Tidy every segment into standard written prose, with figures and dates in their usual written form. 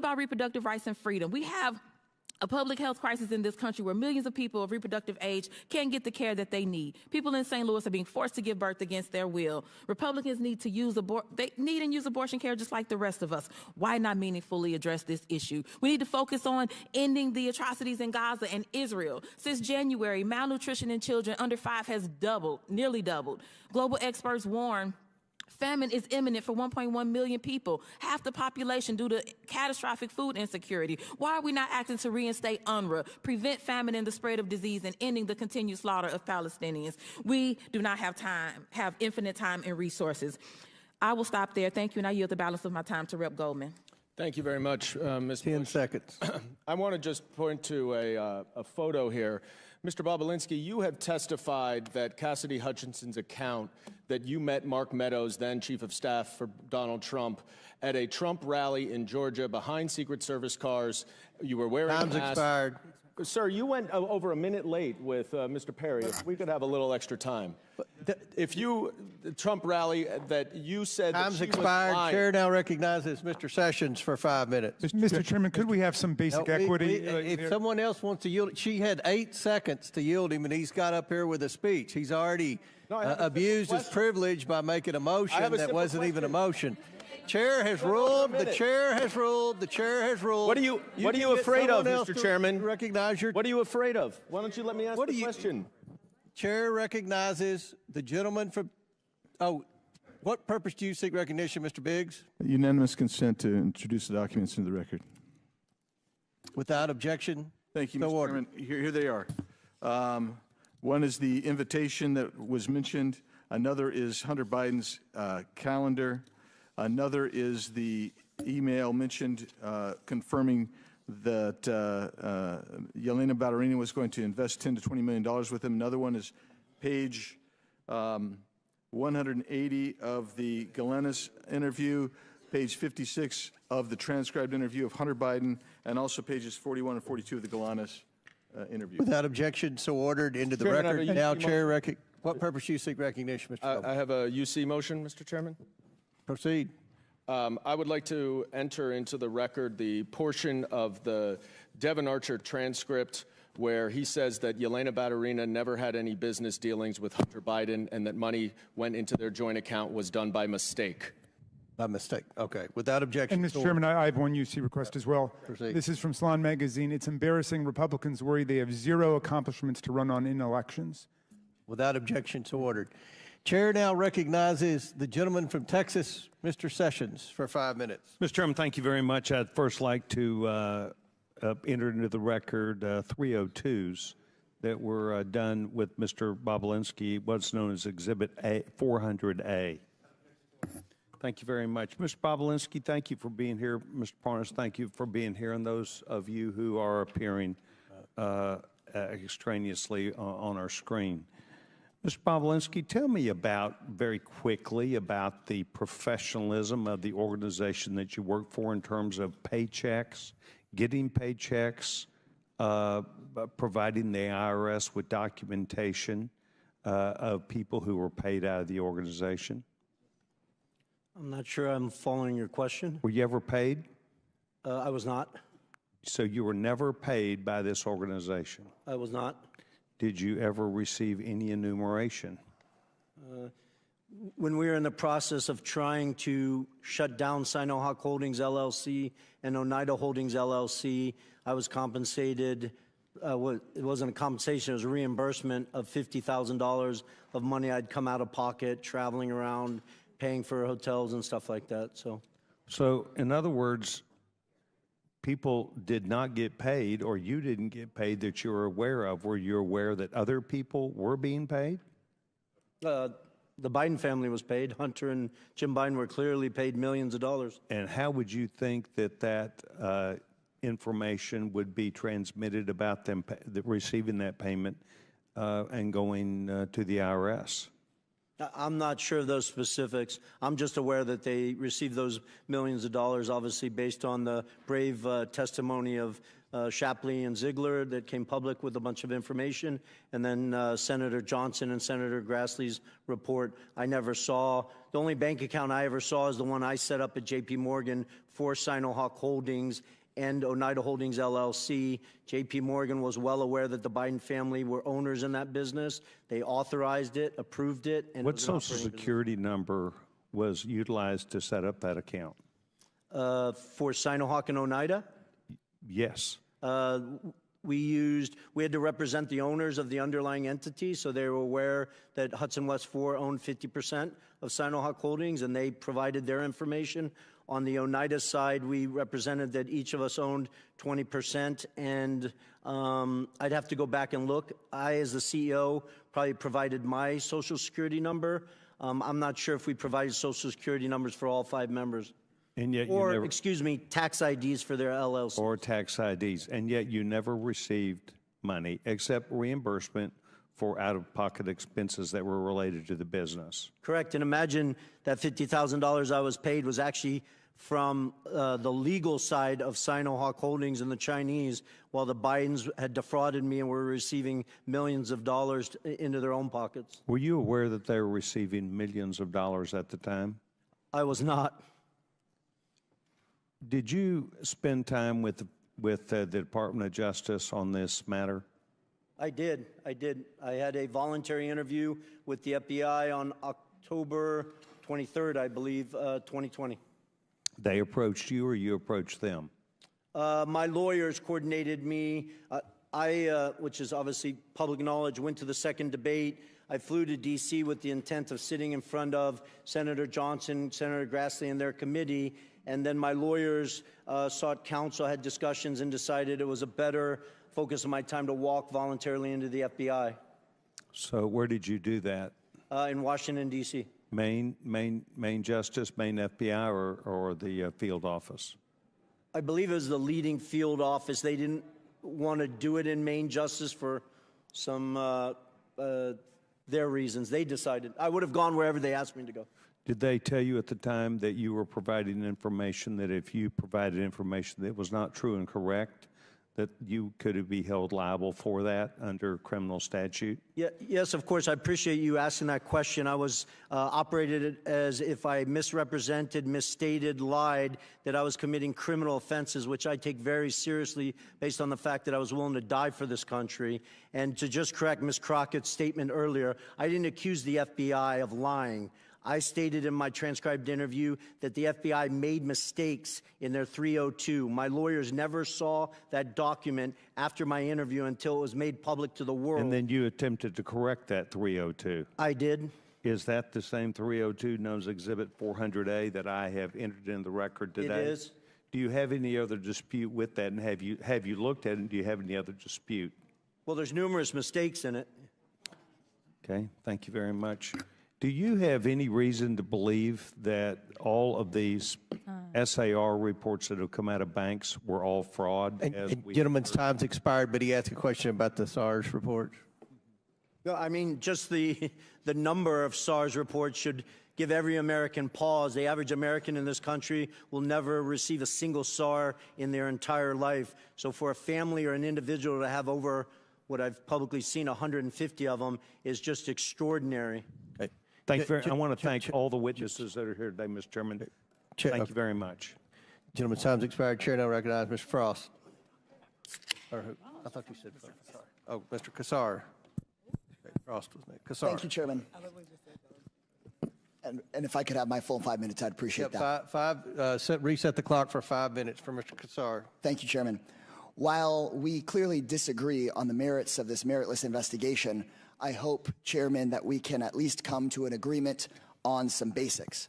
about reproductive rights and freedom? We have a public health crisis in this country where millions of people of reproductive age can't get the care that they need. People in St. Louis are being forced to give birth against their will. Republicans need to use abortion care just like the rest of us. Why not meaningfully address this issue? We need to focus on ending the atrocities in Gaza and Israel. Since January, malnutrition in children under 5 has doubled, nearly doubled. Global experts warn famine is imminent for 1.1 million people, half the population due to catastrophic food insecurity. Why are we not acting to reinstate UNRWA, prevent famine and the spread of disease, and ending the continued slaughter of Palestinians? We do not have infinite time and resources. I will stop there. Thank you, and I yield the balance of my time to Rep. Goldman. Thank you very much, Ms. 10 seconds. I want to just point to a photo here. Mr. Bobulinski, you have testified that Cassidy Hutchinson's account that you met Mark Meadows, then Chief of Staff for Donald Trump, at a Trump rally in Georgia behind Secret Service cars. You were wearing a mask. Time's expired. Sir, you went over a minute late with Mr. Perry. If we could have a little extra time. If you, the Trump rally that you said Time's that expired. Chair now recognizes Mr. Sessions for 5 minutes. Mr. Chairman, could we have some basic equity? If someone else wants to yield, she had 8 seconds to yield him, and he's got up here with a speech. He's already abused his privilege by making a motion that wasn't even a motion. Chair has ruled. The chair has ruled. The chair has ruled. What are you afraid of, Mr. Chairman? Recognize your. What are you afraid of? Why don't you let me ask the question? Chair recognizes the gentleman from. Oh, what purpose do you seek recognition, Mr. Biggs? Unanimous consent to introduce the documents into the record. Without objection. Thank you, Mr. Chairman. Here they are. One is the invitation that was mentioned. Another is Hunter Biden's calendar. Another is the email mentioned confirming that Yelena Ballerina was going to invest $10 to $20 million with him. Another one is page 180 of the Galenis interview, page 56 of the transcribed interview of Hunter Biden, and also pages 41 and 42 of the Galenis interview. Without objection, so ordered into the record. Now, Chair, what purpose do you seek recognition, Mr. I have a UC motion, Mr. Chairman. Proceed. I would like to enter into the record the portion of the Devin Archer transcript where he says that Yelena Ballerina never had any business dealings with Hunter Biden and that money went into their joint account was done by mistake. By mistake. Okay. Without objection. And, Mr. Chairman, I have one UC request as well. Proceed. This is from Salon Magazine. It's embarrassing. Republicans worry they have zero accomplishments to run on in elections. Without objection, so ordered. Chair now recognizes the gentleman from Texas, Mr. Sessions, for 5 minutes. Mr. Chairman, thank you very much. I'd first like to enter into the record 302s that were done with Mr. Bobulinski, what's known as Exhibit 400A. Thank you very much. Mr. Bobulinski, thank you for being here. Mr. Parnas, thank you for being here. And those of you who are appearing extraneously on our screen. Mr. Bobulinski, tell me very quickly about the professionalism of the organization that you work for in terms of paychecks, getting paychecks, providing the IRS with documentation of people who were paid out of the organization. I'm not sure I'm following your question. Were you ever paid? I was not. So you were never paid by this organization? I was not. Did you ever receive any enumeration? When we were in the process of trying to shut down Sinohawk Holdings LLC and Oneida Holdings LLC, I was compensated. It wasn't a compensation, it was a reimbursement of $50,000 of money I'd come out of pocket, traveling around, paying for hotels and stuff like that. So in other words, people did not get paid, or you didn't get paid that you were aware of. Were you aware that other people were being paid? The Biden family was paid. Hunter and Jim Biden were clearly paid millions of dollars. And how would you think that information would be transmitted about them receiving that payment and going to the IRS? I'm not sure of those specifics. I'm just aware that they received those millions of dollars, obviously based on the brave testimony of Shapley and Ziegler that came public with a bunch of information, and then Senator Johnson and Senator Grassley's report I never saw. The only bank account I ever saw is the one I set up at J.P. Morgan for Sinohawk Holdings and Oneida Holdings, LLC. J.P. Morgan was well aware that the Biden family were owners in that business. They authorized it, approved it. And what Social Security number was utilized to set up that account? For Sinohawk and Oneida? Yes. We had to represent the owners of the underlying entity, so they were aware that Hudson West 4 owned 50% of Sinohawk Holdings, and they provided their information. On the Oneida side, we represented that each of us owned 20%, and I'd have to go back and look. I, as the CEO, probably provided my Social Security number. I'm not sure if we provided Social Security numbers for all 5 members. And yet excuse me, tax IDs for their LLC. Or tax IDs. And yet you never received money except reimbursement for out-of-pocket expenses that were related to the business. Correct. And imagine that $50,000 I was paid was actually from the legal side of Sinohawk Holdings and the Chinese, while the Bidens had defrauded me and were receiving millions of dollars into their own pockets. Were you aware that they were receiving millions of dollars at the time? I was not. Did you spend time with the Department of Justice on this matter? I did. I had a voluntary interview with the FBI on October 23rd, I believe, 2020. They approached you or you approached them? My lawyers coordinated me. Which is obviously public knowledge, went to the second debate. I flew to D.C. with the intent of sitting in front of Senator Johnson, Senator Grassley, and their committee. And then my lawyers sought counsel, had discussions, and decided it was a better focus of my time to walk voluntarily into the FBI. So where did you do that? In Washington, D.C. Main Justice, Main FBI, or the field office? I believe it was the leading field office. They didn't want to do it in Main Justice for some their reasons. They decided. I would have gone wherever they asked me to go. Did they tell you at the time that you were providing information that if you provided information that was not true and correct, that you could be held liable for that under criminal statute? Yeah, yes, of course. I appreciate you asking that question. I was operated as if I misrepresented, misstated, lied, that I was committing criminal offenses, which I take very seriously based on the fact that I was willing to die for this country. And to just correct Ms. Crockett's statement earlier, I didn't accuse the FBI of lying. I stated in my transcribed interview that the FBI made mistakes in their 302. My lawyers never saw that document after my interview until it was made public to the world. And then you attempted to correct that 302. I did. Is that the same 302 known as Exhibit 400A that I have entered in the record today? It is. Do you have any other dispute with that? And have you looked at it, and do you have any other dispute? Well, there's numerous mistakes in it. Okay, thank you very much. Do you have any reason to believe that all of these SAR reports that have come out of banks were all fraud? And gentleman's time's expired, but he asked a question about the SARS report. No, I mean, just the number of SARS reports should give every American pause. The average American in this country will never receive a single SAR in their entire life. So for a family or an individual to have over what I've publicly seen, 150 of them, is just extraordinary. Okay. I want to thank all the witnesses that are here today, Mr. Chairman. Thank you very much. Gentleman's time's expired. Chair now recognizes Mr. Frost. Or who? I thought you said Frost. Oh, Mr. Kassar. Okay, Frost was next. Kassar. Thank you, Chairman. And if I could have my full 5 minutes, I'd appreciate that. Reset the clock for 5 minutes for Mr. Kassar. Thank you, Chairman. While we clearly disagree on the merits of this meritless investigation, I hope, Chairman, that we can at least come to an agreement on some basics.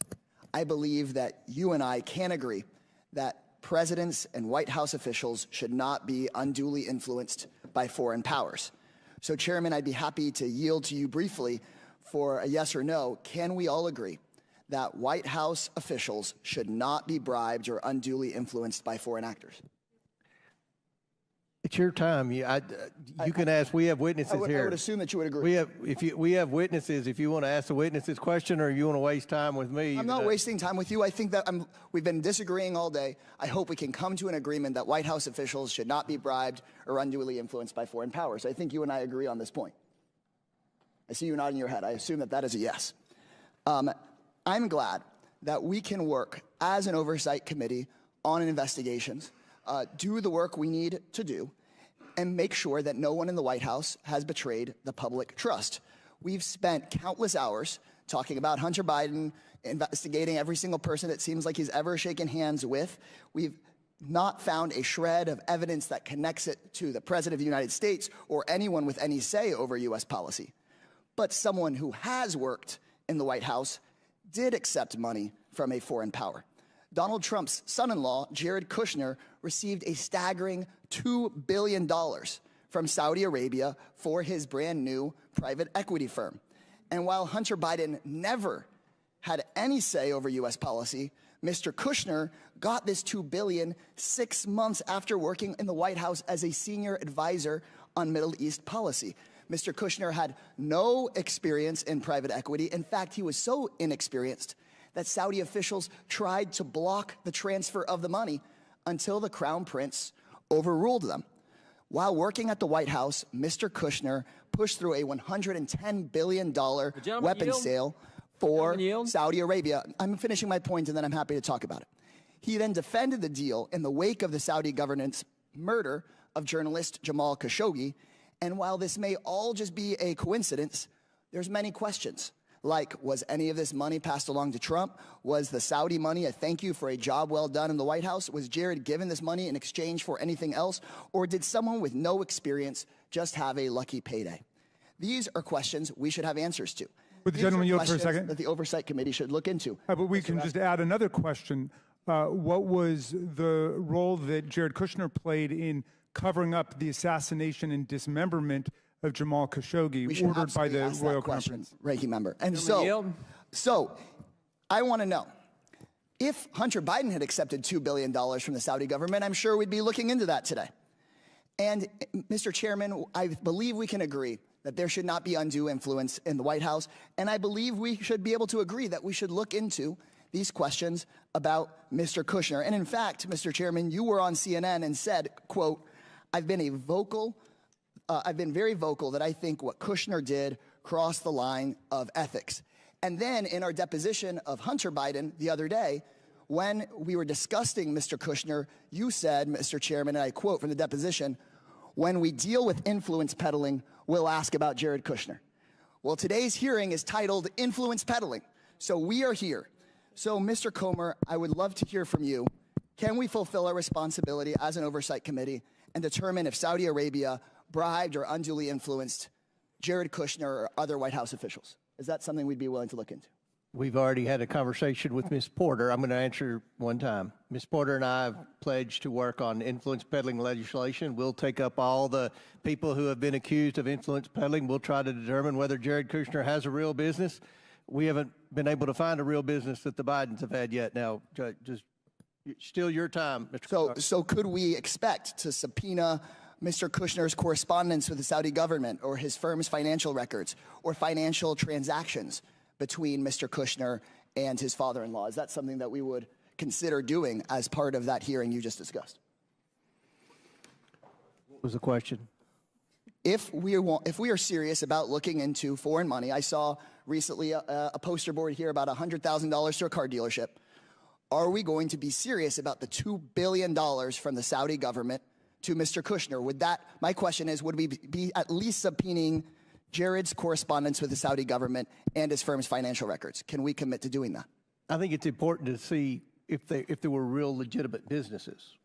I believe that you and I can agree that presidents and White House officials should not be unduly influenced by foreign powers. So, Chairman, I'd be happy to yield to you briefly for a yes or no. Can we all agree that White House officials should not be bribed or unduly influenced by foreign actors? It's your time. You can ask. We have witnesses here. I would assume that you would agree. We have witnesses. If you want to ask the witnesses question, or you want to waste time with me, I'm not wasting time with you. I think that we've been disagreeing all day. I hope we can come to an agreement that White House officials should not be bribed or unduly influenced by foreign powers. I think you and I agree on this point. I see you nodding your head. I assume that that is a yes. I'm glad that we can work as an oversight committee on investigations, do the work we need to do, and make sure that no one in the White House has betrayed the public trust. We've spent countless hours talking about Hunter Biden, investigating every single person it seems like he's ever shaken hands with. We've not found a shred of evidence that connects it to the President of the United States or anyone with any say over U.S. policy. But someone who has worked in the White House did accept money from a foreign power. Donald Trump's son-in-law, Jared Kushner, received a staggering $2 billion from Saudi Arabia for his brand new private equity firm. And while Hunter Biden never had any say over U.S. policy, Mr. Kushner got this $2 billion 6 months after working in the White House as a senior advisor on Middle East policy. Mr. Kushner had no experience in private equity. In fact, he was so inexperienced that Saudi officials tried to block the transfer of the money until the Crown Prince overruled them. While working at the White House, Mr. Kushner pushed through a $110 billion weapon sale for Saudi Arabia. I'm finishing my point, and then I'm happy to talk about it. He then defended the deal in the wake of the Saudi government's murder of journalist Jamal Khashoggi. And while this may all just be a coincidence, there's many questions. Like, was any of this money passed along to Trump? Was the Saudi money a thank you for a job well done in the White House? Was Jared given this money in exchange for anything else? Or did someone with no experience just have a lucky payday? These are questions we should have answers to. Would the gentleman yield for a second? That the Oversight Committee should look into. But we can just add another question. What was the role that Jared Kushner played in covering up the assassination and dismemberment of Jamal Khashoggi, ordered by the Royal Conference? Ranking member. And so I want to know, if Hunter Biden had accepted $2 billion from the Saudi government, I'm sure we'd be looking into that today. And Mr. Chairman, I believe we can agree that there should not be undue influence in the White House. And I believe we should be able to agree that we should look into these questions about Mr. Kushner. And in fact, Mr. Chairman, you were on CNN and said, quote, I've been very vocal that I think what Kushner did crossed the line of ethics. And then in our deposition of Hunter Biden the other day, when we were discussing Mr. Kushner, you said, Mr. Chairman, and I quote from the deposition, when we deal with influence peddling, we'll ask about Jared Kushner. Well, today's hearing is titled Influence Peddling. So we are here. So, Mr. Comer, I would love to hear from you. Can we fulfill our responsibility as an oversight committee and determine if Saudi Arabia bribed or unduly influenced Jared Kushner or other White House officials? Is that something we'd be willing to look into? We've already had a conversation with Ms. Porter. I'm going to answer one time. Ms. Porter and I have pledged to work on influence peddling legislation. We'll take up all the people who have been accused of influence peddling. We'll try to determine whether Jared Kushner has a real business. We haven't been able to find a real business that the Bidens have had yet. Now, just still your time, Mr. So could we expect to subpoena Mr. Kushner's correspondence with the Saudi government or his firm's financial records or financial transactions between Mr. Kushner and his father-in-law? Is that something that we would consider doing as part of that hearing you just discussed? What was the question? If we are serious about looking into foreign money, I saw recently a poster board here about $100,000 to a car dealership. Are we going to be serious about the $2 billion from the Saudi government to Mr. Kushner? My question is, would we be at least subpoenaing Jared's correspondence with the Saudi government and his firm's financial records? Can we commit to doing that? I think it's important to see if there were real legitimate businesses.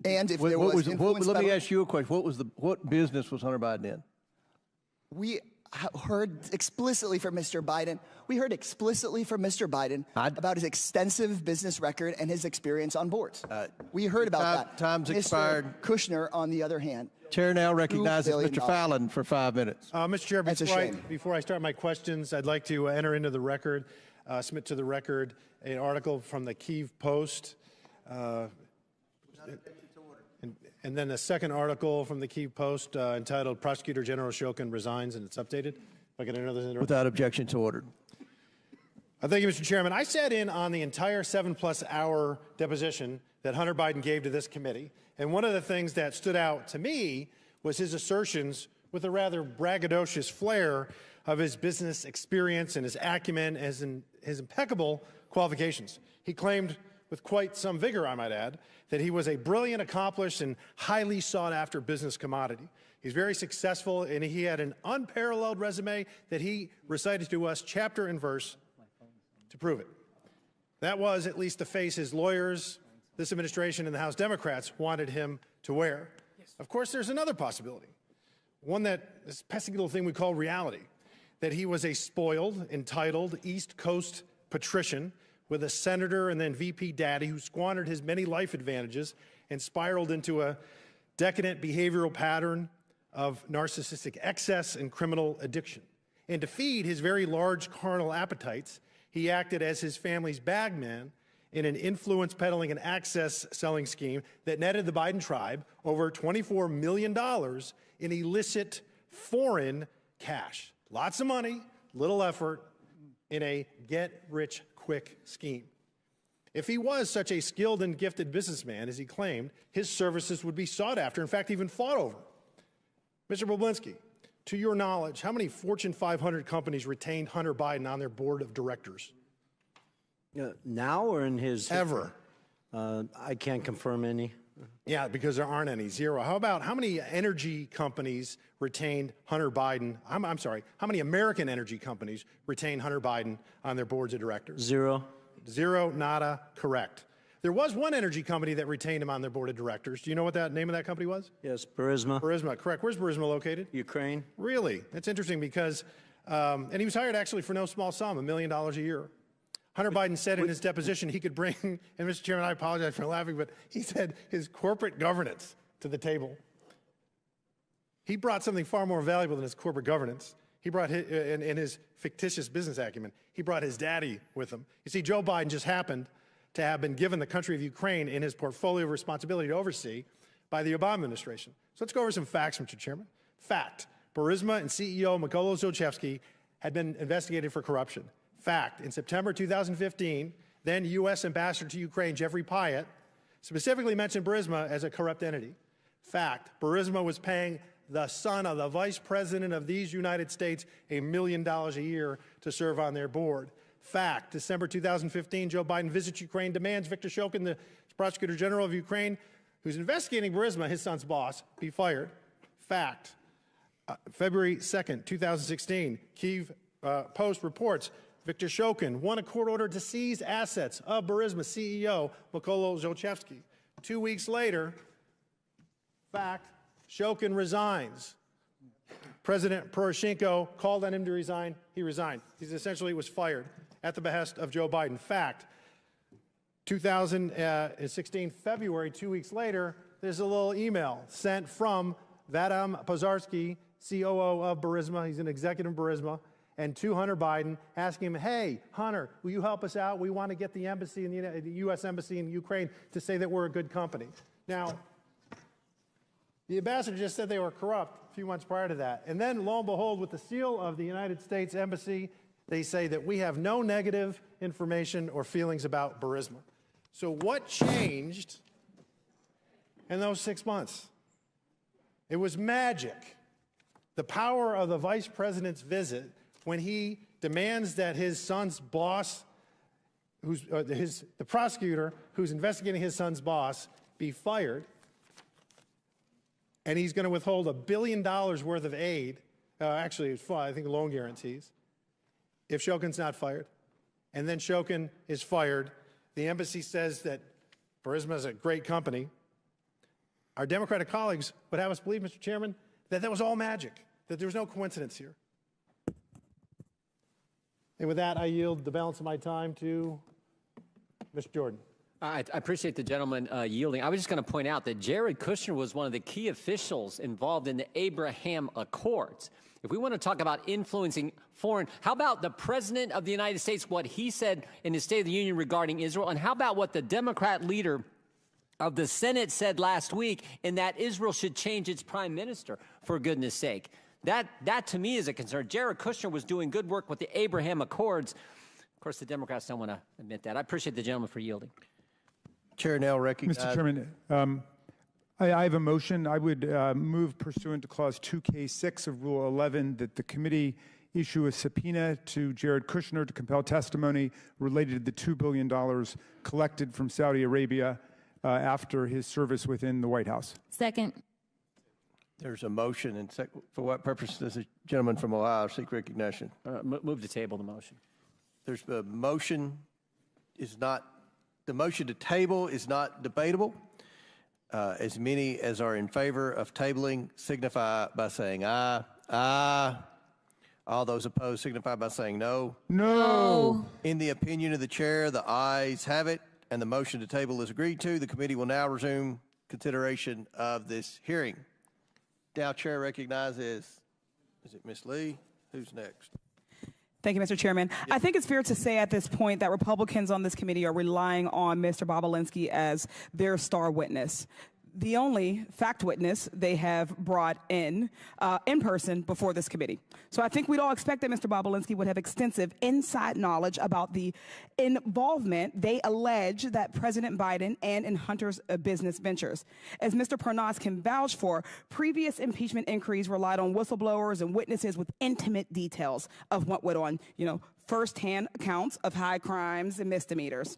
And if there was influence let me ask you a question. What business was Hunter Biden in? We heard explicitly from Mr. Biden. We heard explicitly from Mr. Biden about his extensive business record and his experience on boards. We heard about that. Time's expired. Kushner, on the other hand. Chair now recognizes Mr. Fallon for 5 minutes. Mr. Chair, before I start my questions, I'd like to enter into the record, submit to the record an article from the Kyiv Post. and then the second article from the Kyiv Post entitled "Prosecutor General Shokin Resigns," and it's updated. If I get another. Without objection to order. Thank you, Mr. Chairman. I sat in on the entire 7+ hour deposition that Hunter Biden gave to this committee, and one of the things that stood out to me was his assertions with a rather braggadocious flair of his business experience and his acumen and his impeccable qualifications. He claimed with quite some vigor, I might add, that he was a brilliant, accomplished, and highly sought-after business commodity. He's very successful, and he had an unparalleled resume that he recited to us chapter and verse to prove it. That was at least the face his lawyers, this administration, and the House Democrats wanted him to wear. Of course, there's another possibility, one that this pesky little thing we call reality, that he was a spoiled, entitled East Coast patrician with a senator and then VP daddy who squandered his many life advantages and spiraled into a decadent behavioral pattern of narcissistic excess and criminal addiction. And to feed his very large carnal appetites, he acted as his family's bagman in an influence peddling and access selling scheme that netted the Biden tribe over $24 million in illicit foreign cash. Lots of money, little effort in a get-rich-quick scheme. If he was such a skilled and gifted businessman as he claimed, his services would be sought after, in fact, even fought over. Mr. Bobulinski, to your knowledge, how many Fortune 500 companies retained Hunter Biden on their board of directors? Now or in his... Ever. I can't confirm any. Yeah, because there aren't any. Zero. How about how many energy companies retained Hunter Biden? I'm sorry, how many American energy companies retained Hunter Biden on their boards of directors? Zero. Zero, nada, correct. There was one energy company that retained him on their board of directors. Do you know what that name of that company was? Yes, Burisma. Burisma, correct. Where's Burisma located? Ukraine. Really? That's interesting because, and he was hired actually for no small sum, $1 million a year. Hunter Biden said in his deposition he could bring, and Mr. Chairman, I apologize for laughing, but he said his corporate governance to the table. He brought something far more valuable than his corporate governance. He brought his, in his fictitious business acumen, he brought his daddy with him. You see, Joe Biden just happened to have been given the country of Ukraine in his portfolio of responsibility to oversee by the Obama administration. So let's go over some facts, Mr. Chairman. Fact, Burisma and CEO Mykola Zlochevsky had been investigated for corruption. Fact, in September 2015, then U.S. Ambassador to Ukraine Jeffrey Pyatt specifically mentioned Burisma as a corrupt entity. Fact, Burisma was paying the son of the vice president of these United States $1 million a year to serve on their board. Fact, December 2015, Joe Biden visits Ukraine, demands Viktor Shokin, the prosecutor general of Ukraine, who's investigating Burisma, his son's boss, be fired. Fact, February 2nd, 2016, Kyiv Post reports Viktor Shokin won a court order to seize assets of Burisma CEO Mykola Zlochevsky. 2 weeks later, fact, Shokin resigns. President Poroshenko called on him to resign. He resigned. He essentially was fired at the behest of Joe Biden. Fact, 2016, February, 2 weeks later, there's a little email sent from Vadim Pozarsky, COO of Burisma. He's an executive of Burisma. And to Hunter Biden, asking him, hey, Hunter, will you help us out? We want to get the embassy in the U.S. Embassy in Ukraine to say that we're a good company. Now, the ambassador just said they were corrupt a few months prior to that. And then, lo and behold, with the seal of the United States Embassy, they say that we have no negative information or feelings about Burisma. So what changed in those 6 months? It was magic. The power of the vice president's visit when he demands that his son's boss, the prosecutor who's investigating his son's boss, be fired, and he's going to withhold $1 billion worth of aid, actually, I think loan guarantees, if Shokin's not fired. And then Shokin is fired. The embassy says that Burisma is a great company. Our Democratic colleagues would have us believe, Mr. Chairman, that that was all magic, that there was no coincidence here. And with that, I yield the balance of my time to Mr. Jordan. I appreciate the gentleman yielding. I was just going to point out that Jared Kushner was one of the key officials involved in the Abraham Accords. If we want to talk about influencing foreign, how about the President of the United States, what he said in his State of the Union regarding Israel, and how about what the Democrat leader of the Senate said last week, and that Israel should change its prime minister, for goodness sake. That to me is a concern. Jared Kushner was doing good work with the Abraham Accords. Of course, the Democrats don't want to admit that. I appreciate the gentleman for yielding. Chair now recognizes. Mr. Chairman, I have a motion. I would move pursuant to Clause 2K6 of Rule 11 that the committee issue a subpoena to Jared Kushner to compel testimony related to the $2 billion collected from Saudi Arabia after his service within the White House. Second. There's a motion, and for what purpose does the gentleman from Ohio seek recognition? Move to table the motion. There's a motion the motion to table is not debatable. As many as are in favor of tabling signify by saying aye. Aye. All those opposed signify by saying no. No. In the opinion of the chair, the ayes have it, and the motion to table is agreed to. The committee will now resume consideration of this hearing. Now, chair recognizes, is it Ms. Lee? Who's next? Thank you, Mr. Chairman. Yes. I think it's fair to say at this point that Republicans on this committee are relying on Mr. Bobulinski as their star witness. The only fact witness they have brought in person before this committee. So I think we'd all expect that Mr. Bobulinski would have extensive inside knowledge about the involvement they allege that President Biden and in Hunter's business ventures. As Mr. Pernas can vouch for, previous impeachment inquiries relied on whistleblowers and witnesses with intimate details of what went on, firsthand accounts of high crimes and misdemeanors.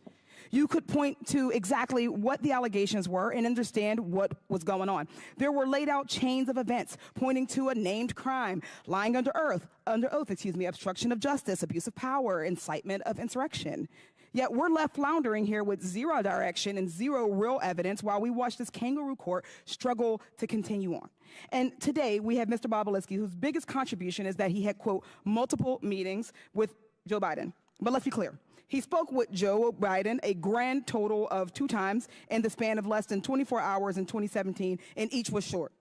You could point to exactly what the allegations were and understand what was going on. There were laid out chains of events pointing to a named crime, lying under oath, obstruction of justice, abuse of power, incitement of insurrection. Yet we're left floundering here with zero direction and zero real evidence while we watch this kangaroo court struggle to continue on. And today we have Mr. Bobulinski, whose biggest contribution is that he had, quote, multiple meetings with Joe Biden. But let's be clear. He spoke with Joe Biden a grand total of 2 times in the span of less than 24 hours in 2017, and each was short.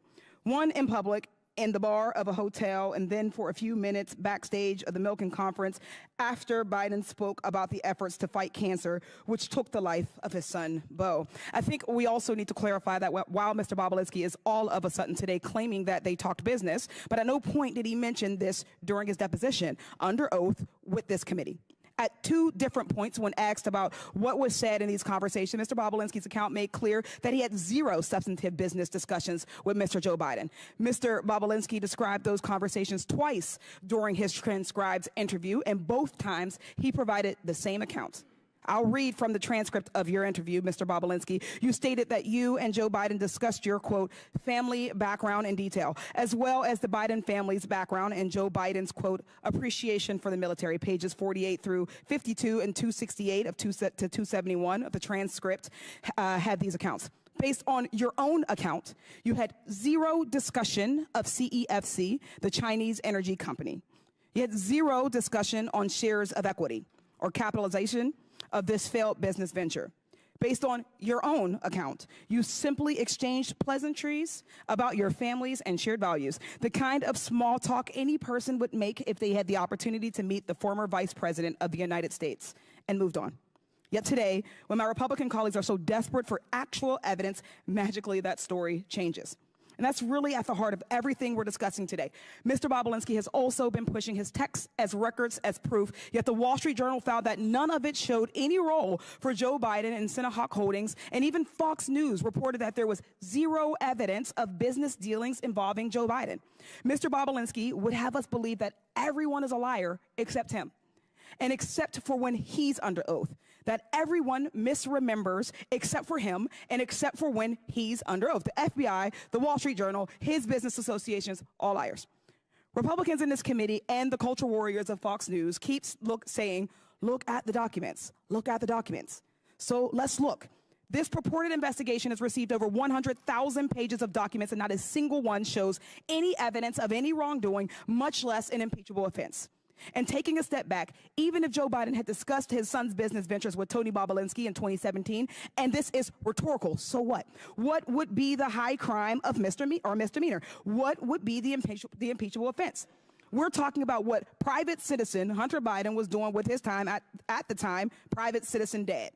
One in public, in the bar of a hotel, and then for a few minutes backstage of the Milken Conference after Biden spoke about the efforts to fight cancer, which took the life of his son, Beau. I think we also need to clarify that while Mr. Bobulinski is all of a sudden today claiming that they talked business, but at no point did he mention this during his deposition under oath with this committee. At 2 different points when asked about what was said in these conversations, Mr. Bobulinski's account made clear that he had 0 substantive business discussions with Mr. Joe Biden. Mr. Bobulinski described those conversations twice during his transcribed interview, and both times he provided the same accounts. I'll read from the transcript of your interview, Mr. Bobulinski. You stated that you and Joe Biden discussed your, quote, family background in detail, as well as the Biden family's background and Joe Biden's, quote, appreciation for the military. Pages 48 through 52 and 268 to 271 of the transcript had these accounts. Based on your own account, you had 0 discussion of CEFC, the Chinese energy company. You had 0 discussion on shares of equity or capitalization of this failed business venture. Based on your own account, you simply exchanged pleasantries about your families and shared values, the kind of small talk any person would make if they had the opportunity to meet the former Vice President of the United States, and moved on. Yet today, when my Republican colleagues are so desperate for actual evidence, magically that story changes. And that's really at the heart of everything we're discussing today. Mr. Bobulinski has also been pushing his texts as records as proof, yet the Wall Street Journal found that none of it showed any role for Joe Biden and Sinahawk Holdings, and even Fox News reported that there was 0 evidence of business dealings involving Joe Biden. Mr. Bobulinski would have us believe that everyone is a liar except him, and except for when he's under oath, that everyone misremembers except for him and except for when he's under oath. The FBI, the Wall Street Journal, his business associations, all liars. Republicans in this committee and the culture warriors of Fox News keep saying, look at the documents, look at the documents. So let's look. This purported investigation has received over 100,000 pages of documents, and not a single one shows any evidence of any wrongdoing, much less an impeachable offense. And taking a step back, even if Joe Biden had discussed his son's business ventures with Tony Bobulinski in 2017, and this is rhetorical, so what? What would be the high crime of misdemeanor? What would be the impeachable offense? We're talking about what private citizen Hunter Biden was doing with his time, at the time, private citizen dad.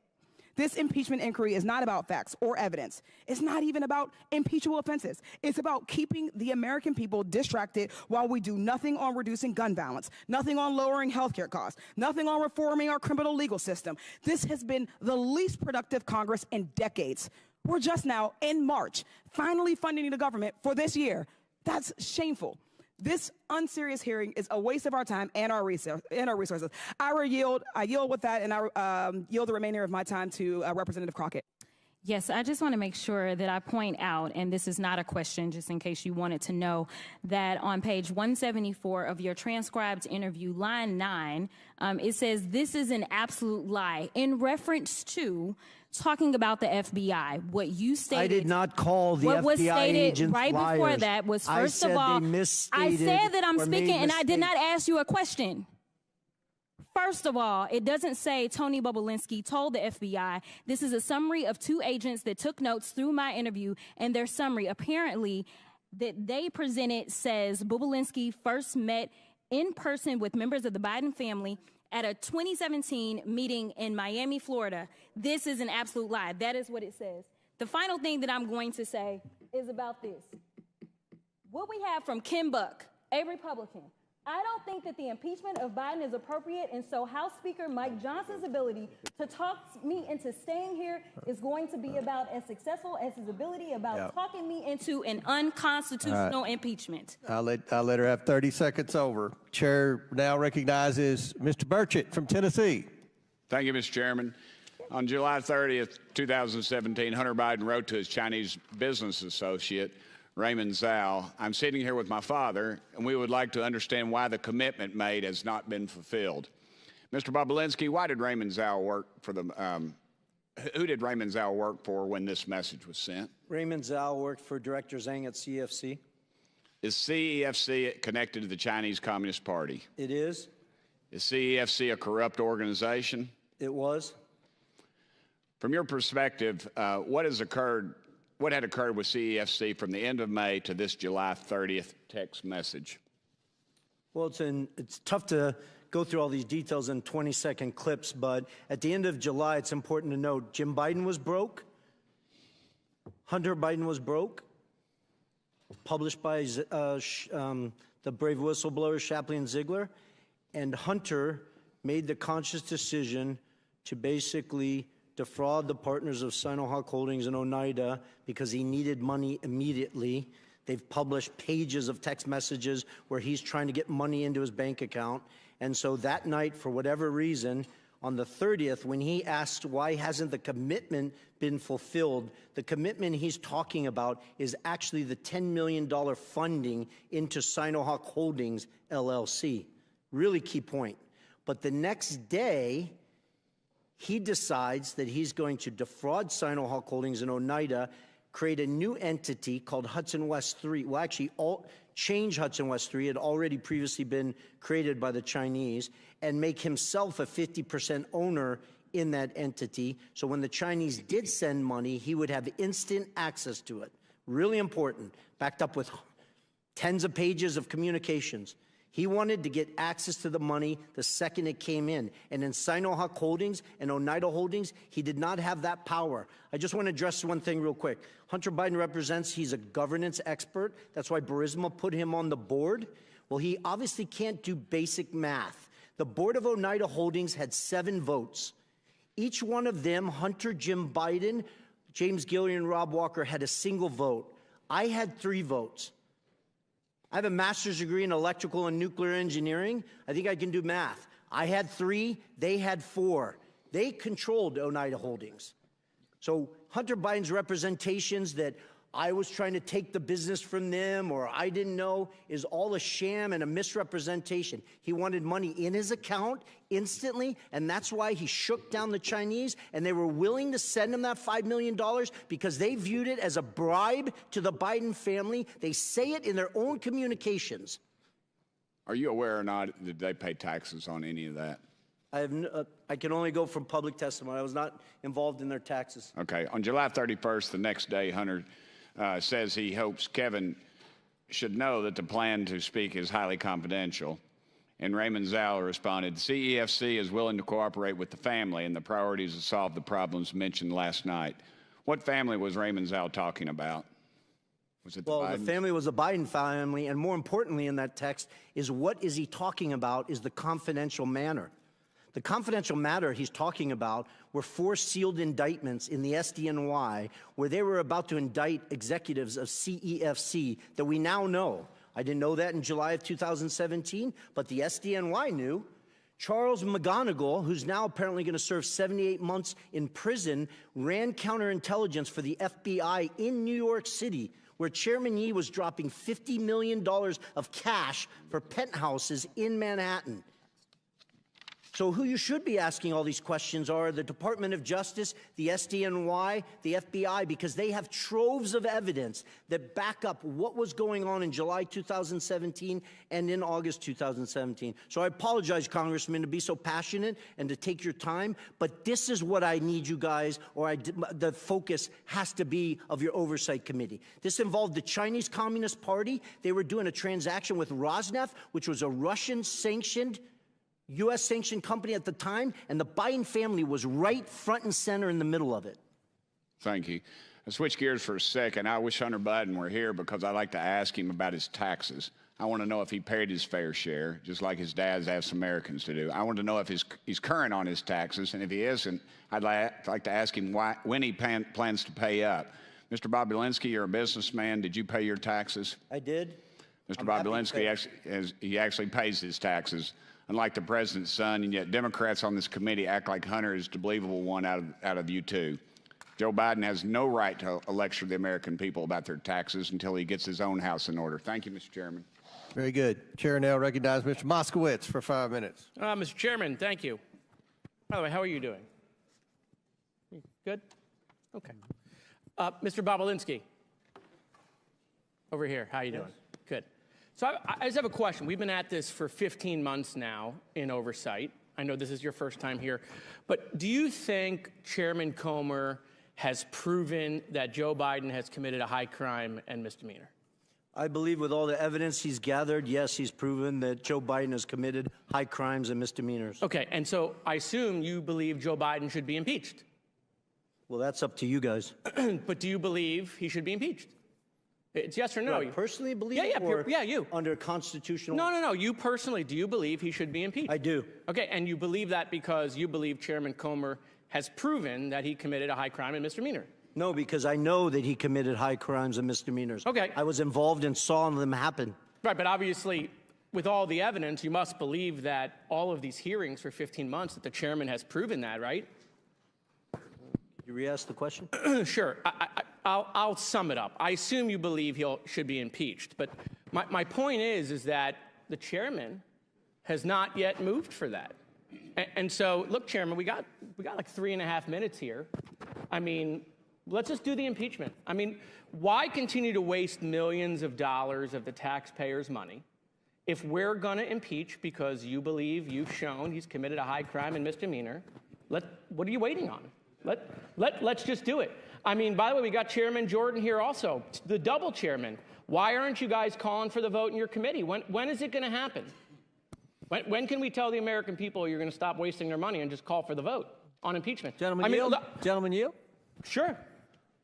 This impeachment inquiry is not about facts or evidence. It's not even about impeachable offenses. It's about keeping the American people distracted while we do nothing on reducing gun violence, nothing on lowering healthcare costs, nothing on reforming our criminal legal system. This has been the least productive Congress in decades. We're just now, in March, finally funding the government for this year. That's shameful. This unserious hearing is a waste of our time and our resources. I yield with that, and I yield the remainder of my time to Representative Crockett. Yes, I just want to make sure that I point out, and this is not a question, just in case you wanted to know, that on page 174 of your transcribed interview, line 9, it says, "This is an absolute lie," in reference to talking about the FBI. What you stated— I did not call the what FBI was stated agents right liars. before that was, first of all, I said that I'm speaking, and I did not ask you a question. First of all, it doesn't say Tony Bobulinski told the FBI. This is a summary of 2 agents that took notes through my interview, and their summary apparently that they presented says Bobulinski first met in person with members of the Biden family at a 2017 meeting in Miami, Florida. This is an absolute lie. That is what it says. The final thing that I'm going to say is about this. What we have from Ken Buck, a Republican, I don't think that the impeachment of Biden is appropriate, and so House Speaker Mike Johnson's ability to talk me into staying here is going to be about as successful as his ability about talking me into an unconstitutional impeachment. I'll let her have 30 seconds over. Chair now recognizes Mr. Burchett from Tennessee. Thank you, Mr. Chairman. On July 30th, 2017, Hunter Biden wrote to his Chinese business associate, Raymond Zhao, "I'm sitting here with my father, and we would like to understand why the commitment made has not been fulfilled." Mr. Bobulinski, why did Raymond Zhao work for the, who did Raymond Zhao work for when this message was sent? Raymond Zhao worked for Director Zhang at CEFC. Is CEFC connected to the Chinese Communist Party? It is. Is CEFC a corrupt organization? It was. From your perspective, what had occurred with CEFC from the end of May to this July 30th text message? Well, it's tough to go through all these details in 20-second clips, but at the end of July, it's important to note Jim Biden was broke. Hunter Biden was broke. Published by the brave whistleblower Shapley and Ziegler. And Hunter made the conscious decision to basically defraud the partners of Sinohawk Holdings and Oneida because he needed money immediately. They've published pages of text messages where he's trying to get money into his bank account. And so that night, for whatever reason, on the 30th, when he asked why hasn't the commitment been fulfilled, the commitment he's talking about is actually the $10 million funding into Sinohawk Holdings, LLC. Really key point. But the next day, he decides that he's going to defraud Sinohawk Holdings and Oneida, create a new entity called Hudson West 3. Well, actually, change Hudson West 3. It had already previously been created by the Chinese, and make himself a 50% owner in that entity. So when the Chinese did send money, he would have instant access to it. Really important, backed up with tens of pages of communications. He wanted to get access to the money the second it came in. And in Sinohawk Holdings and Oneida Holdings, he did not have that power. I just want to address one thing real quick. Hunter Biden represents, he's a governance expert. That's why Burisma put him on the board. Well, he obviously can't do basic math. The board of Oneida Holdings had 7 votes. Each one of them, Hunter, Jim Biden, James Gillian, and Rob Walker, had a single vote. I had 3 votes. I have a master's degree in electrical and nuclear engineering. I think I can do math. I had 3, they had 4. They controlled Oneida Holdings. So Hunter Biden's representations that I was trying to take the business from them or I didn't know is all a sham and a misrepresentation. He wanted money in his account instantly, and that's why he shook down the Chinese, and they were willing to send him that $5 million because they viewed it as a bribe to the Biden family. They say it in their own communications. Are you aware or not that they pay taxes on any of that? I can only go from public testimony. I was not involved in their taxes. Okay. On July 31st, the next day, Hunter says he hopes Kevin should know that the plan to speak is highly confidential. And Raymond Zhao responded, CEFC is willing to cooperate with the family and the priorities to solve the problems mentioned last night. What family was Raymond Zhao talking about? Was it the family was the Biden family, and more importantly in that text is what is he talking about is the confidential matter. The confidential matter he's talking about were 4 sealed indictments in the SDNY where they were about to indict executives of CEFC that we now know. I didn't know that in July of 2017, but the SDNY knew. Charles McGonigal, who's now apparently going to serve 78 months in prison, ran counterintelligence for the FBI in New York City, where Chairman Yee was dropping $50 million of cash for penthouses in Manhattan. So who you should be asking all these questions are the Department of Justice, the SDNY, the FBI, because they have troves of evidence that back up what was going on in July 2017 and in August 2017. So I apologize, Congressman, to be so passionate and to take your time, but this is what I need you guys, or the focus has to be of your oversight committee. This involved the Chinese Communist Party. They were doing a transaction with Rosneft, which was a Russian-sanctioned U.S.-sanctioned company at the time, and the Biden family was right front and center in the middle of it. Thank you. I'll switch gears for a second. I wish Hunter Biden were here because I'd like to ask him about his taxes. I want to know if he paid his fair share, just like his dad's asked Americans to do. I want to know if he's current on his taxes, and if he isn't, I'd like to ask him when he plans to pay up. Mr. Bobulinski, you're a businessman. Did you pay your taxes? I did. Mr. Bobulinski actually pays his taxes, unlike the president's son, and yet Democrats on this committee act like Hunter is the believable one out of you two. Joe Biden has no right to lecture the American people about their taxes until he gets his own house in order. Thank you, Mr. Chairman. Very good. Chair now recognizes Mr. Moskowitz for 5 minutes. Mr. Chairman, thank you. By the way, how are you doing? Good? Okay. Mr. Bobulinski, over here, how are you doing? Good. So I just have a question. We've been at this for 15 months now in oversight. I know this is your first time here, but do you think Chairman Comer has proven that Joe Biden has committed a high crime and misdemeanor? I believe with all the evidence he's gathered, yes, he's proven that Joe Biden has committed high crimes and misdemeanors. Okay, and so I assume you believe Joe Biden should be impeached. Well, that's up to you guys. But do you believe he should be impeached? It's yes or no. Do I personally believe you. Under constitutional... No. You personally, do you believe he should be impeached? I do. Okay, and you believe that because you believe Chairman Comer has proven that he committed a high crime and misdemeanor? No, because I know that he committed high crimes and misdemeanors. Okay. I was involved and saw them happen. Right, but obviously, with all the evidence, you must believe that all of these hearings for 15 months, that the chairman has proven that, right? You re-ask the question? Sure. I'll sum it up. I assume you believe he should be impeached, but my point is that the chairman has not yet moved for that. And so, look, Chairman, we got like 3.5 minutes here. I mean, let's just do the impeachment. I mean, why continue to waste millions of dollars of the taxpayers' money if we're going to impeach because you believe you've shown he's committed a high crime and misdemeanor? What are you waiting on? Let's just do it. I mean, by the way, we got Chairman Jordan here also, the double chairman. Why aren't you guys calling for the vote in your committee? When is it going to happen? When can we tell the American people you're going to stop wasting their money and just call for the vote on impeachment? Gentlemen, yield? Gentlemen, yield? Sure.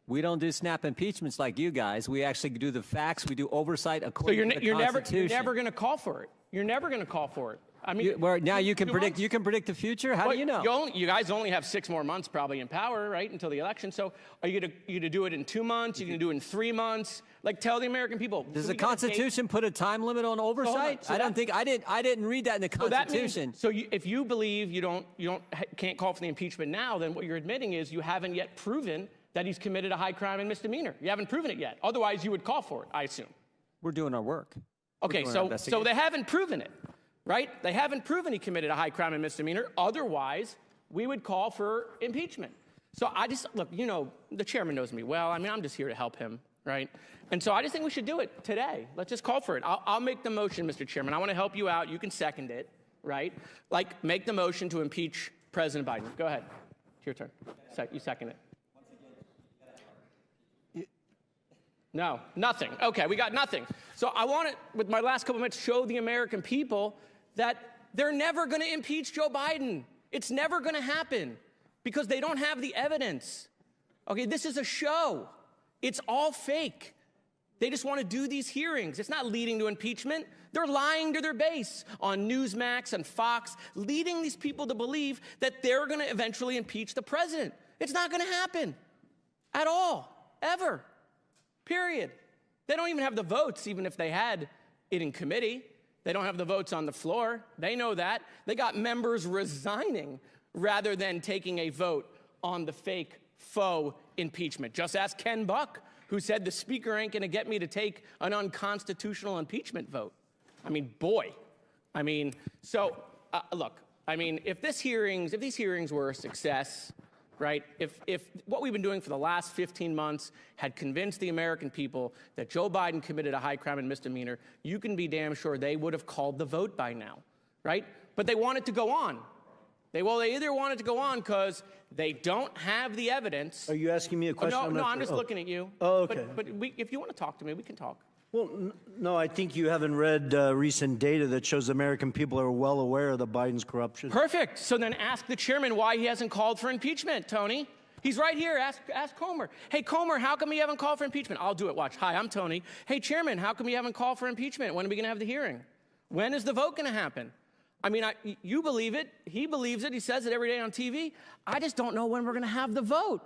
We don't do snap impeachments like you guys. We actually do the facts. We do oversight according to the Constitution. You're never going to call for it. You're never going to call for it. I mean, now you can predict. You can predict the future. How do you know? You guys only have 6 more months probably in power, right, until the election. So, are you going to do it in 2 months? You're going to do it in 3 months? Like, tell the American people. Does the Constitution put a time limit on oversight? So I don't think I didn't read that in the Constitution. If you believe you can't call for the impeachment now, then what you're admitting is you haven't yet proven that he's committed a high crime and misdemeanor. You haven't proven it yet. Otherwise, you would call for it, I assume. We're doing our work. Okay, so they haven't proven it. Right? They haven't proven he committed a high crime and misdemeanor. Otherwise, we would call for impeachment. So look, the chairman knows me well. I mean, I'm just here to help him, right? And so I just think we should do it today. Let's just call for it. I'll make the motion, Mr. Chairman. I want to help you out. You can second it, right? Like, make the motion to impeach President Biden. Go ahead. It's your turn. You second it. No, nothing. Okay, we got nothing. So I want to, with my last couple minutes, show the American people that they're never going to impeach Joe Biden. It's never going to happen because they don't have the evidence. Okay, this is a show. It's all fake. They just want to do these hearings. It's not leading to impeachment. They're lying to their base on Newsmax and Fox, leading these people to believe that they're going to eventually impeach the president. It's not going to happen at all, ever, period. They don't even have the votes, even if they had it in committee. They don't have the votes on the floor. They know that. They got members resigning rather than taking a vote on the fake faux impeachment. Just ask Ken Buck, who said the speaker ain't going to get me to take an unconstitutional impeachment vote. I mean, boy. I mean, so look, I mean, if these hearings were a success, right, if what we've been doing for the last 15 months had convinced the American people that Joe Biden committed a high crime and misdemeanor, you can be damn sure they would have called the vote by now, right? But they want it to go on. They either want it to go on because they don't have the evidence. Are you asking me a question? No, I'm just looking at you. Oh, okay. But if you want to talk to me, we can talk. Well, no, I think you haven't read recent data that shows the American people are well aware of the Biden's corruption. Perfect. So then ask the chairman why he hasn't called for impeachment, Tony. He's right here. Ask Comer. Hey, Comer, how come you haven't called for impeachment? I'll do it. Watch. Hi, I'm Tony. Hey, chairman, how come you haven't called for impeachment? When are we going to have the hearing? When is the vote going to happen? I mean, you believe it. He believes it. He says it every day on TV. I just don't know when we're going to have the vote.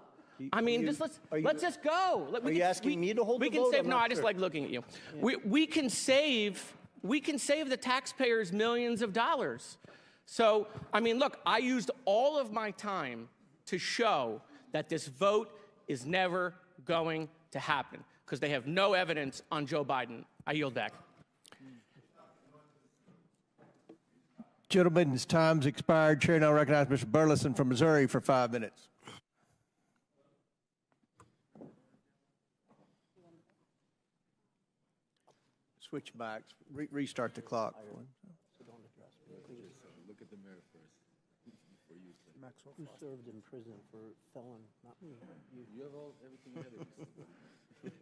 I mean, let's just go. Are you asking me to hold the vote? We can save. No, I just like looking at you. Yeah. We can save the taxpayers millions of dollars. So, I mean, look, I used all of my time to show that this vote is never going to happen because they have no evidence on Joe Biden. I yield back. Gentlemen's time's expired. Chair now recognizes Mr. Burleson from Missouri for 5 minutes. Switch backs. Restart the clock. Look at the mirror first. Who served in prison for felon? Not me. You have everything together.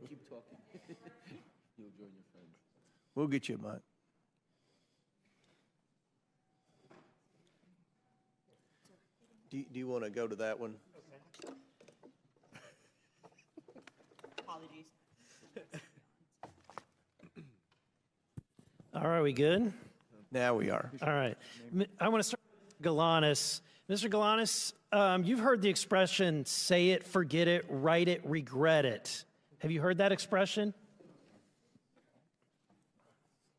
Keep talking. You'll join your friends. We'll get you a mic. Do you want to go to that one? Okay. Apologies. All right, we good? Now we are. All right. I want to start with Galanis. Mr. Galanis, you've heard the expression, say it, forget it, write it, regret it. Have you heard that expression?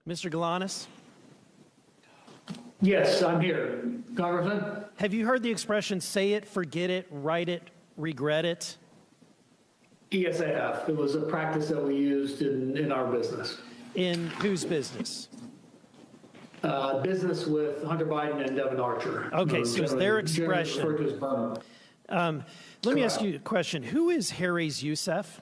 Mr. Galanis? Yes, I'm here. Congressman? Have you heard the expression, say it, forget it, write it, regret it? Yes, I have. It was a practice that we used in our business. In whose business? Business with Hunter Biden and Devin Archer. Okay, so it's their expression. Let me ask you a question. Who is Harris Youssef?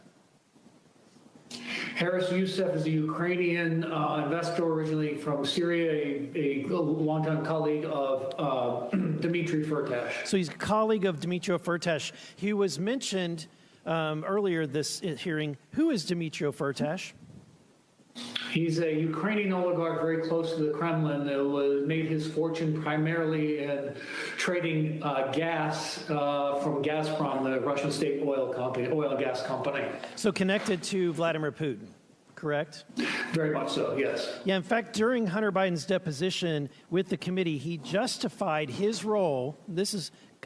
Harris Youssef is a Ukrainian investor originally from Syria, a longtime colleague of Dmitry Firtash. So he's a colleague of Dmitry Firtash. He was mentioned earlier this hearing. Who is Dmitry Firtash? He's a Ukrainian oligarch very close to the Kremlin that made his fortune primarily in trading gas from Gazprom, the Russian state oil and gas company. So connected to Vladimir Putin, correct? Very much so, yes. Yeah, in fact, during Hunter Biden's deposition with the committee, he justified his role.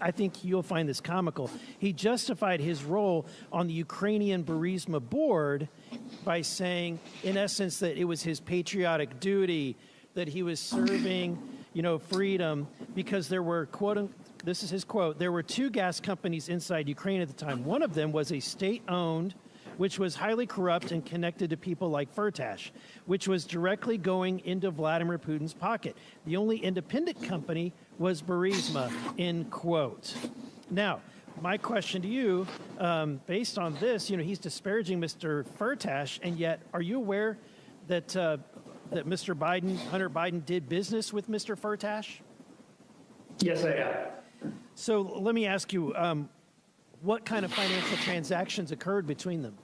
I think you'll find this comical. He justified his role on the Ukrainian Burisma board by saying, in essence, that it was his patriotic duty, that he was serving, freedom, because there were, this is his quote, there were 2 gas companies inside Ukraine at the time. One of them was a state-owned, which was highly corrupt and connected to people like Firtash, which was directly going into Vladimir Putin's pocket. The only independent company was Burisma, end quote. Now, my question to you, based on this, he's disparaging Mr. Firtash, and yet, are you aware that that Mr. Biden, Hunter Biden, did business with Mr. Firtash? Yes, I am. So let me ask you, what kind of financial transactions occurred between them?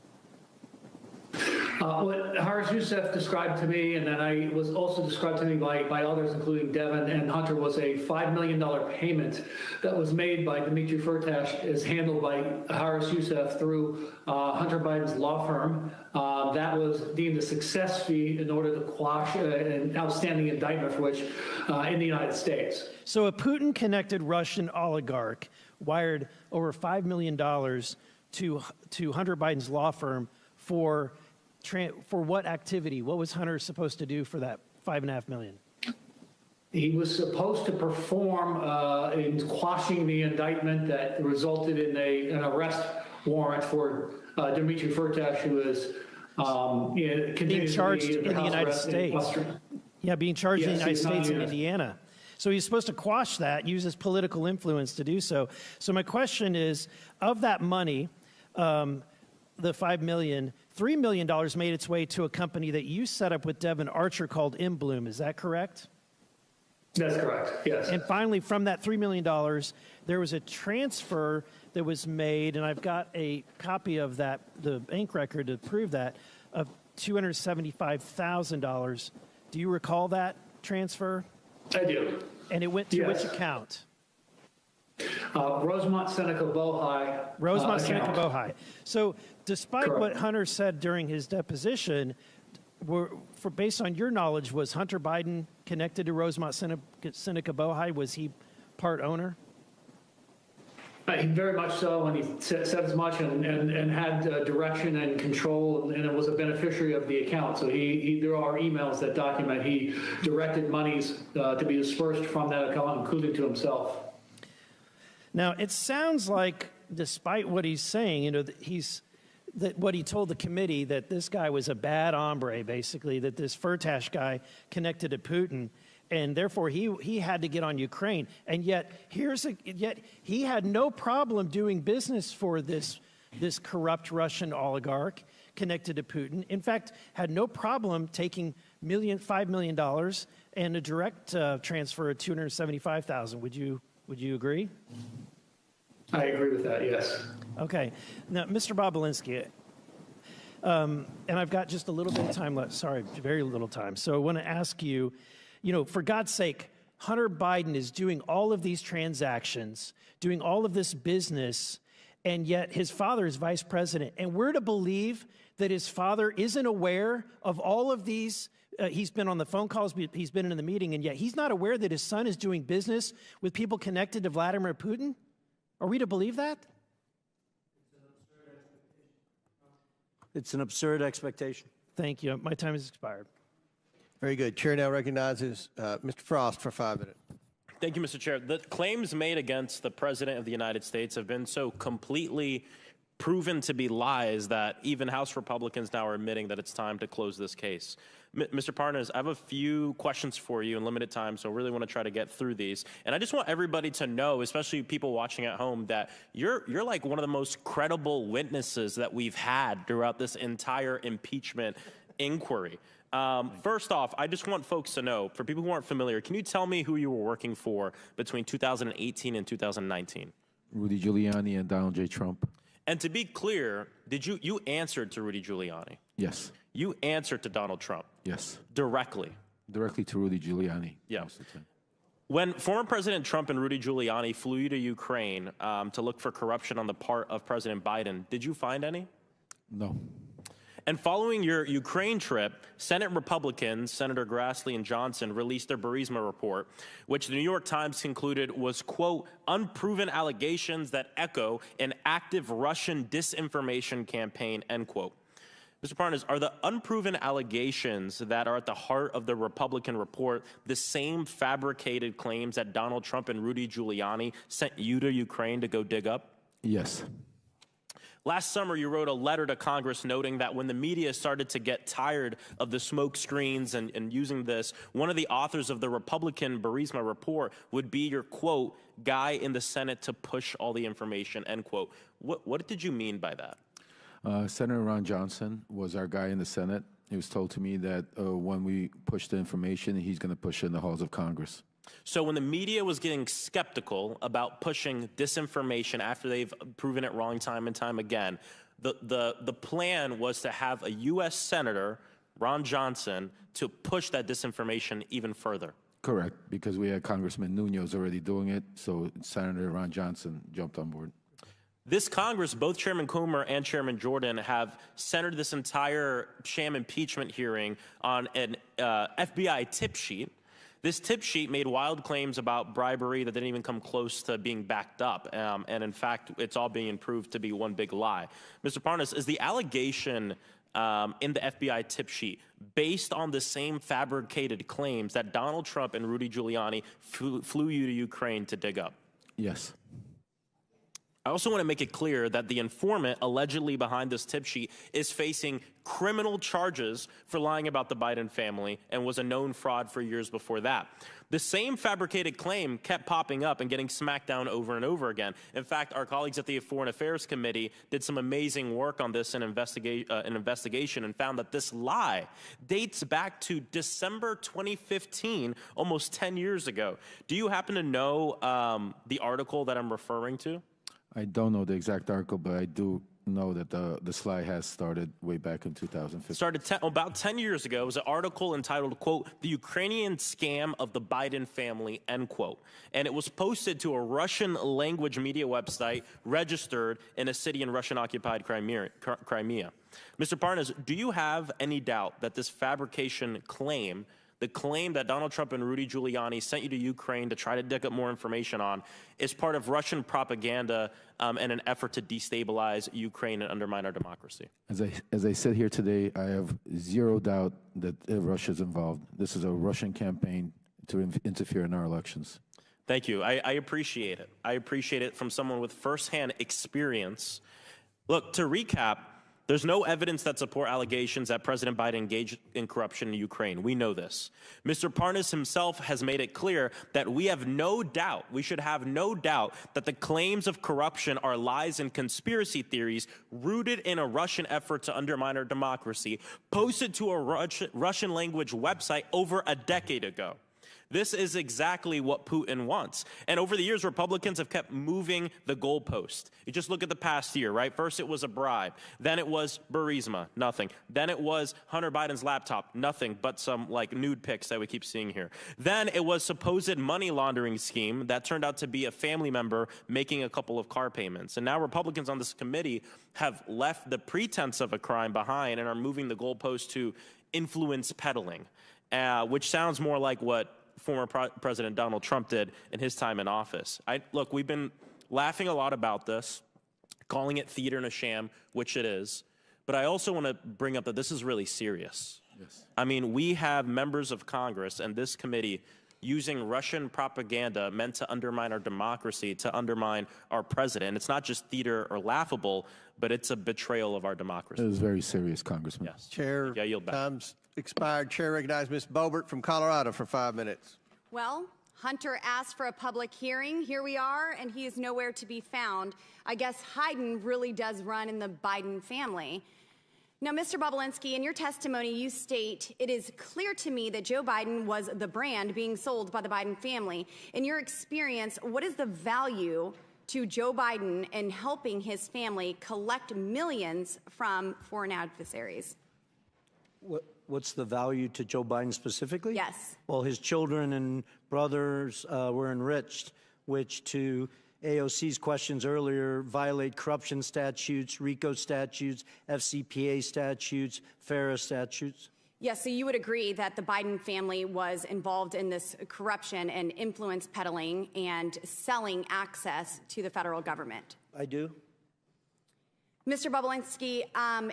What Haris Youssef described to me, and then I was also described to me by others, including Devin and Hunter, was a $5 million payment that was made by Dimitri Firtash, is handled by Haris Youssef through Hunter Biden's law firm. That was deemed a success fee in order to quash an outstanding indictment for which in the United States. So a Putin-connected Russian oligarch wired over $5 million to Hunter Biden's law firm for what activity? What was Hunter supposed to do for that $5.5 million? He was supposed to perform in quashing the indictment that resulted in an arrest warrant for Dimitri Firtash, who is being charged in the United States. Yeah, being charged in the United States in Indiana. So he's supposed to quash that, use his political influence to do so. So my question is, of that money, the $5 million, $3 million made its way to a company that you set up with Devin Archer called Inbloom. Is that correct? That's correct, yes. And finally, from that $3 million, there was a transfer that was made, and I've got a copy of that, the bank record to prove that, of $275,000. Do you recall that transfer? I do. And it went to which account? Rosemont Seneca Bohai. Rosemont Seneca Bohai. So despite what Hunter said during his deposition, based on your knowledge, was Hunter Biden connected to Rosemont Seneca Bohai? Was he part owner? Very much so, and he said as much and had direction and control, and it was a beneficiary of the account. So there are emails that document he directed monies to be dispersed from that account, including to himself. Now, it sounds like, despite what he's saying, what he told the committee, that this guy was a bad hombre, basically, that this Firtash guy connected to Putin, and therefore he had to get on Ukraine. And yet he had no problem doing business for this corrupt Russian oligarch connected to Putin. In fact, had no problem taking $5 million and a direct transfer of $275,000. Would you agree? I agree with that, yes. Okay. Now, Mr. Bobulinski, and I've got just a little bit of time left. Sorry, very little time. So I want to ask you, for God's sake, Hunter Biden is doing all of these transactions, doing all of this business, and yet his father is vice president. And we're to believe that his father isn't aware of all of these. He's been on the phone calls, he's been in the meeting, and yet he's not aware that his son is doing business with people connected to Vladimir Putin? Are we to believe that? It's an absurd expectation. Thank you. My time has expired. Very good. Chair now recognizes Mr. Frost for 5 minutes. Thank you, Mr. Chair. The claims made against the President of the United States have been so completely proven to be lies that even House Republicans now are admitting that it's time to close this case. Mr. Parnas, I have a few questions for you in limited time, so I really want to try to get through these. And I just want everybody to know, especially people watching at home, that you're like one of the most credible witnesses that we've had throughout this entire impeachment inquiry. First off, I just want folks to know, for people who aren't familiar, can you tell me who you were working for between 2018 and 2019? Rudy Giuliani and Donald J. Trump. And to be clear, you answered to Rudy Giuliani? Yes. You answered to Donald Trump? Yes. Directly? Directly to Rudy Giuliani. Yeah. When former President Trump and Rudy Giuliani flew you to Ukraine to look for corruption on the part of President Biden, did you find any? No. And following your Ukraine trip, Senate Republicans, Senator Grassley and Johnson, released their Burisma report, which the New York Times concluded was, quote, unproven allegations that echo an active Russian disinformation campaign, end quote. Mr. Parnas, are the unproven allegations that are at the heart of the Republican report the same fabricated claims that Donald Trump and Rudy Giuliani sent you to Ukraine to go dig up? Yes. Last summer, you wrote a letter to Congress noting that when the media started to get tired of the smoke screens and using this, one of the authors of the Republican Burisma report would be your, quote, guy in the Senate to push all the information, end quote. What did you mean by that? Senator Ron Johnson was our guy in the Senate. It was told to me that when we push the information, he's going to push it in the halls of Congress. So when the media was getting skeptical about pushing disinformation after they've proven it wrong time and time again, The plan was to have a U.S. Senator, Ron Johnson, to push that disinformation even further. Correct, because we had Congressman Nunes already doing it, so Senator Ron Johnson jumped on board. This Congress, both Chairman Comer and Chairman Jordan, have centered this entire sham impeachment hearing on an FBI tip sheet. This tip sheet made wild claims about bribery that didn't even come close to being backed up. And in fact, it's all being proved to be one big lie. Mr. Parnas, is the allegation in the FBI tip sheet based on the same fabricated claims that Donald Trump and Rudy Giuliani flew you to Ukraine to dig up? Yes. I also want to make it clear that the informant allegedly behind this tip sheet is facing criminal charges for lying about the Biden family and was a known fraud for years before that. The same fabricated claim kept popping up and getting smacked down over and over again. In fact, our colleagues at the Foreign Affairs Committee did some amazing work on this investigation and found that this lie dates back to December 2015, almost 10 years ago. Do you happen to know the article that I'm referring to? I don't know the exact article, but I do know that the slide has started way back in 2015. Started about 10 years ago. It was an article entitled, quote, "The Ukrainian Scam of the Biden Family," end quote. And it was posted to a Russian language media website registered in a city in Russian-occupied Crimea. Mr. Parnas, do you have any doubt that this fabrication claim, the claim that Donald Trump and Rudy Giuliani sent you to Ukraine to try to dig up more information on, is part of Russian propaganda and an effort to destabilize Ukraine and undermine our democracy? As I said here today, I have zero doubt that Russia's involved. This is a Russian campaign to interfere in our elections. Thank you. I appreciate it. I appreciate it from someone with firsthand experience. Look, to recap, there's no evidence that support allegations that President Biden engaged in corruption in Ukraine. We know this. Mr. Parnas himself has made it clear that we have no doubt, we should have no doubt, that the claims of corruption are lies and conspiracy theories rooted in a Russian effort to undermine our democracy, posted to a Russian language website over a decade ago. This is exactly what Putin wants. And over the years, Republicans have kept moving the goalpost. You just look at the past year, right? First, it was a bribe. Then it was Burisma, nothing. Then it was Hunter Biden's laptop, nothing but some like nude pics that we keep seeing here. Then it was supposed money laundering scheme that turned out to be a family member making a couple of car payments. And now Republicans on this committee have left the pretense of a crime behind and are moving the goalpost to influence peddling, which sounds more like what former President Donald Trump did in his time in office. Look, we've been laughing a lot about this, calling it theater and a sham, which it is. But I also want to bring up that this is really serious. Yes. I mean, we have members of Congress and this committee using Russian propaganda meant to undermine our democracy, to undermine our president. It's not just theater or laughable, but it's a betrayal of our democracy. It is very serious, Congressman. Yes. Chair, yeah, yield back. Time's expired. Chair recognizes Ms. Boebert from Colorado for 5 minutes. Well, Hunter asked for a public hearing. Here we are, and he is nowhere to be found. I guess Hayden really does run in the Biden family. Now, Mr. Bobulinski, in your testimony, you state, "It is clear to me that Joe Biden was the brand being sold by the Biden family." In your experience, what is the value to Joe Biden in helping his family collect millions from foreign adversaries? What's the value to Joe Biden specifically? Yes. Well, his children and brothers were enriched, which to AOC's questions earlier violate corruption statutes, RICO statutes, FCPA statutes, FARA statutes. Yes, so you would agree that the Biden family was involved in this corruption and influence peddling and selling access to the federal government? I do. Mr. Bobulinski,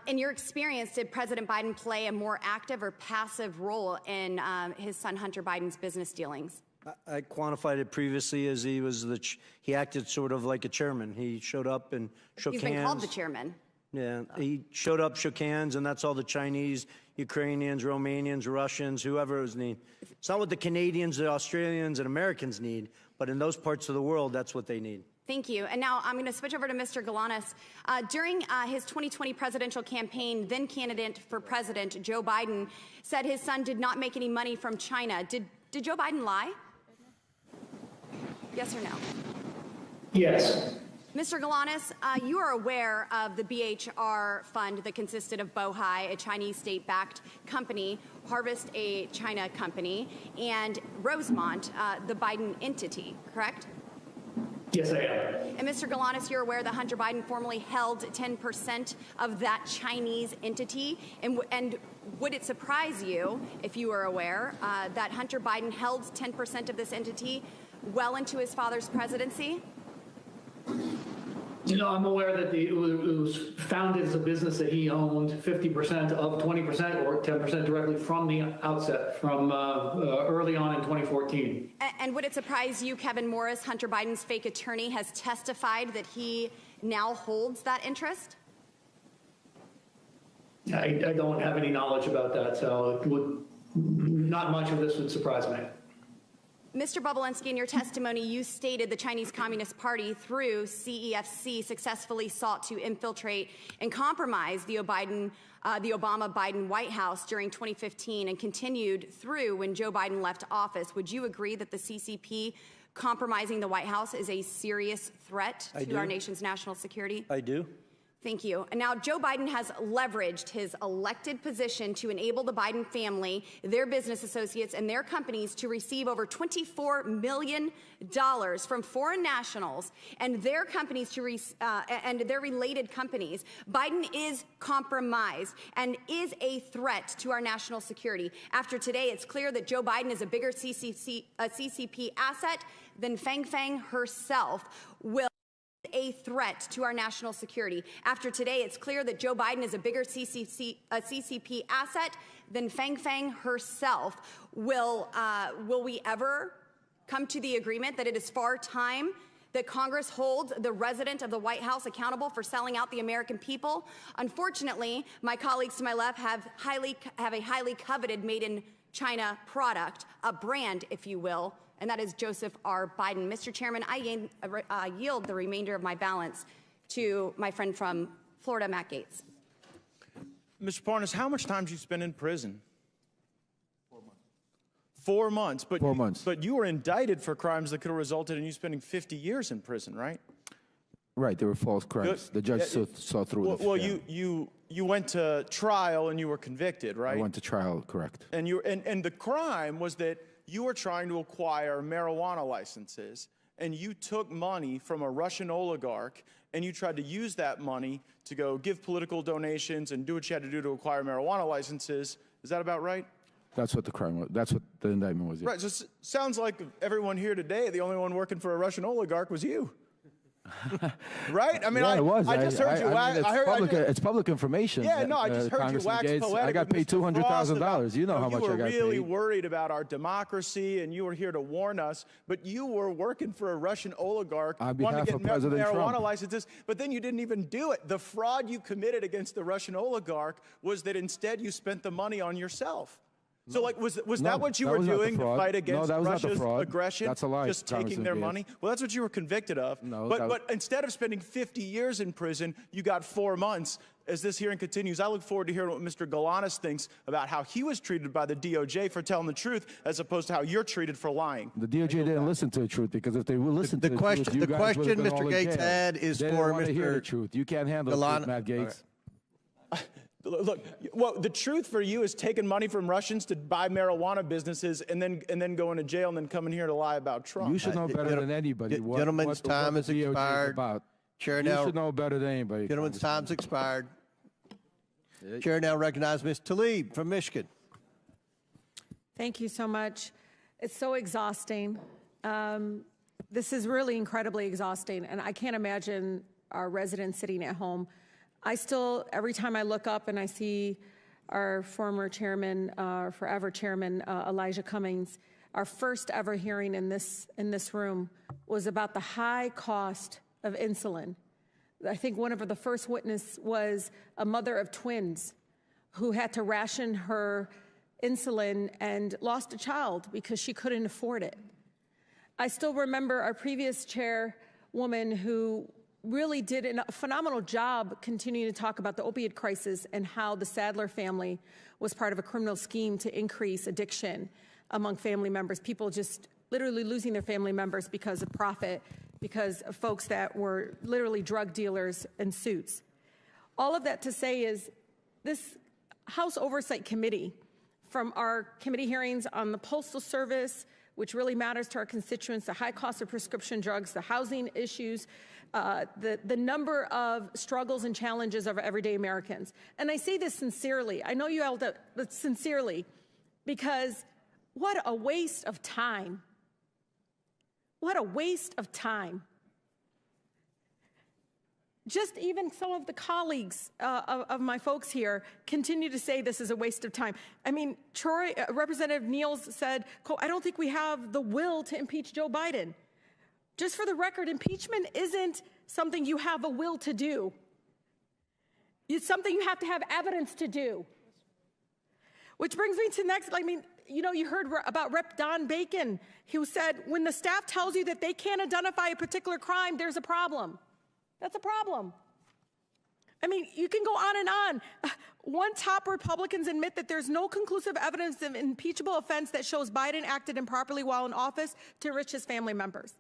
in your experience, did President Biden play a more active or passive role in his son Hunter Biden's business dealings? I quantified it previously as he acted sort of like a chairman. He showed up and shook hands. He's been called the chairman. Yeah, he showed up, shook hands, and that's all the Chinese, Ukrainians, Romanians, Russians, whoever is need. It's not what the Canadians, the Australians, and Americans need, but in those parts of the world, that's what they need. Thank you. And now I'm going to switch over to Mr. Galanis. During his 2020 presidential campaign, then candidate for president Joe Biden said his son did not make any money from China. Did Joe Biden lie? Yes or no? Yes. Mr. Galanis, you are aware of the BHR fund that consisted of Bohai, a Chinese state-backed company, Harvest, a China company, and Rosemont, the Biden entity, correct? Yes, I am. And Mr. Galanis, you're aware that Hunter Biden formerly held 10% of that Chinese entity, and would it surprise you, if you were aware, that Hunter Biden held 10% of this entity well into his father's presidency? You know, I'm aware that it was founded as a business that he owned 50% of 20% or 10% directly from the outset, from early on in 2014. And would it surprise you, Kevin Morris, Hunter Biden's fake attorney, has testified that he now holds that interest? I don't have any knowledge about that, so not much of this would surprise me. Mr. Bobulinski, in your testimony, you stated the Chinese Communist Party, through CEFC, successfully sought to infiltrate and compromise the Obama-Biden White House during 2015 and continued through when Joe Biden left office. Would you agree that the CCP compromising the White House is a serious threat to our nation's national security? I do. Thank you. And now Joe Biden has leveraged his elected position to enable the Biden family, their business associates, and their companies to receive over $24 million from foreign nationals and their companies and their related companies. Biden is compromised and is a threat to our national security. After today, it's clear that Joe Biden is a bigger CCP asset than Fang Fang herself will. A threat to our national security. After today, it's clear that Joe Biden is a bigger CCP asset than Fang Fang herself. Will we ever come to the agreement that it is far time that Congress holds the resident of the White House accountable for selling out the American people? Unfortunately, my colleagues to my left have a highly coveted made in China product, a brand, if you will, and that is Joseph R. Biden. Mr. Chairman, I yield the remainder of my balance to my friend from Florida, Matt Gaetz. Mr. Parnas, how much time did you spend in prison? 4 months. 4 months. But 4 months. But you were indicted for crimes that could have resulted in you spending 50 years in prison, right? Right, they were false crimes. The judge saw through it. Well, you went to trial and you were convicted, right? I went to trial, correct. And the crime was that you were trying to acquire marijuana licenses, and you took money from a Russian oligarch, and you tried to use that money to go give political donations and do what you had to do to acquire marijuana licenses. Is that about right? That's what the crime was. That's what the indictment was. Yeah. Right. So it sounds like everyone here today, the only one working for a Russian oligarch was you. Right? I mean, yeah, it was. I just heard you. It's public information. Yeah, no, I just heard you wax poetic. I got paid $200,000. You know how much I got paid. You were really worried about our democracy, and you were here to warn us. But you were working for a Russian oligarch, wanting to get marijuana licenses, but then you didn't even do it. The fraud you committed against the Russian oligarch was that instead you spent the money on yourself. So, like, was that what you were doing to fight against Russia's aggression? That's a lie. Just taking their money? Well, that's what you were convicted of. No, but instead of spending 50 years in prison, you got 4 months. As this hearing continues, I look forward to hearing what Mr. Galanis thinks about how he was treated by the DOJ for telling the truth, as opposed to how you're treated for lying. The DOJ didn't listen to the truth, because if they would listen to the truth, the question Mr. Gaetz had is for Mr. Hear the truth. You can't handle the truth, Matt Gaetz. Look, well, the truth for you is taking money from Russians to buy marijuana businesses and then going to jail and then coming here to lie about Trump. You should know better than anybody. Gentlemen's time has expired. Chair now. You should know better than anybody. Gentlemen's time's expired. Chair now recognizes Ms. Tlaib from Michigan. Thank you so much. It's so exhausting. This is really incredibly exhausting, and I can't imagine our residents sitting at home. I still, every time I look up and I see our former chairman, forever chairman, Elijah Cummings, our first ever hearing in this room was about the high cost of insulin. I think one of the first witnesses was a mother of twins who had to ration her insulin and lost a child because she couldn't afford it. I still remember our previous chairwoman who really did a phenomenal job continuing to talk about the opiate crisis and how the Sadler family was part of a criminal scheme to increase addiction among family members, people just literally losing their family members because of profit because of folks that were literally drug dealers in suits. All of that to say is this House Oversight Committee, from our committee hearings on the Postal Service, which really matters to our constituents, the high cost of prescription drugs, the housing issues, the number of struggles and challenges of everyday Americans. And I say this sincerely. I know you all do, but sincerely, because what a waste of time. What a waste of time. Just even some of the colleagues of my folks here continue to say this is a waste of time. I mean, Representative Niels said, quote, I don't think we have the will to impeach Joe Biden. Just for the record, impeachment isn't something you have a will to do. It's something you have to have evidence to do. Which brings me to next, I mean, you know, you heard about Rep. Don Bacon, who said, when the staff tells you that they can't identify a particular crime, there's a problem. That's a problem. I mean, you can go on and on. One top Republicans admit that there's no conclusive evidence of impeachable offense that shows Biden acted improperly while in office to enrich his family members.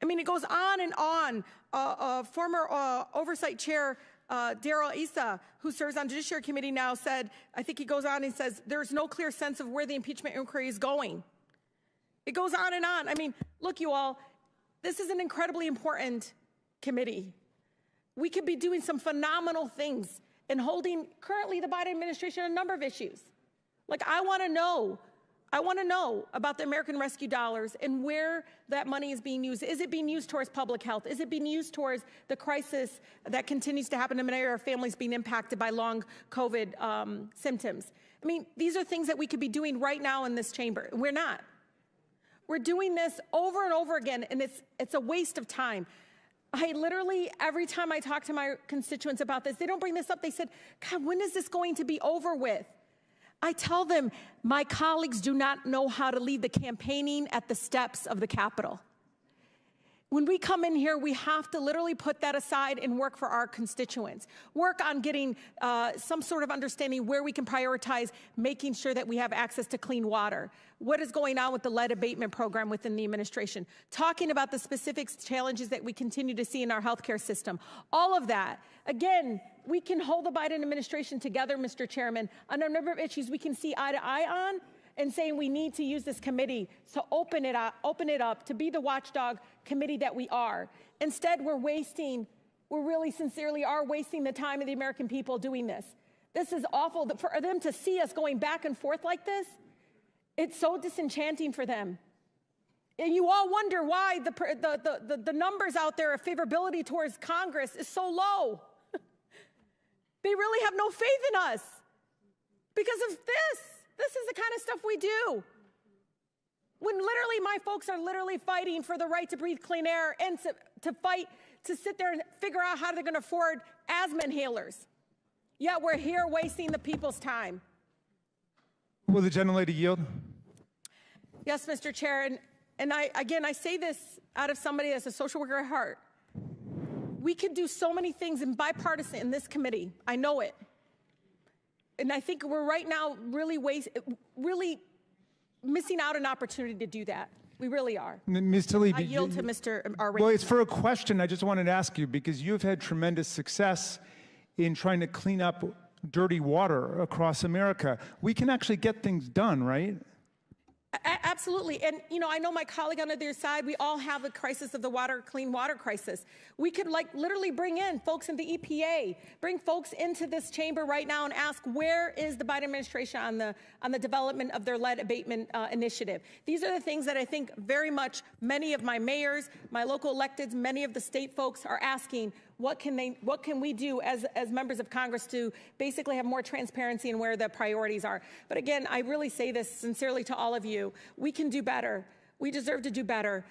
I mean, it goes on and on. Former Oversight Chair Darrell Issa, who serves on Judiciary Committee now, said, I think he goes on and says, there's no clear sense of where the impeachment inquiry is going. It goes on and on. I mean, look, you all, this is an incredibly important committee. We could be doing some phenomenal things and holding currently the Biden administration a number of issues. Like, I want to know about the American Rescue dollars and where that money is being used. Is it being used towards public health? Is it being used towards the crisis that continues to happen in many of our families being impacted by long COVID symptoms? I mean, these are things that we could be doing right now in this chamber. We're not. We're doing this over and over again, and it's a waste of time. I literally, every time I talk to my constituents about this, they don't bring this up. They said, God, when is this going to be over with? I tell them, my colleagues do not know how to lead the campaigning at the steps of the Capitol. When we come in here, we have to literally put that aside and work for our constituents. Work on getting some sort of understanding where we can prioritize making sure that we have access to clean water. What is going on with the lead abatement program within the administration? Talking about the specific challenges that we continue to see in our healthcare system. All of that. Again, we can hold the Biden administration together, Mr. Chairman, on a number of issues we can see eye to eye on, and saying we need to use this committee to open it up to be the watchdog committee that we are. Instead, we really sincerely are wasting the time of the American people doing this. This is awful. For them to see us going back and forth like this, it's so disenchanting for them. And you all wonder why the numbers out there of favorability towards Congress is so low. They really have no faith in us because of this. This is the kind of stuff we do. When literally my folks are literally fighting for the right to breathe clean air and to fight to sit there and figure out how they're going to afford asthma inhalers. Yet we're here wasting the people's time. Will the gentlelady yield? Yes, Mr. Chair. And I say this out of somebody that's a social worker at heart. We could do so many things in bipartisan in this committee. I know it. And I think we're right now really missing out an opportunity to do that. We really are. Ms. Tlaib, I yield to Mr. Well, it's for a question I just wanted to ask you, because you've had tremendous success in trying to clean up dirty water across America. We can actually get things done, right? Absolutely. And, you know, I know my colleague on the other side, we all have a crisis of the clean water crisis. We could literally bring in folks in the EPA, bring folks into this chamber right now and ask, where is the Biden administration on the development of their lead abatement initiative? These are the things that I think very much many of my mayors, my local electeds, many of the state folks are asking, what can we do as members of Congress to basically have more transparency in where the priorities are? But again, I really say this sincerely to all of you. We can do better. We deserve to do better.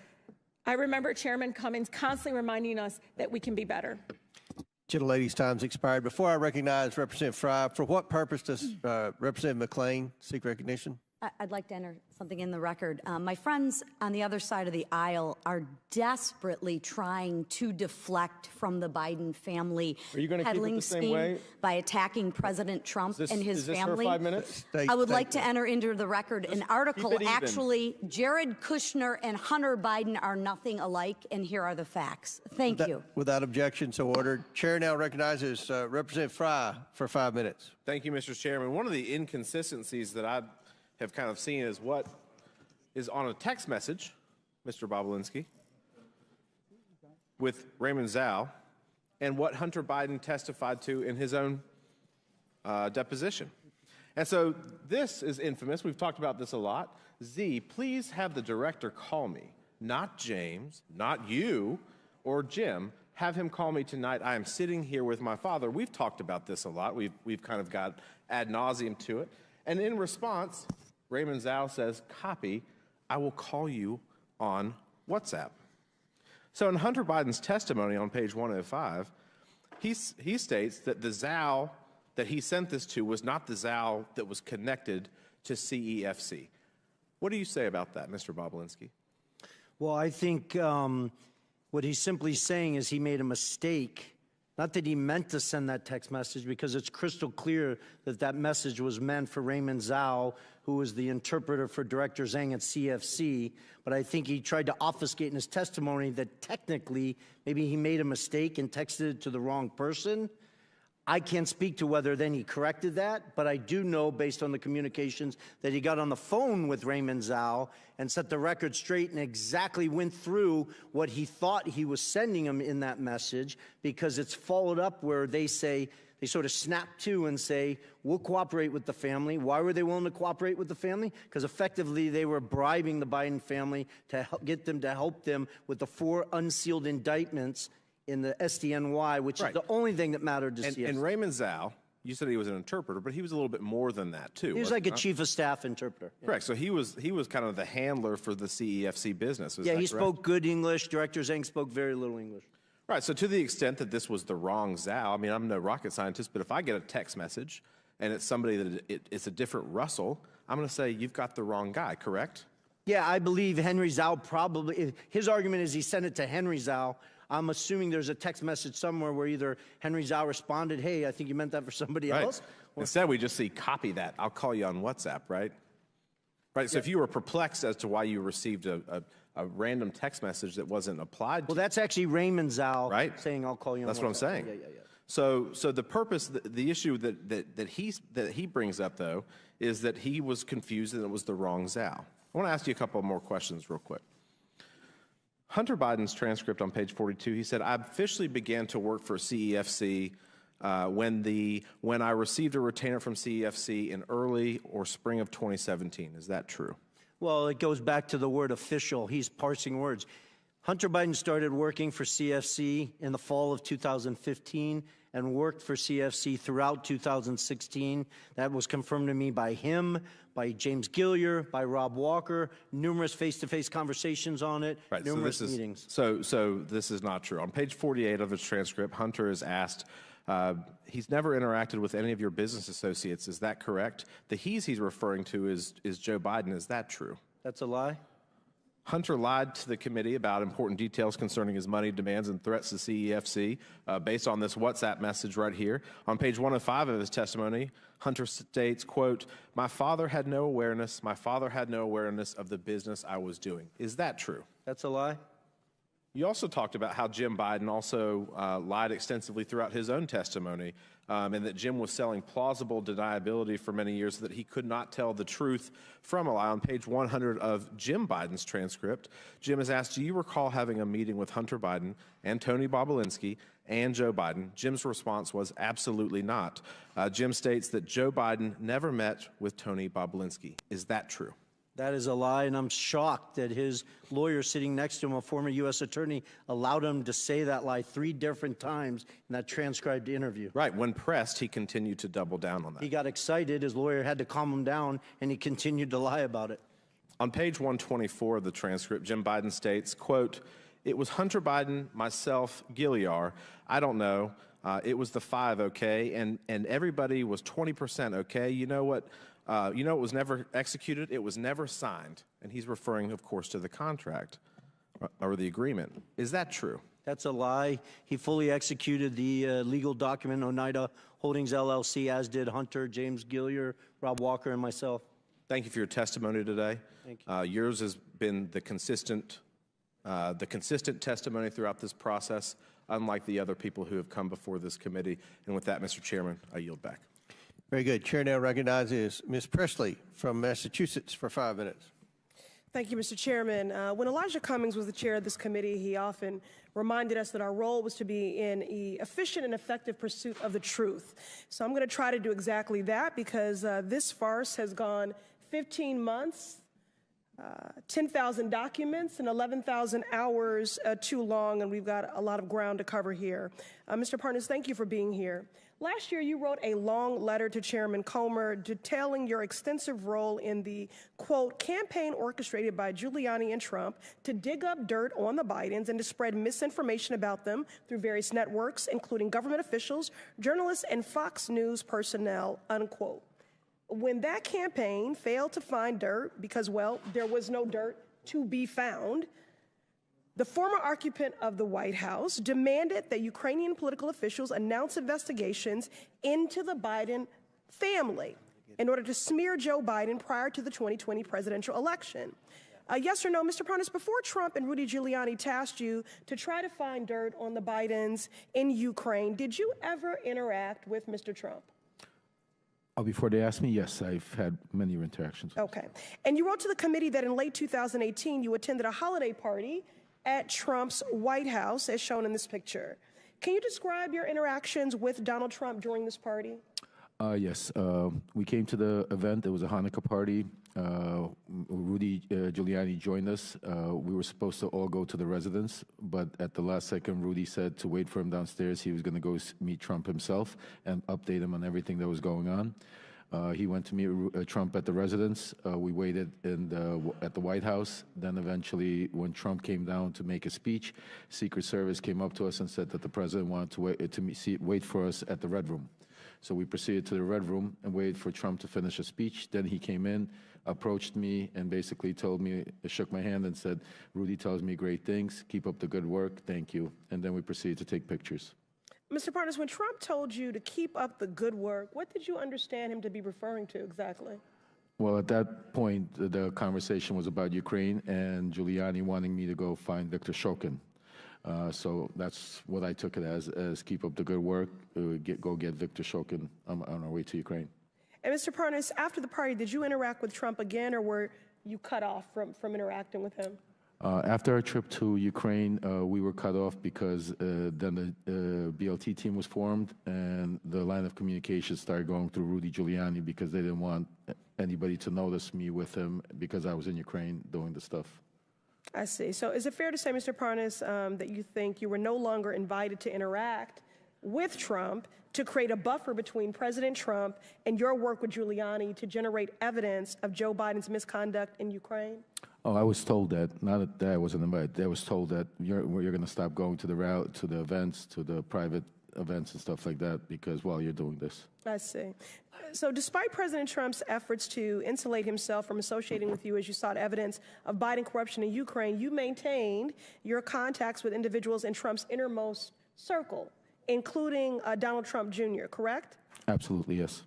I remember Chairman Cummings constantly reminding us that we can be better. Gentlelady's time's expired. Before I recognize Representative Fry, for what purpose does Representative McClain seek recognition? I'd like to enter something in the record. My friends on the other side of the aisle are desperately trying to deflect from the Biden family peddling scheme by attacking President Trump and his family. Her 5 minutes? I would like to enter into the record an article. Actually, Jared Kushner and Hunter Biden are nothing alike, and here are the facts. Thank you. Without objection, so ordered. Chair now recognizes Representative Fry for 5 minutes. Thank you, Mr. Chairman. One of the inconsistencies that I have kind of seen is what is on a text message, Mr. Bobulinski, with Raymond Zhao, and what Hunter Biden testified to in his own deposition. And so this is infamous. We've talked about this a lot. Z, please have the director call me, not James, not you or Jim. Have him call me tonight. I am sitting here with my father. We've talked about this a lot. We've kind of got ad nauseum to it. And in response, Raymond Zhao says, copy, I will call you on WhatsApp. So in Hunter Biden's testimony on page 105, he states that the Zhao that he sent this to was not the Zhao that was connected to CEFC. What do you say about that, Mr. Bobulinski? Well, I think what he's simply saying is he made a mistake. Not that he meant to send that text message, because it's crystal clear that that message was meant for Raymond Zhao, who was the interpreter for Director Zhang at CFC. But I think he tried to obfuscate in his testimony that technically maybe he made a mistake and texted it to the wrong person. I can't speak to whether then he corrected that, but I do know, based on the communications, that he got on the phone with Raymond Zhao and set the record straight and exactly went through what he thought he was sending him in that message, because it's followed up where they say, they sort of snap to and say, we'll cooperate with the family. Why were they willing to cooperate with the family? Because effectively they were bribing the Biden family to get them to help them with the 4 unsealed indictments in the SDNY, which is the only thing that mattered to CFC. And Raymond Zhao, you said he was an interpreter, but he was a little bit more than that, too. He was like a chief of staff interpreter. Correct. So he was kind of the handler for the CEFC business. Yeah, he spoke good English. Director Zhang spoke very little English. Right. So to the extent that this was the wrong Zhao, I mean, I'm no rocket scientist, but if I get a text message and it's somebody that it's a different Russell, I'm going to say, you've got the wrong guy, correct? Yeah, I believe Henry Zhao probably, his argument is he sent it to Henry Zhao. I'm assuming there's a text message somewhere where either Henry Zhao responded, hey, I think you meant that for somebody else. Instead, we just see, copy that. I'll call you on WhatsApp, right? Right. So if you were perplexed as to why you received a random text message that wasn't applied to, well, that's actually Raymond Zhao saying, I'll call you on WhatsApp. That's what I'm saying. Yeah. So the purpose, the issue that he brings up, though, is that he was confused and it was the wrong Zhao. I want to ask you a couple more questions real quick. Hunter Biden's transcript on page 42, he said, I officially began to work for CEFC when I received a retainer from CEFC in early or spring of 2017. Is that true? Well, it goes back to the word official. He's parsing words. Hunter Biden started working for CFC in the fall of 2015 and worked for CFC throughout 2016. That was confirmed to me by him, by James Gillier, by Rob Walker, numerous face-to-face conversations on it, numerous meetings. So this is not true. On page 48 of his transcript, Hunter is asked, he's never interacted with any of your business associates. Is that correct? The he's referring to is Joe Biden. Is that true? That's a lie. Hunter lied to the committee about important details concerning his money demands and threats to CEFC based on this WhatsApp message right here. On page 105 of his testimony, Hunter states, quote, my father had no awareness of the business I was doing. Is that true? That's a lie. You also talked about how Jim Biden also lied extensively throughout his own testimony, and that Jim was selling plausible deniability for many years so that he could not tell the truth from a lie. On page 100 of Jim Biden's transcript, Jim is asked, do you recall having a meeting with Hunter Biden and Tony Bobulinski and Joe Biden? Jim's response was absolutely not. Jim states that Joe Biden never met with Tony Bobulinski. Is that true? That is a lie, and I'm shocked that his lawyer sitting next to him, a former U.S. attorney, allowed him to say that lie 3 different times in that transcribed interview. Right. When pressed, he continued to double down on that. He got excited. His lawyer had to calm him down, and he continued to lie about it. On page 124 of the transcript, Jim Biden states, quote, it was Hunter Biden, myself, Gilliar. I don't know. It was the 5, okay? And everybody was 20% okay. You know what? You know, it was never executed. It was never signed. And he's referring, of course, to the contract or the agreement. Is that true? That's a lie. He fully executed the legal document, Oneida Holdings LLC, as did Hunter, James Gillier, Rob Walker, and myself. Thank you for your testimony today. Thank you. Yours has been the consistent testimony throughout this process, unlike the other people who have come before this committee. And with that, Mr. Chairman, I yield back. Very good. Chair now recognizes Ms. Presley from Massachusetts for 5 minutes. Thank you, Mr. Chairman. When Elijah Cummings was the chair of this committee, he often reminded us that our role was to be in an efficient and effective pursuit of the truth. So I'm going to try to do exactly that, because this farce has gone 15 months, 10,000 documents, and 11,000 hours too long, and we've got a lot of ground to cover here. Mr. Parnas, thank you for being here. Last year, you wrote a long letter to Chairman Comer detailing your extensive role in the, quote, campaign orchestrated by Giuliani and Trump to dig up dirt on the Bidens and to spread misinformation about them through various networks, including government officials, journalists, and Fox News personnel, unquote. When that campaign failed to find dirt because, well, there was no dirt to be found, the former occupant of the White House demanded that Ukrainian political officials announce investigations into the Biden family in order to smear Joe Biden prior to the 2020 presidential election. Yes or no, Mr. Parnas, before Trump and Rudy Giuliani tasked you to try to find dirt on the Bidens in Ukraine, did you ever interact with Mr. Trump? Before they asked me, yes, I've had many interactions. Okay. And you wrote to the committee that in late 2018, you attended a holiday party at Trump's White House, as shown in this picture. Can you describe your interactions with Donald Trump during this party? Yes. We came to the event. It was a Hanukkah party. Rudy Giuliani joined us. We were supposed to all go to the residence, but at the last second, Rudy said to wait for him downstairs. He was going to go meet Trump himself and update him on everything that was going on. He went to meet Trump at the residence. We waited at the White House. Then eventually, when Trump came down to make a speech, Secret Service came up to us and said that the president wanted to wait for us at the Red Room. So we proceeded to the Red Room and waited for Trump to finish a speech. Then he came in, approached me, and basically shook my hand and said, "Rudy tells me great things. Keep up the good work. Thank you." And then we proceeded to take pictures. Mr. Parnas, when Trump told you to keep up the good work, what did you understand him to be referring to exactly? Well, at that point, the conversation was about Ukraine and Giuliani wanting me to go find Viktor Shokin. So that's what I took it as keep up the good work, go get Viktor Shokin on our way to Ukraine. And Mr. Parnas, after the party, did you interact with Trump again, or were you cut off from interacting with him? After our trip to Ukraine, we were cut off because then the BLT team was formed and the line of communication started going through Rudy Giuliani because they didn't want anybody to notice me with him because I was in Ukraine doing the stuff. I see. So is it fair to say, Mr. Parnas, that you think you were no longer invited to interact with Trump to create a buffer between President Trump and your work with Giuliani to generate evidence of Joe Biden's misconduct in Ukraine? Oh, I was told that. Not that I wasn't invited. I was told that you're going to stop going to the events, to the private events and stuff like that because, well, you're doing this. I see. So despite President Trump's efforts to insulate himself from associating with you as you sought evidence of Biden corruption in Ukraine, you maintained your contacts with individuals in Trump's innermost circle, including Donald Trump Jr., correct? Absolutely, yes.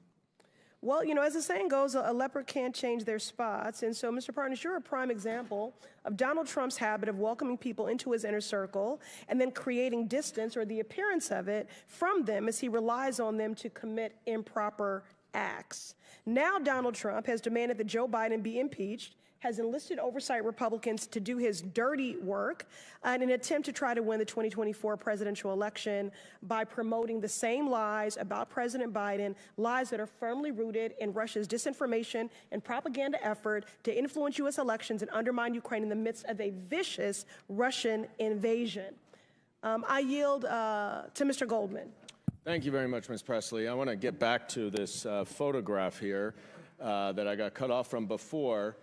Well, you know, as the saying goes, a leopard can't change their spots. And so, Mr. Parnas, you're a prime example of Donald Trump's habit of welcoming people into his inner circle and then creating distance or the appearance of it from them as he relies on them to commit improper acts. Now, Donald Trump has demanded that Joe Biden be impeached, has enlisted oversight Republicans to do his dirty work in an attempt to try to win the 2024 presidential election by promoting the same lies about President Biden, lies that are firmly rooted in Russia's disinformation and propaganda effort to influence U.S. elections and undermine Ukraine in the midst of a vicious Russian invasion. I yield to Mr. Goldman. Thank you very much, Ms. Presley. I want to get back to this photograph here that I got cut off from before.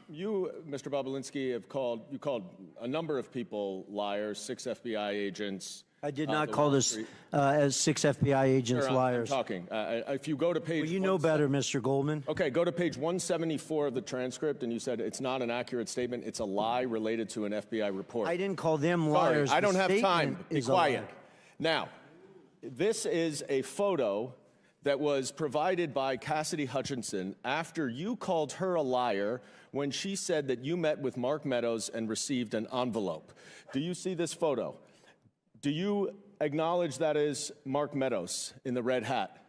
You, Mr. Bobulinski, have called a number of people liars, 6 FBI agents. I did not call this as 6 FBI agents liars. I'm talking. If you go to page... Well, you know better, Mr. Goldman. Okay, go to page 174 of the transcript, and you said it's not an accurate statement. It's a lie related to an FBI report. I didn't call them liars. Sorry, I don't have time. Be quiet. Lie. Now, this is a photo that was provided by Cassidy Hutchinson after you called her a liar when she said that you met with Mark Meadows and received an envelope. Do you see this photo? Do you acknowledge that is Mark Meadows in the red hat?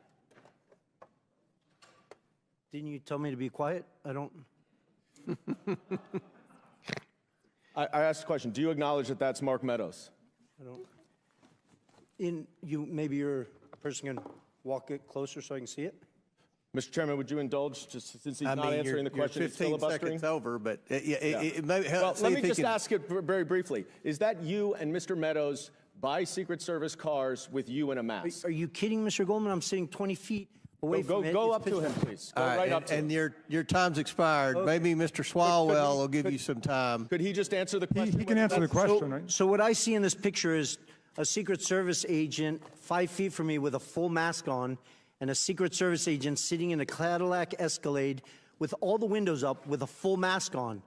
Didn't you tell me to be quiet? I don't... I asked the question, do you acknowledge that that's Mark Meadows? I don't... Maybe your person can walk it closer so I can see it? Mr. Chairman, would you indulge, just since he's not answering the question? You're 15 seconds over, but it may help. Well, let me just ask it very briefly. Is that you and Mr. Meadows buy Secret Service cars with you in a mask? Are you kidding, Mr. Goldman? I'm sitting 20 feet away from it. Go up to him, please. Go right up to him. And your time's expired. Okay. Maybe Mr. Swalwell will give you some time. Could he just answer the question? He can answer the question, right? So what I see in this picture is a Secret Service agent 5 feet from me with a full mask on, and a Secret Service agent sitting in a Cadillac Escalade with all the windows up with a full mask on.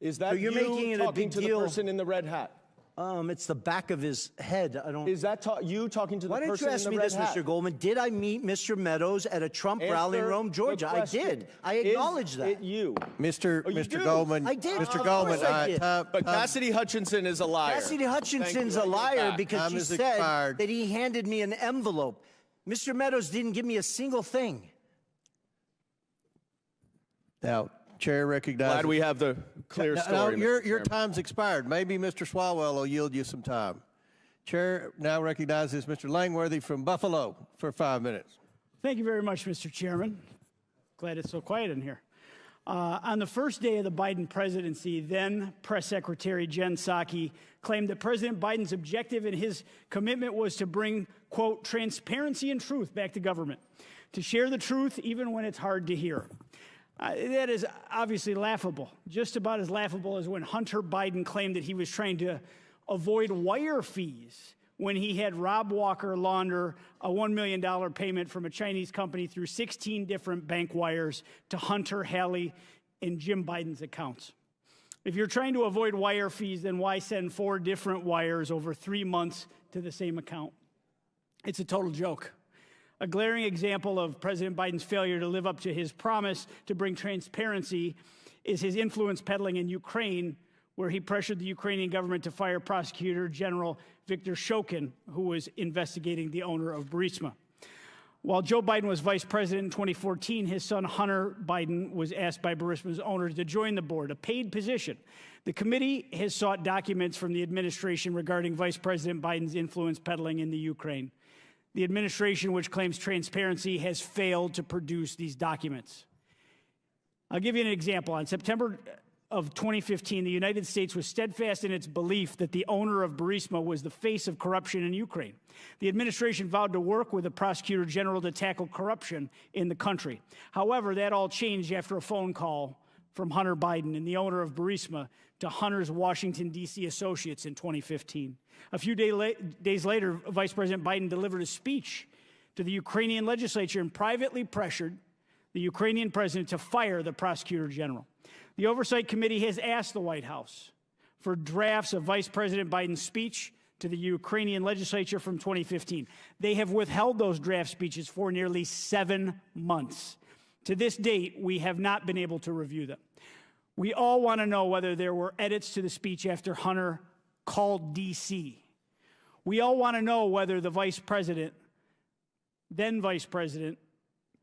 Is that you're making it a big to deal? The person in the red hat? It's the back of his head. I don't. Is that you talking to the person in the red hat? Why don't you ask me this, Mr. Goldman? Did I meet Mr. Meadows at a Trump rally in Rome, Georgia? I did. I acknowledge that. You, Mr. Goldman. I did. Mr. Goldman. But Cassidy Hutchinson is a liar. Cassidy Hutchinson's a liar because she said that he handed me an envelope. Mr. Meadows didn't give me a single thing. Now, Chair recognizes... Glad we have the clear story. Your time's expired. Maybe Mr. Swalwell will yield you some time. Chair now recognizes Mr. Langworthy from Buffalo for 5 minutes. Thank you very much, Mr. Chairman. Glad it's so quiet in here. On the first day of the Biden presidency, then Press Secretary Jen Psaki claimed that President Biden's objective and his commitment was to bring, quote, transparency and truth back to government, to share the truth even when it's hard to hear. That is obviously laughable, just about as laughable as when Hunter Biden claimed that he was trying to avoid wire fees when he had Rob Walker launder a $1 million payment from a Chinese company through 16 different bank wires to Hunter, Hallie, and Jim Biden's accounts. If you're trying to avoid wire fees, then why send 4 different wires over 3 months to the same account? It's a total joke. A glaring example of President Biden's failure to live up to his promise to bring transparency is his influence peddling in Ukraine, where he pressured the Ukrainian government to fire Prosecutor General Viktor Shokin, who was investigating the owner of Burisma. While Joe Biden was vice president in 2014, his son Hunter Biden was asked by Burisma's owners to join the board, a paid position. The committee has sought documents from the administration regarding Vice President Biden's influence peddling in the Ukraine. The administration, which claims transparency, has failed to produce these documents. I'll give you an example. On September of 2015, the United States was steadfast in its belief that the owner of Burisma was the face of corruption in Ukraine. The administration vowed to work with the prosecutor general to tackle corruption in the country. However, that all changed after a phone call from Hunter Biden and the owner of Burisma to Hunter's Washington, D.C. associates in 2015. A few days later, Vice President Biden delivered a speech to the Ukrainian legislature and privately pressured the Ukrainian president to fire the prosecutor general. The Oversight Committee has asked the White House for drafts of Vice President Biden's speech to the Ukrainian legislature from 2015. They have withheld those draft speeches for nearly 7 months. To this date, we have not been able to review them. We all want to know whether there were edits to the speech after Hunter called D.C. We all want to know whether the then vice president,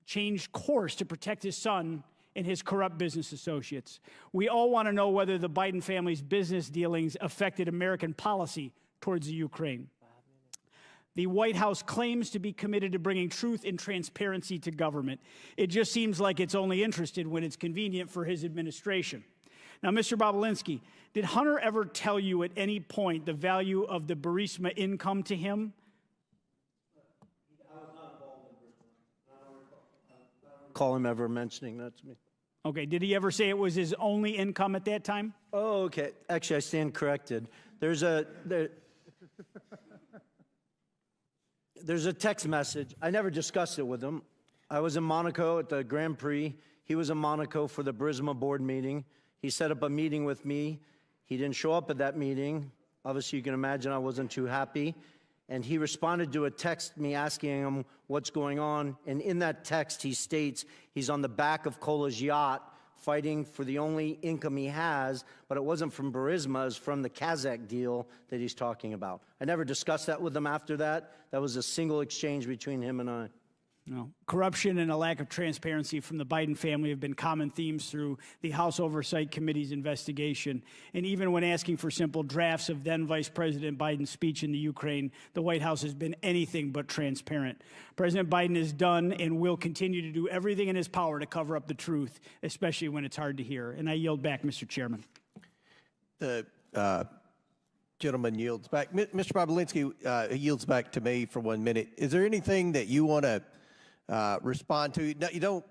changed course to protect his son and his corrupt business associates. We all want to know whether the Biden family's business dealings affected American policy towards the Ukraine. The White House claims to be committed to bringing truth and transparency to government. It just seems like it's only interested when it's convenient for his administration. Now, Mr. Bobulinski, did Hunter ever tell you at any point the value of the Burisma income to him? Call him ever mentioning that to me. Okay. Did he ever say it was his only income at that time? Oh, okay. Actually, I stand corrected. There's a text message. I never discussed it with him. I was in Monaco at the Grand Prix. He was in Monaco for the Burisma board meeting. He set up a meeting with me. He didn't show up at that meeting. Obviously, you can imagine I wasn't too happy. And he responded to a text me asking him what's going on. And in that text, he states he's on the back of Kola's yacht fighting for the only income he has, but it wasn't from Burisma, it was from the Kazakh deal that he's talking about. I never discussed that with him after that. That was a single exchange between him and I. No. Corruption and a lack of transparency from the Biden family have been common themes through the House Oversight Committee's investigation. And even when asking for simple drafts of then Vice President Biden's speech in the Ukraine, the White House has been anything but transparent. President Biden has done and will continue to do everything in his power to cover up the truth, especially when it's hard to hear. And I yield back, Mr. Chairman. The gentleman yields back. Mr. Bobulinski yields back to me for 1 minute. Is there anything that you want to respond to? No, you don't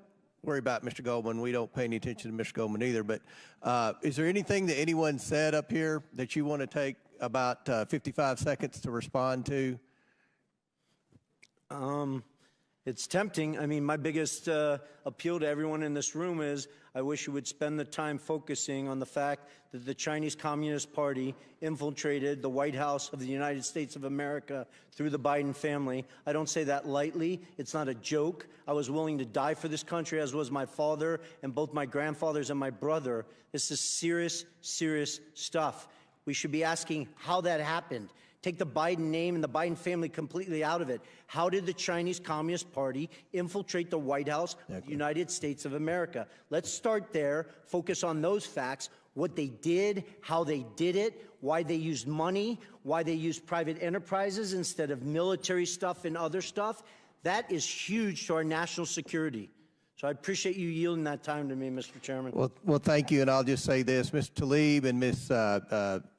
worry about Mr. Goldman. We don't pay any attention to Mr. Goldman either. But is there anything that anyone said up here that you want to take about 55 seconds to respond to? It's tempting. I mean, my biggest appeal to everyone in this room is I wish you would spend the time focusing on the fact that the Chinese Communist Party infiltrated the White House of the United States of America through the Biden family. I don't say that lightly. It's not a joke. I was willing to die for this country, as was my father and both my grandfathers and my brother. This is serious, serious stuff. We should be asking how that happened. Take the Biden name and the Biden family completely out of it. How did the Chinese Communist Party infiltrate the White House of the United States of America? Let's start there, focus on those facts, what they did, how they did it, why they used money, why they used private enterprises instead of military stuff and other stuff. That is huge to our national security. So I appreciate you yielding that time to me, Mr. Chairman. Well, thank you, and I'll just say this. Ms. Tlaib and Ms.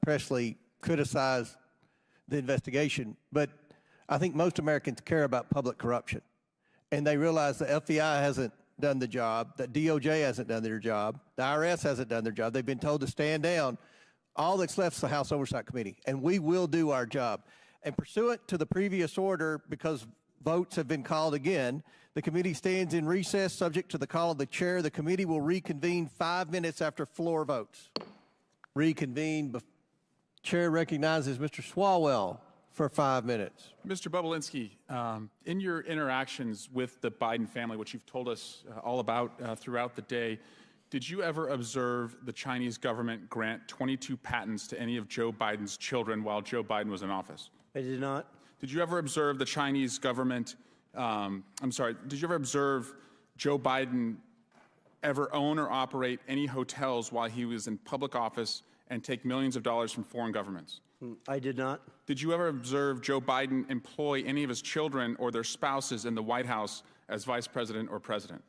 Presley criticized the investigation, but I think most Americans care about public corruption, and they realize the FBI hasn't done the job, that DOJ hasn't done their job, the IRS hasn't done their job. They've been told to stand down. All that's left is the House Oversight Committee, and we will do our job. And pursuant to the previous order, because votes have been called again, the committee stands in recess subject to the call of the chair. The committee will reconvene 5 minutes after floor votes. Reconvene. Chair recognizes Mr. Swalwell for 5 minutes. Mr. Bobulinski, in your interactions with the Biden family, which you've told us all about throughout the day, did you ever observe the Chinese government grant 22 patents to any of Joe Biden's children while Joe Biden was in office? I did not. Did you ever observe the Chinese government, did you ever observe Joe Biden ever own or operate any hotels while he was in public office and take millions of dollars from foreign governments? I did not. Did you ever observe Joe Biden employ any of his children or their spouses in the White House as vice president or president?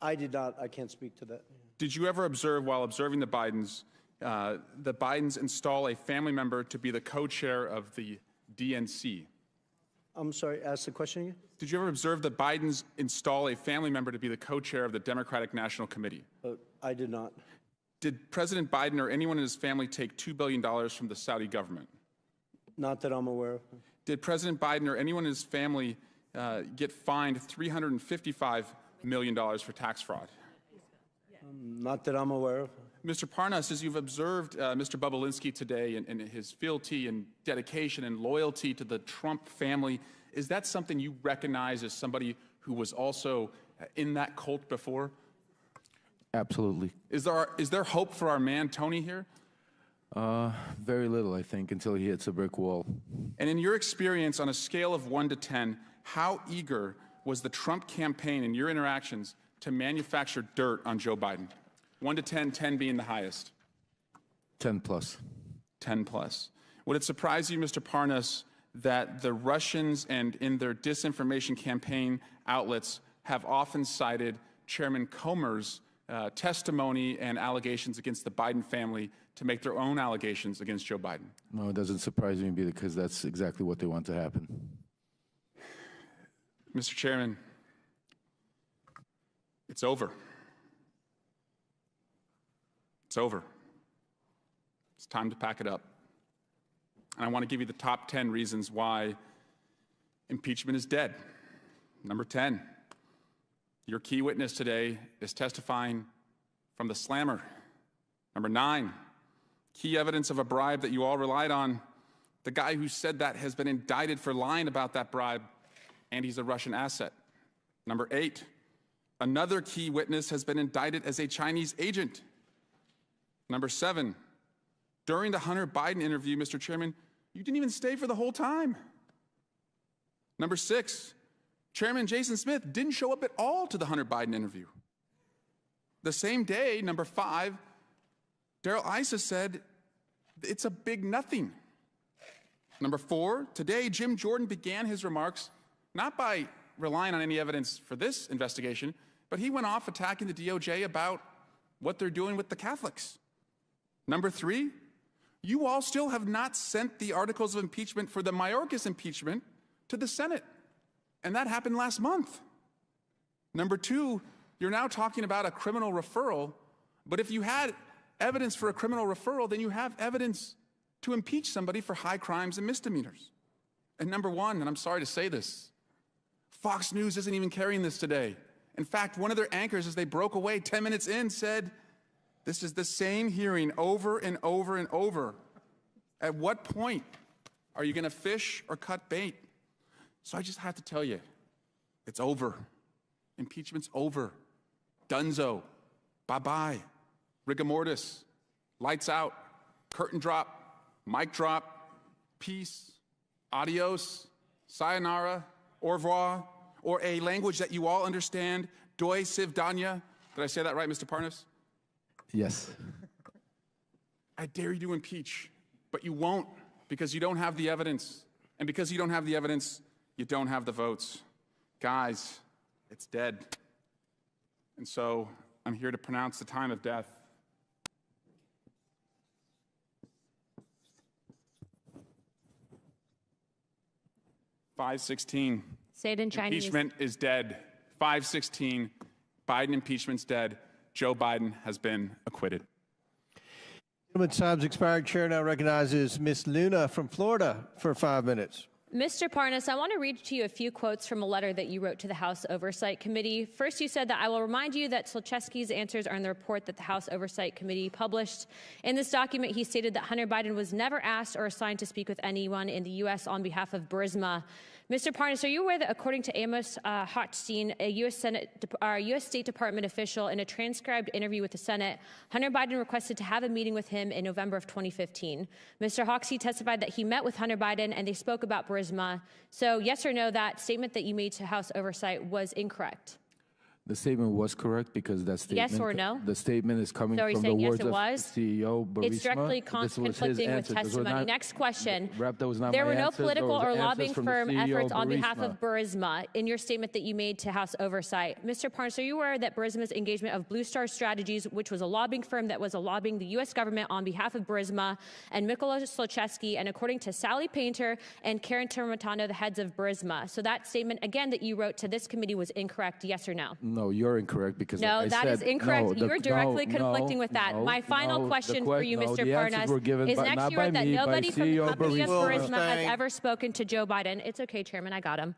I did not. I can't speak to that. Did you ever observe, while observing the Bidens install a family member to be the co-chair of the DNC? I'm sorry, ask the question again? Did you ever observe the Bidens install a family member to be the co-chair of the Democratic National Committee? I did not. Did President Biden or anyone in his family take $2 billion from the Saudi government? Not that I'm aware of. Did President Biden or anyone in his family get fined $355 million for tax fraud? Not that I'm aware of. Mr. Parnas, as you've observed Mr. Bobulinski today and his fealty and dedication and loyalty to the Trump family, is that something you recognize as somebody who was also in that cult before? Absolutely. Is there hope for our man Tony here? Very little, I think, until he hits a brick wall. And in your experience, on a scale of 1 to 10, how eager was the Trump campaign in your interactions to manufacture dirt on Joe Biden? 1 to 10, 10 being the highest. 10 plus. 10 plus. Would it surprise you, Mr. Parnas, that the Russians and in their disinformation campaign outlets have often cited Chairman Comer's testimony and allegations against the Biden family to make their own allegations against Joe Biden? No, it doesn't surprise me because that's exactly what they want to happen. Mr. Chairman, it's over. It's over. It's time to pack it up. And I want to give you the top 10 reasons why impeachment is dead. Number 10, your key witness today is testifying from the slammer. Number 9, key evidence of a bribe that you all relied on. The guy who said that has been indicted for lying about that bribe, and he's a Russian asset. Number 8, another key witness has been indicted as a Chinese agent. Number 7, during the Hunter Biden interview, Mr. Chairman, you didn't even stay for the whole time. Number 6, Chairman Jason Smith didn't show up at all to the Hunter Biden interview. The same day, number 5, Darrell Issa said it's a big nothing. Number 4, today Jim Jordan began his remarks not by relying on any evidence for this investigation, but he went off attacking the DOJ about what they're doing with the Catholics. Number 3, you all still have not sent the articles of impeachment for the Mayorkas impeachment to the Senate, and that happened last month. Number 2, you're now talking about a criminal referral, but if you had evidence for a criminal referral, then you have evidence to impeach somebody for high crimes and misdemeanors. And number 1, and I'm sorry to say this, Fox News isn't even carrying this today. In fact, one of their anchors, as they broke away 10 minutes in, said, this is the same hearing over and over and over. At what point are you going to fish or cut bait? So I just have to tell you, it's over. Impeachment's over. Dunzo. Bye-bye. Rigor mortis. Lights out. Curtain drop. Mic drop. Peace. Adios. Sayonara. Au revoir. Or a language that you all understand. Doi siv danya. Did I say that right, Mr. Parnas? Yes. I dare you to impeach, but you won't because you don't have the evidence. And because you don't have the evidence, you don't have the votes. Guys, it's dead. And so I'm here to pronounce the time of death. "516. Say it in Chinese. Impeachment is dead. 516. Biden impeachment's dead. Joe Biden has been acquitted." Gentleman's time's expired. Chair now recognizes Ms. Luna from Florida for 5 minutes. Mr. Parnas, I want to read to you a few quotes from a letter that you wrote to the House Oversight Committee. First, you said that I will remind you that Zlochevsky's answers are in the report that the House Oversight Committee published. In this document, he stated that Hunter Biden was never asked or assigned to speak with anyone in the U.S. on behalf of Burisma. Mr. Parnas, are you aware that according to Amos Hochstein, a U.S. State Department official, in a transcribed interview with the Senate, Hunter Biden requested to have a meeting with him in November of 2015. Mr. Hochstein testified that he met with Hunter Biden and they spoke about Burisma. So yes or no, that statement that you made to House Oversight was incorrect? The statement was correct because that statement. Yes or no? The statement is coming So are you from the saying yes, words it of was? CEO Burisma. It's directly conflicting with testimony. Next question. There were no political or lobbying firm efforts on behalf of Burisma in your statement that you made to House Oversight. Mr. Parnas, are you aware that Burisma's engagement of Blue Star Strategies, which was a lobbying firm that was lobbying the U.S. government on behalf of Burisma, and Mykola Zlochevsky, and according to Sally Painter and Karen Termitano, the heads of Burisma? So that statement, again, that you wrote to this committee was incorrect, yes or no? No, you're incorrect. Because no, that is incorrect. You're directly conflicting with that. My final question for you, Mr. Parnas, is next you wrote that nobody from the company of Burisma has ever spoken to Joe Biden. It's okay, Chairman, I got him.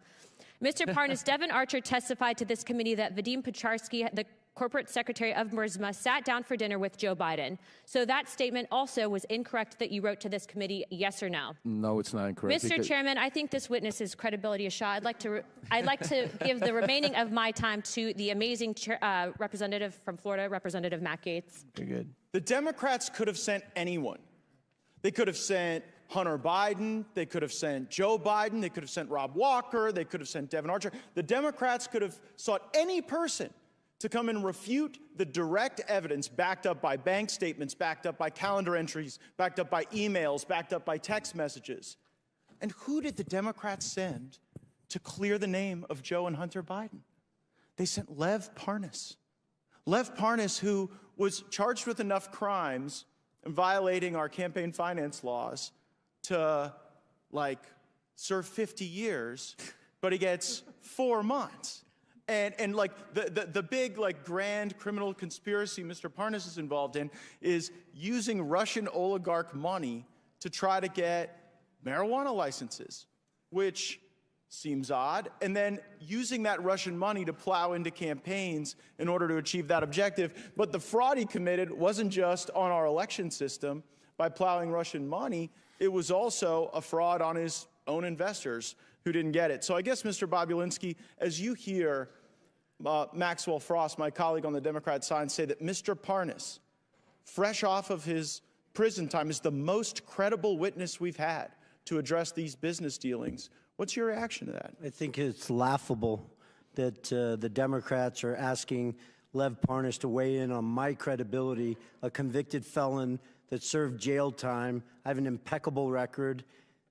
Mr. Parnas, Devin Archer testified to this committee that Vadim Pecharsky, the corporate secretary of Burisma, sat down for dinner with Joe Biden. So that statement also was incorrect that you wrote to this committee, yes or no? No, it's not incorrect. Mr. Chairman, I think this witness's credibility is shot. I'd like to give the remaining of my time to the amazing representative from Florida, Representative Matt Gaetz. Very good. The Democrats could have sent anyone. They could have sent Hunter Biden. They could have sent Joe Biden. They could have sent Rob Walker. They could have sent Devin Archer. The Democrats could have sought any person to come and refute the direct evidence backed up by bank statements, backed up by calendar entries, backed up by emails, backed up by text messages. And who did the Democrats send to clear the name of Joe and Hunter Biden? They sent Lev Parnas. Lev Parnas, who was charged with enough crimes and violating our campaign finance laws to, serve 50 years, but he gets 4 months. And like the big like grand criminal conspiracy Mr. Parnas is involved in is using Russian oligarch money to try to get marijuana licenses, which seems odd, and then using that Russian money to plow into campaigns in order to achieve that objective. But the fraud he committed wasn't just on our election system by plowing Russian money, it was also a fraud on his own investors who didn't get it. So I guess, Mr. Bobulinski, as you hear Maxwell Frost, my colleague on the Democrat side, say that Mr. Parnas, fresh off of his prison time, is the most credible witness we've had to address these business dealings, what's your reaction to that? I think it's laughable that the Democrats are asking Lev Parnas to weigh in on my credibility, a convicted felon that served jail time. I have an impeccable record.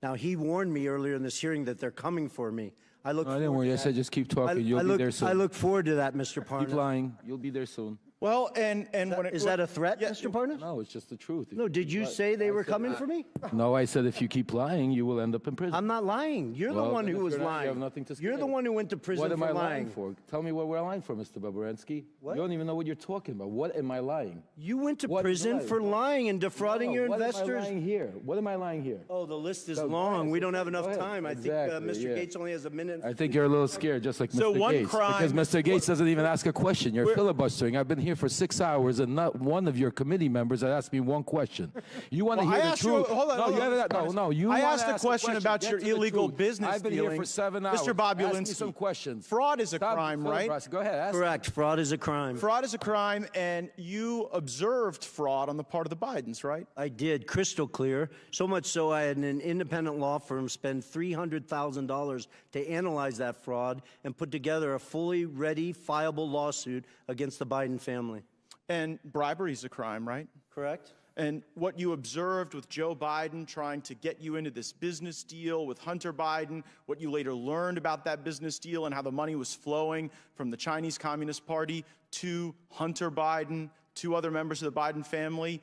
Now, he warned me earlier in this hearing that they're coming for me. I look. No, I didn't worry. I said just keep talking. You'll be there soon. I look forward to that, Mr. Parnas. Keep lying. You'll be there soon. Well, and is that a threat, Mr. Parnas? No, it's just the truth. No, did you say they were coming for me? No, I said if you keep lying, you will end up in prison. I'm not lying. You're the one who was lying. You have nothing to scare. You're the one who went to prison for lying. What am I lying for? Tell me what we're lying for, Mr. Bobulinski. What? You don't even know what you're talking about. What am I lying? You went to prison for lying and defrauding your investors. What am I lying here? What am I lying here? Oh, the list is long. We don't have enough time. I think Mr. Gates only has a minute. I think you're a little scared, just like Mr. Gates. Because Mr. Gates doesn't even ask a question. You're filibustering. I've been here for 6 hours. And not one of your committee members has asked me one question. You want to hear the truth? I asked a question about your illegal business I've been here for 7 hours. Mr. Bobulinski, ask me some questions. Fraud is a crime, right? Go ahead. Correct. Fraud is a crime. Fraud is a crime, and you observed fraud on the part of the Bidens, right? I did, crystal clear. So much so I had an independent law firm spend $300,000 to analyze that fraud and put together a fully ready, fileable lawsuit against the Biden family. And bribery is a crime, right? Correct. And what you observed with Joe Biden trying to get you into this business deal with Hunter Biden, what you later learned about that business deal and how the money was flowing from the Chinese Communist Party to Hunter Biden, to other members of the Biden family,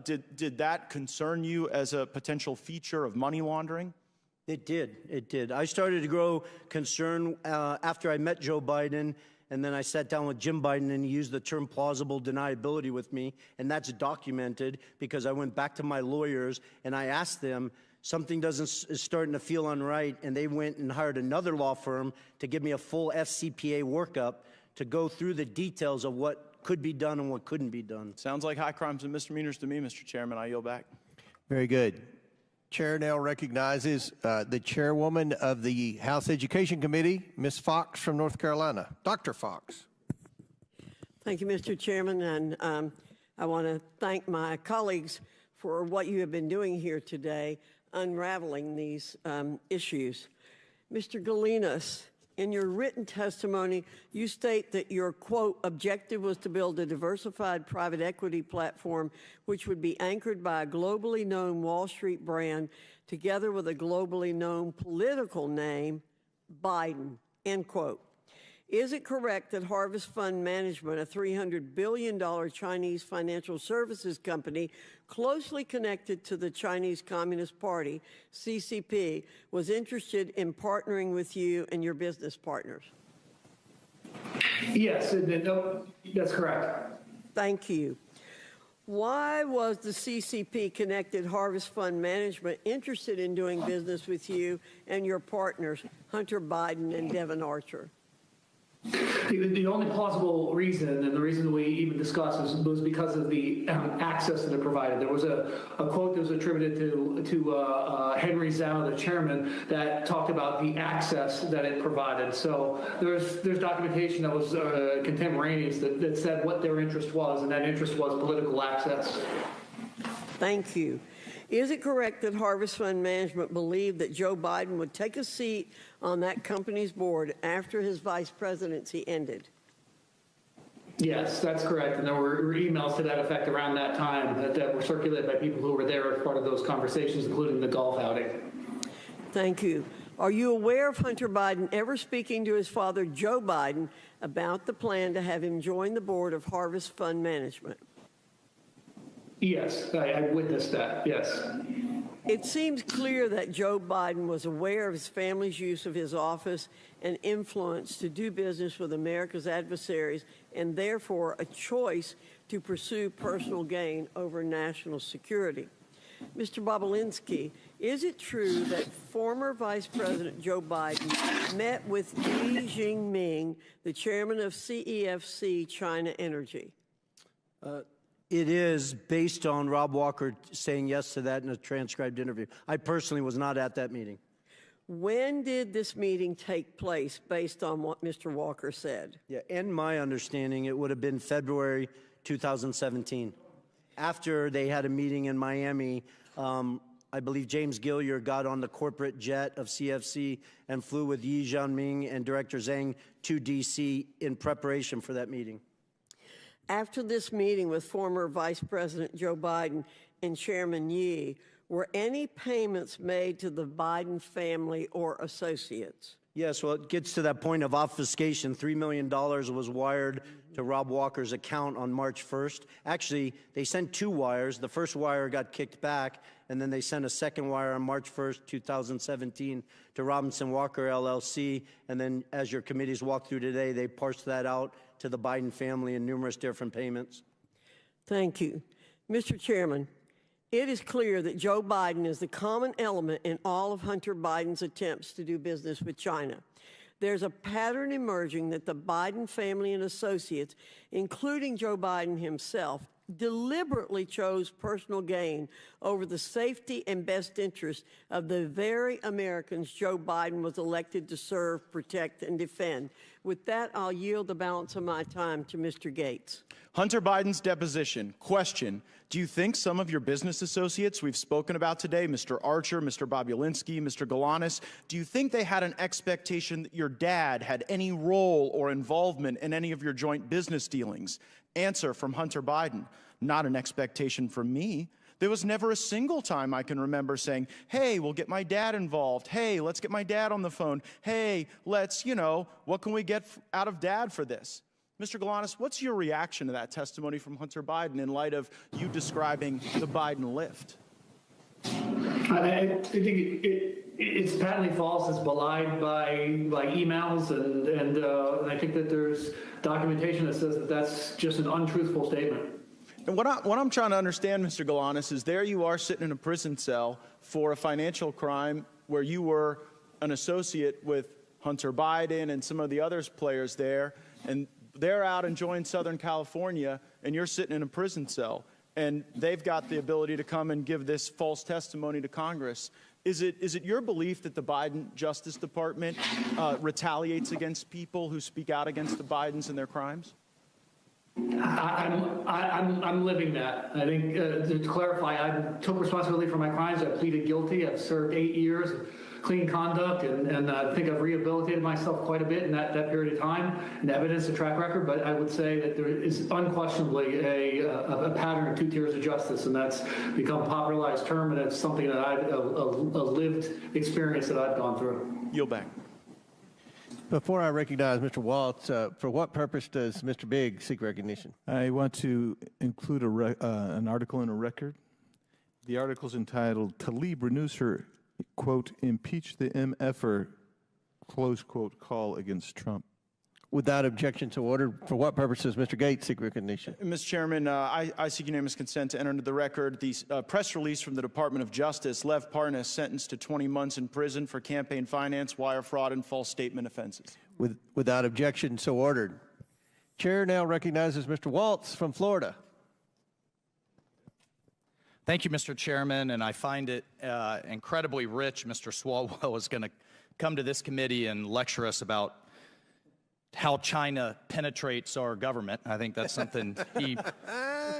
did that concern you as a potential feature of money laundering? It did. It did. I started to grow concern after I met Joe Biden. And then I sat down with Jim Biden, and he used the term plausible deniability with me. And that's documented because I went back to my lawyers, and I asked them, something is starting to feel unright. And they went and hired another law firm to give me a full FCPA workup to go through the details of what could be done and what couldn't be done. Sounds like high crimes and misdemeanors to me, Mr. Chairman. I yield back. Very good. Chair now recognizes the chairwoman of the House Education Committee, Ms. Fox from North Carolina. Dr. Fox. Thank you, Mr. Chairman, and I want to thank my colleagues for what you have been doing here today, unraveling these issues. Mr. Galinas, in your written testimony, you state that your, quote, objective was to build a diversified private equity platform which would be anchored by a globally known Wall Street brand together with a globally known political name, Biden, end quote. Is it correct that Harvest Fund Management, a $300 billion Chinese financial services company closely connected to the Chinese Communist Party, CCP, was interested in partnering with you and your business partners? Yes, that's correct. Thank you. Why was the CCP-connected Harvest Fund Management interested in doing business with you and your partners, Hunter Biden and Devon Archer? The only plausible reason, and the reason we even discussed, was because of the access that it provided. There was a quote that was attributed to Henry Zhao, the chairman, that talked about the access that it provided. So there's documentation that was contemporaneous that said what their interest was, and that interest was political access. Thank you. Is it correct that Harvest Fund Management believed that Joe Biden would take a seat on that company's board after his vice presidency ended? Yes, that's correct. And there were emails to that effect around that time that were circulated by people who were there as part of those conversations, including the golf outing. Thank you. Are you aware of Hunter Biden ever speaking to his father, Joe Biden, about the plan to have him join the board of Harvest Fund Management? Yes, I witnessed that, yes. It seems clear that Joe Biden was aware of his family's use of his office and influence to do business with America's adversaries, and therefore a choice to pursue personal gain over national security. Mr. Bobulinski, is it true that former Vice President Joe Biden met with Xi Jinping, the chairman of CEFC China Energy? It is based on Rob Walker saying yes to that in a transcribed interview. I personally was not at that meeting. When did this meeting take place based on what Mr. Walker said? Yeah, in my understanding, it would have been February 2017. After they had a meeting in Miami, I believe James Gillier got on the corporate jet of CFC and flew with Yi Jianming and Director Zhang to D.C. in preparation for that meeting. After this meeting with former Vice President Joe Biden and Chairman Yi, were any payments made to the Biden family or associates? Yes, well, it gets to that point of obfuscation. $3 million was wired to Rob Walker's account on March 1st. Actually, they sent 2 wires. The first wire got kicked back, and then they sent a second wire on March 1st, 2017 to Robinson Walker, LLC. And then, as your committees walked through today, they parsed that out to the Biden family in numerous different payments. Thank you. Mr. Chairman, it is clear that Joe Biden is the common element in all of Hunter Biden's attempts to do business with China. There's a pattern emerging that the Biden family and associates, including Joe Biden himself, deliberately chose personal gain over the safety and best interest of the very Americans Joe Biden was elected to serve, protect, and defend. With that, I'll yield the balance of my time to Mr. Gates. Hunter Biden's deposition. Question. Do you think some of your business associates we've spoken about today, Mr. Archer, Mr. Bobulinski, Mr. Galanis, do you think they had an expectation that your dad had any role or involvement in any of your joint business dealings? Answer from Hunter Biden. Not an expectation from me. There was never a single time I can remember saying, hey, we'll get my dad involved. Hey, let's get my dad on the phone. Hey, let's, what can we get out of dad for this? Mr. Galanis, what's your reaction to that testimony from Hunter Biden in light of you describing the Biden lift? I think it's patently false. It's belied by emails, and I think that there's documentation that says that that's just an untruthful statement. And what I'm trying to understand, Mr. Galanis, is there you are sitting in a prison cell for a financial crime where you were an associate with Hunter Biden and some of the other players there, and they're out enjoying Southern California, and you're sitting in a prison cell, and they've got the ability to come and give this false testimony to Congress. Is it your belief that the Biden Justice Department retaliates against people who speak out against the Bidens and their crimes? I'm living that. I think to clarify, I took responsibility for my crimes. I pleaded guilty. I've served 8 years of clean conduct, and I think I've rehabilitated myself quite a bit in that period of time, and evidence, a track record. But I would say that there is unquestionably a pattern of 2 tiers of justice, and that's become a popularized term, and it's something that a lived experience that I've gone through. Yield back. Before I recognize Mr. Waltz, for what purpose does Mr. Bigg seek recognition? I want to include an article in a record. The article is entitled, Tlaib renews her, quote, impeach the MFer, close quote, call against Trump. Without objection to order, for what purpose does Mr. Gates seek recognition? Mr. Chairman, I seek unanimous consent to enter into the record the press release from the Department of Justice, Lev Parnas sentenced to 20 months in prison for campaign finance, wire fraud, and false statement offenses. Without objection, so ordered. Chair now recognizes Mr. Waltz from Florida. Thank you, Mr. Chairman, and I find it incredibly rich Mr. Swalwell is going to come to this committee and lecture us about how China penetrates our government. I think that's something he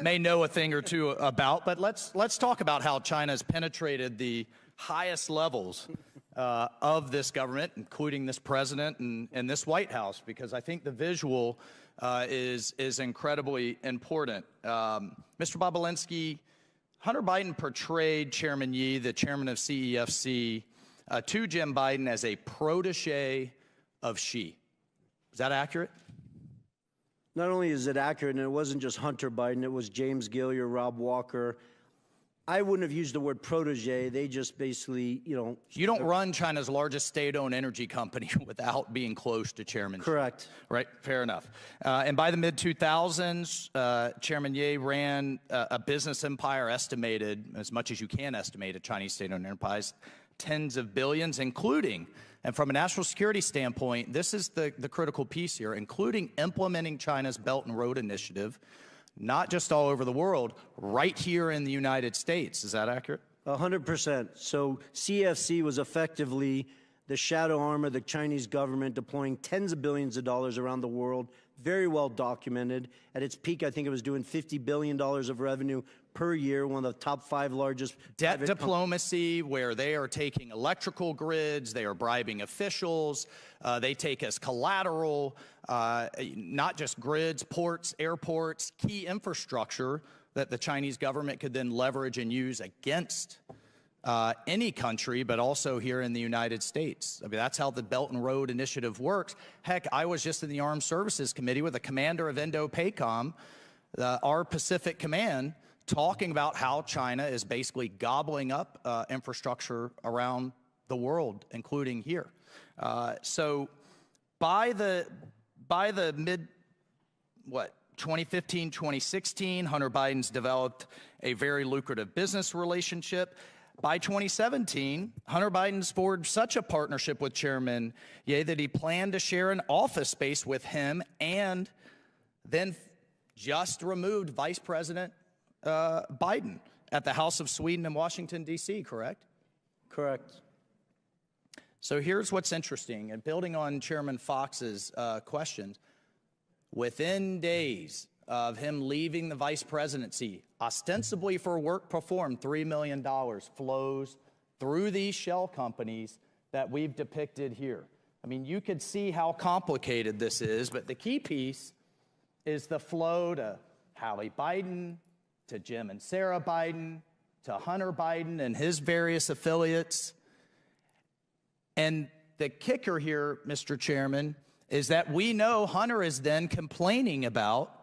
may know a thing or two about, but let's talk about how China has penetrated the highest levels of this government, including this president and this White House, because I think the visual is incredibly important. Mr. Bobulinski, Hunter Biden portrayed Chairman Yi, the chairman of CEFC, to Jim Biden as a protege of Xi. Is that accurate? Not only is it accurate, and it wasn't just Hunter Biden, it was James Gillier, Rob Walker, I wouldn't have used the word protege. They just basically, you know. You don't run China's largest state-owned energy company without being close to Chairman Xi. Correct. Right, fair enough. And by the mid-2000s, Chairman Ye ran a business empire estimated, as much as you can estimate a Chinese state-owned enterprise, tens of billions, including, and from a national security standpoint, this is the critical piece here, including implementing China's Belt and Road Initiative, not just all over the world, right here in the United States. Is that accurate? 100%. So CFC was effectively the shadow arm of the Chinese government deploying tens of billions of dollars around the world, very well documented. At its peak, I think it was doing $50 billion of revenue per year, one of the top 5 largest. Debt diplomacy, where they are taking electrical grids, they are bribing officials, they take as collateral, not just grids, ports, airports, key infrastructure that the Chinese government could then leverage and use against any country, but also here in the United States. I mean, that's how the Belt and Road Initiative works. Heck, I was just in the Armed Services Committee with the commander of Indo-PACOM, our Pacific Command, talking about how China is basically gobbling up infrastructure around the world, including here. So by the mid, 2015, 2016, Hunter Biden's developed a very lucrative business relationship. By 2017, Hunter Biden's forged such a partnership with Chairman Ye that he planned to share an office space with him, and then just removed Vice President Biden at the House of Sweden in Washington, D.C., correct? Correct. So here's what's interesting, and building on Chairman Fox's questions, within days of him leaving the vice presidency, ostensibly for work performed, $3 million flows through these shell companies that we've depicted here. I mean, you could see how complicated this is, but the key piece is the flow to Hallie Biden, to Jim and Sarah Biden, to Hunter Biden and his various affiliates. And the kicker here, Mr. Chairman, is that we know Hunter is then complaining about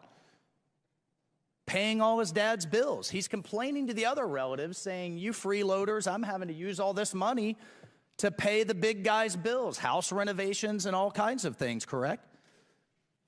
paying all his dad's bills. He's complaining to the other relatives, saying, you freeloaders, I'm having to use all this money to pay the big guy's bills, house renovations and all kinds of things, correct?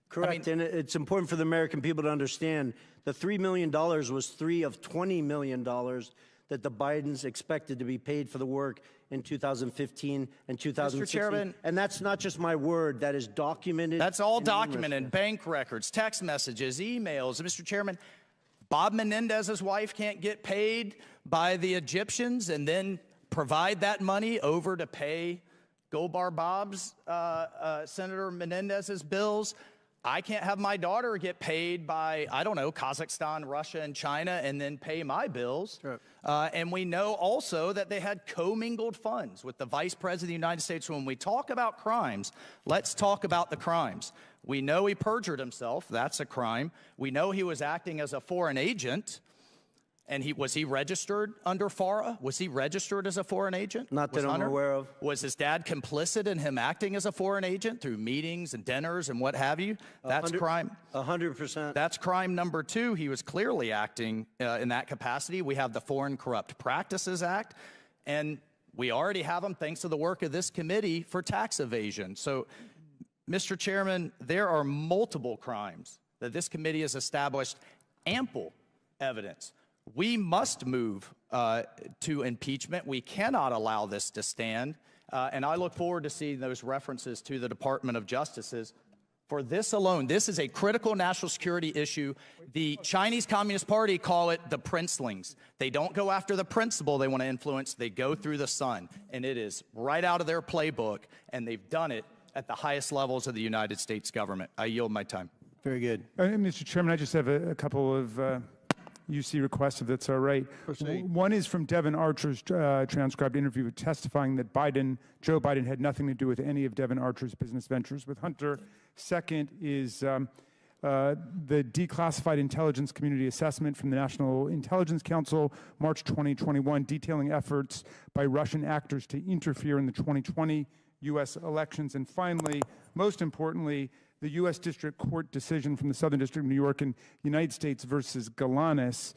Correct, and it's important for the American people to understand the $3 million was 3 of $20 million that the Bidens expected to be paid for the work in 2015 and 2016. Mr. Chairman, and that's not just my word, that is documented. That's all documented, bank records, text messages, emails. Mr. Chairman, Bob Menendez's wife can't get paid by the Egyptians and then provide that money over to pay Goldbar Bob's, Senator Menendez's bills. I can't have my daughter get paid by, I don't know, Kazakhstan, Russia, and China and then pay my bills. Sure. And we know also that they had commingled funds with the Vice President of the United States. When we talk about crimes, let's talk about the crimes. We know he perjured himself. That's a crime. We know he was acting as a foreign agent. And was he registered under FARA? Was he registered as a foreign agent? Not that I'm aware of. Was his dad complicit in him acting as a foreign agent through meetings and dinners and what have you? That's crime. 100%. That's crime number 2. He was clearly acting in that capacity. We have the Foreign Corrupt Practices Act, and we already have them thanks to the work of this committee for tax evasion. So, Mr. Chairman, there are multiple crimes that this committee has established ample evidence. We must move to impeachment. We cannot allow this to stand. And I look forward to seeing those references to the Department of Justices. For this alone, this is a critical national security issue. The Chinese Communist Party call it the princelings. They don't go after the principle they want to influence. They go through the sun. And it is right out of their playbook. And they've done it at the highest levels of the United States government. I yield my time. Very good. Mr. Chairman, I just have a couple of UC requests, if that's all right. Proceed. One is from Devin Archer's transcribed interview testifying that Joe Biden had nothing to do with any of Devin Archer's business ventures with Hunter. Second is the declassified intelligence community assessment from the National Intelligence Council, March 2021, detailing efforts by Russian actors to interfere in the 2020 U.S. elections. And finally, most importantly, the U.S. District Court decision from the Southern District of New York in United States versus Galanis,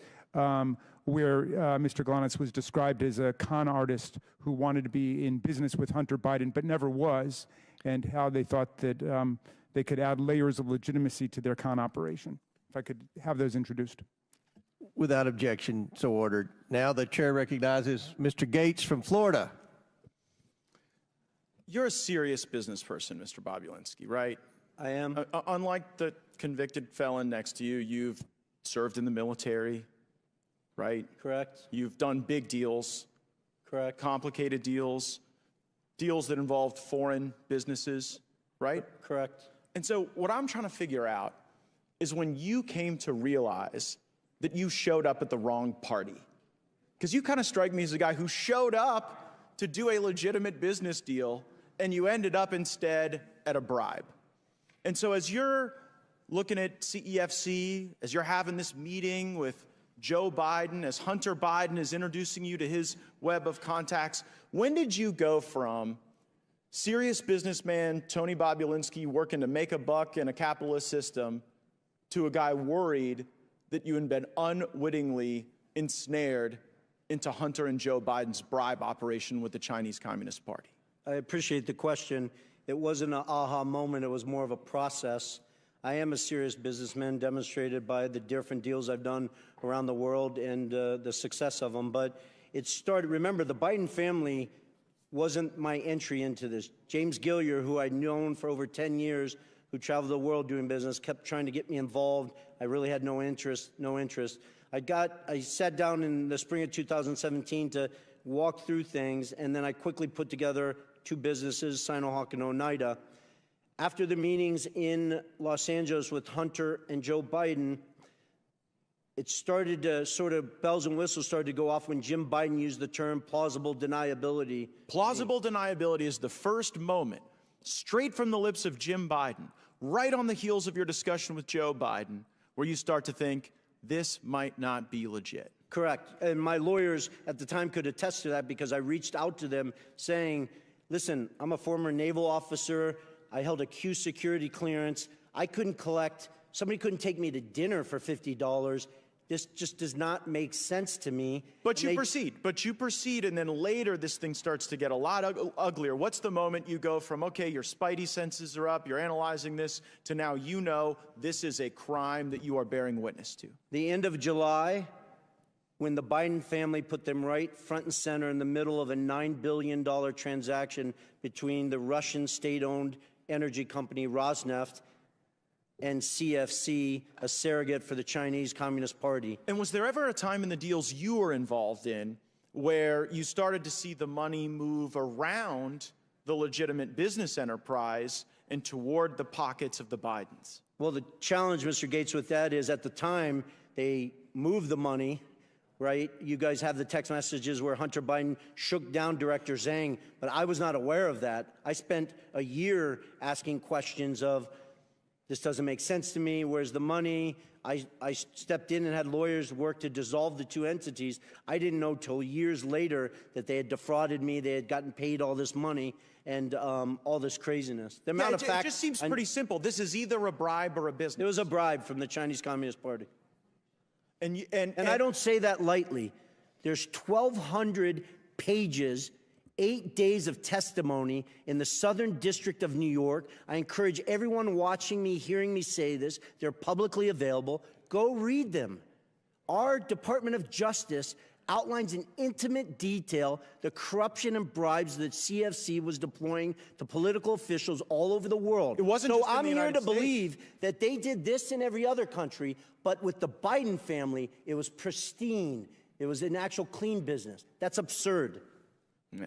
where Mr. Glonitz was described as a con artist who wanted to be in business with Hunter Biden but never was, and how they thought that they could add layers of legitimacy to their con operation. If I could have those introduced. Without objection, so ordered. Now the chair recognizes Mr. Gates from Florida. You're a serious business person, Mr. Bobulinski, right? I am. Unlike the convicted felon next to you, you've served in the military, right? Correct. You've done big deals. Correct. Complicated deals, deals that involved foreign businesses, right? Correct. And so what I'm trying to figure out is when you came to realize that you showed up at the wrong party. Because you kind of strike me as a guy who showed up to do a legitimate business deal, and you ended up instead at a bribe. And so as you're looking at CEFC, as you're having this meeting with Joe Biden, as Hunter Biden is introducing you to his web of contacts, when did you go from serious businessman Tony Bobulinski working to make a buck in a capitalist system to a guy worried that you had been unwittingly ensnared into Hunter and Joe Biden's bribe operation with the Chinese Communist Party? I appreciate the question. It wasn't an aha moment. It was more of a process. I am a serious businessman, demonstrated by the different deals I've done around the world and the success of them. But it started, remember, the Biden family wasn't my entry into this. James Gillier, who I'd known for over 10 years, who traveled the world doing business, kept trying to get me involved. I really had no interest. I sat down in the spring of 2017 to walk through things, and then I quickly put together two businesses, Sinohawk and Oneida. After the meetings in Los Angeles with Hunter and Joe Biden, it started to sort of, bells and whistles started to go off when Jim Biden used the term plausible deniability. Plausible deniability is the first moment, straight from the lips of Jim Biden, right on the heels of your discussion with Joe Biden, where you start to think, this might not be legit. Correct. And my lawyers at the time could attest to that because I reached out to them saying, listen, I'm a former naval officer. I held a Q security clearance. I couldn't collect. Somebody couldn't take me to dinner for $50. This just does not make sense to me. But you proceed, and then later this thing starts to get a lot uglier. What's the moment you go from, okay, your spidey senses are up, you're analyzing this, to now you know this is a crime that you are bearing witness to? The end of July, when the Biden family put them right front and center in the middle of a $9 billion transaction between the Russian state-owned energy company Rosneft and CFC, a surrogate for the Chinese Communist Party. And was there ever a time in the deals you were involved in where you started to see the money move around the legitimate business enterprise and toward the pockets of the Bidens? Well, the challenge, Mr. Gates, with that is at the time they moved the money, right? You guys have the text messages where Hunter Biden shook down Director Zhang, but I was not aware of that. I spent a year asking questions of, this doesn't make sense to me. Where's the money? I stepped in and had lawyers work to dissolve the two entities. I didn't know till years later that they had defrauded me. They had gotten paid all this money and all this craziness. The amount of facts. It just seems pretty simple. This is either a bribe or a business. It was a bribe from the Chinese Communist Party. And I don't say that lightly. There's 1,200 pages, 8 days of testimony in the Southern District of New York. I encourage everyone watching me, hearing me say this, they're publicly available. Go read them. Our Department of Justice outlines in intimate detail the corruption and bribes that CFC was deploying to political officials all over the world. It wasn't so just in I'm the here United to believe that they did this in every other country, but with the Biden family, it was pristine. It was an actual clean business. That's absurd.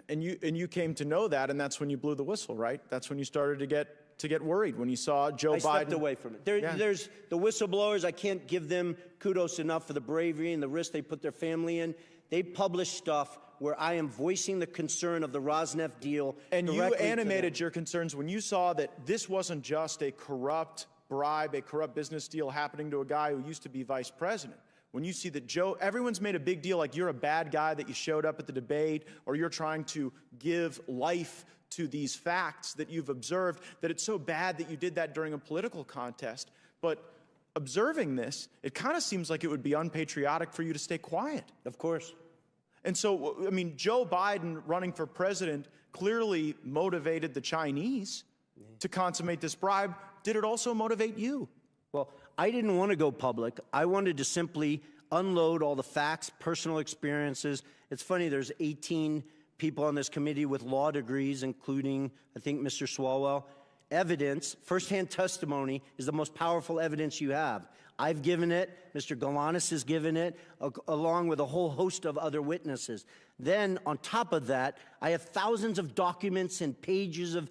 And you came to know that, and that's when you blew the whistle, right? That's when you started to get worried, when you saw Joe Biden. I stepped away from it. There's the whistleblowers. I can't give them kudos enough for the bravery and the risk they put their family in. They publish stuff where I am voicing the concern of the Rosneft deal. And you animated your concerns when you saw that this wasn't just a corrupt bribe, a corrupt business deal happening to a guy who used to be vice president. When you see that Joe, everyone's made a big deal like you're a bad guy, that you showed up at the debate, or you're trying to give life to these facts that you've observed, that it's so bad that you did that during a political contest. But observing this, it kind of seems like it would be unpatriotic for you to stay quiet. Of course. And so, I mean, Joe Biden running for president clearly motivated the Chinese to consummate this bribe. Did it also motivate you? Well, I didn't want to go public. I wanted to simply unload all the facts, personal experiences. It's funny, there's 18 people on this committee with law degrees, including, I think, Mr. Swalwell. Evidence, firsthand testimony, is the most powerful evidence you have. I've given it, Mr. Galanis has given it, along with a whole host of other witnesses. Then, on top of that, I have thousands of documents and pages of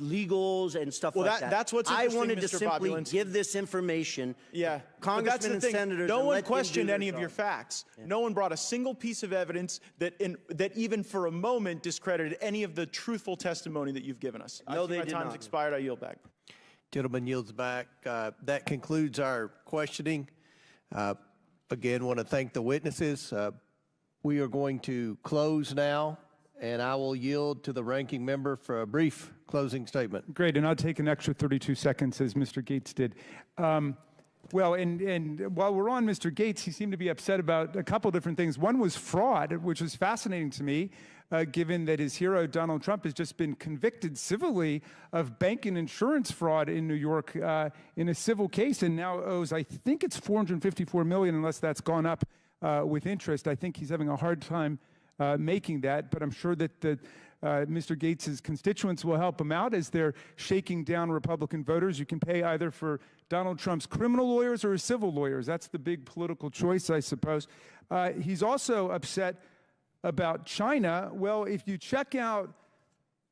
legals and stuff like that. That's what's interesting, I wanted Mr. to simply Bobulinski. give this information. Yeah, Congressmen and senators. No and one let them questioned do any their of your job. facts. Yeah. No one brought a single piece of evidence that even for a moment discredited any of the truthful testimony that you've given us. No, they my did time's not. expired. I yield back. Gentleman yields back. That concludes our questioning. Again, want to thank the witnesses. We are going to close now, and I will yield to the ranking member for a brief closing statement. Great, and I'll take an extra 32 seconds as Mr. Gates did. Well, and while we're on Mr. Gates, he seemed to be upset about a couple different things. One was fraud, which was fascinating to me, given that his hero, Donald Trump, has just been convicted civilly of bank and insurance fraud in New York in a civil case, and now owes, I think it's $454 million, unless that's gone up with interest. I think he's having a hard time making that, but I'm sure that Mr. Gates' constituents will help him out as they're shaking down Republican voters. You can pay either for Donald Trump's criminal lawyers or his civil lawyers. That's the big political choice, I suppose. He's also upset about China. Well, if you check out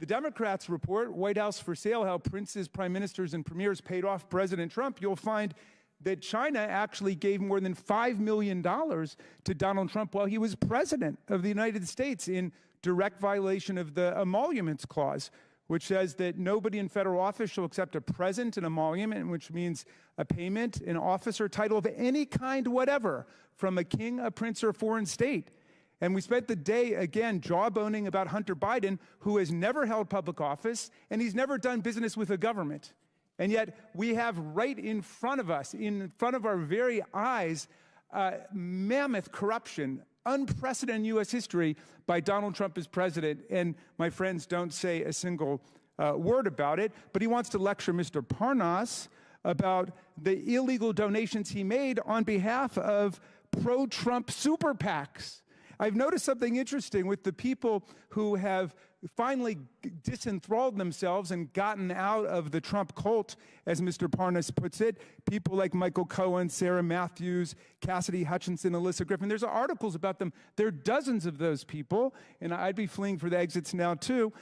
the Democrats' report, White House for Sale, how princes, prime ministers, and premiers paid off President Trump, you'll find that China actually gave more than $5 million to Donald Trump while he was president of the United States in direct violation of the Emoluments Clause, which says that nobody in federal office shall accept a present, an emolument, which means a payment, an office or title of any kind whatever from a king, a prince, or a foreign state. And we spent the day, again, jawboning about Hunter Biden, who has never held public office, and he's never done business with a government. And yet we have right in front of us, in front of our very eyes, mammoth corruption, unprecedented in U.S. history by Donald Trump as president. And my friends don't say a single word about it. But he wants to lecture Mr. Parnas about the illegal donations he made on behalf of pro-Trump super PACs. I've noticed something interesting with the people who have finally disenthralled themselves and gotten out of the Trump cult, as Mr. Parnas puts it. People like Michael Cohen, Sarah Matthews, Cassidy Hutchinson, Alyssa Griffin. There's articles about them. There are dozens of those people, and I'd be fleeing for the exits now, too.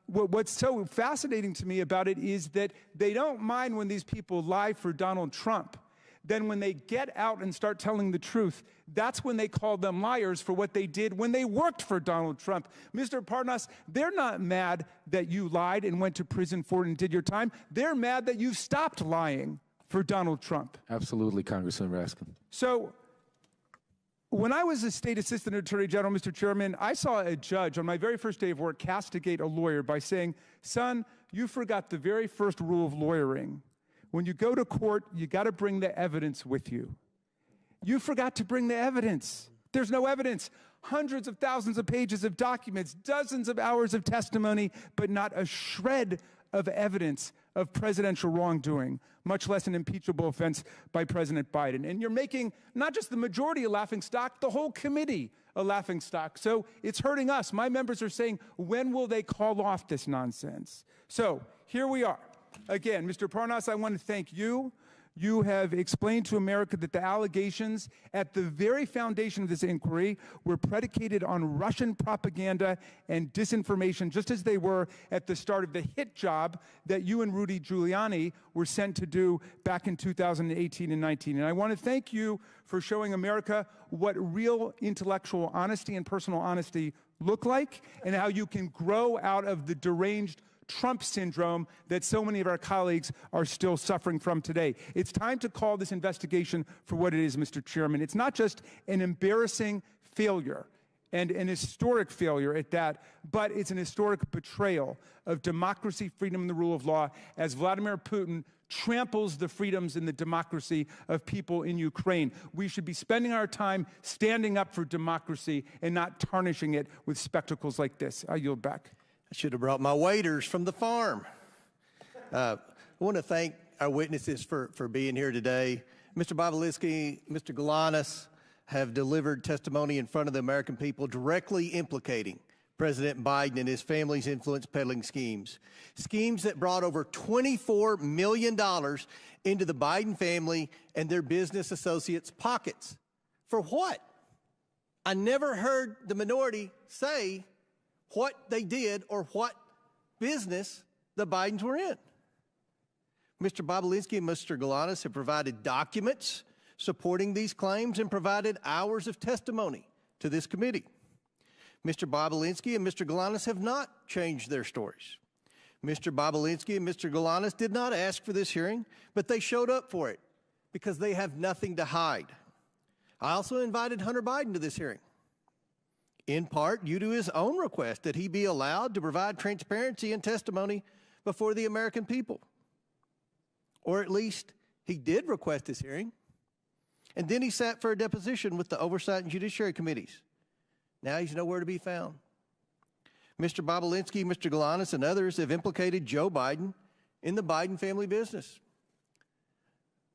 What's so fascinating to me about it is that they don't mind when these people lie for Donald Trump. Then when they get out and start telling the truth, that's when they call them liars for what they did when they worked for Donald Trump. Mr. Parnas, they're not mad that you lied and went to prison for it and did your time. They're mad that you stopped lying for Donald Trump. Absolutely, Congressman Raskin. So when I was a state assistant attorney general, Mr. Chairman, I saw a judge on my very first day of work castigate a lawyer by saying, son, you forgot the very first rule of lawyering. When you go to court, you got to bring the evidence with you. You forgot to bring the evidence. There's no evidence. Hundreds of thousands of pages of documents, dozens of hours of testimony, but not a shred of evidence of presidential wrongdoing, much less an impeachable offense by President Biden. And you're making not just the majority a laughingstock, the whole committee a laughingstock. So it's hurting us. My members are saying, when will they call off this nonsense? So here we are. Again, Mr. Parnas, I want to thank you. You have explained to America that the allegations at the very foundation of this inquiry were predicated on Russian propaganda and disinformation, just as they were at the start of the hit job that you and Rudy Giuliani were sent to do back in 2018 and 19. And I want to thank you for showing America what real intellectual honesty and personal honesty look like, and how you can grow out of the deranged Trump syndrome that so many of our colleagues are still suffering from today. It's time to call this investigation for what it is, Mr. Chairman. It's not just an embarrassing failure and an historic failure at that, but it's an historic betrayal of democracy, freedom, and the rule of law as Vladimir Putin tramples the freedoms and the democracy of people in Ukraine. We should be spending our time standing up for democracy and not tarnishing it with spectacles like this. I yield back. I should have brought my waiters from the farm. I want to thank our witnesses for being here today. Mr. Bobulinski, Mr. Galanis have delivered testimony in front of the American people directly implicating President Biden and his family's influence peddling schemes that brought over $24 million into the Biden family and their business associates' pockets. For what? I never heard the minority say what they did or what business the Bidens were in. Mr. Bobulinski and Mr. Galanis have provided documents supporting these claims and provided hours of testimony to this committee. Mr. Bobulinski and Mr. Galanis have not changed their stories. Mr. Bobulinski and Mr. Galanis did not ask for this hearing, but they showed up for it because they have nothing to hide. I also invited Hunter Biden to this hearing, in part due to his own request that he be allowed to provide transparency and testimony before the American people. Or at least he did request this hearing, and then he sat for a deposition with the Oversight and Judiciary Committees. Now he's nowhere to be found. Mr. Bobulinski, Mr. Galanis, and others have implicated Joe Biden in the Biden family business.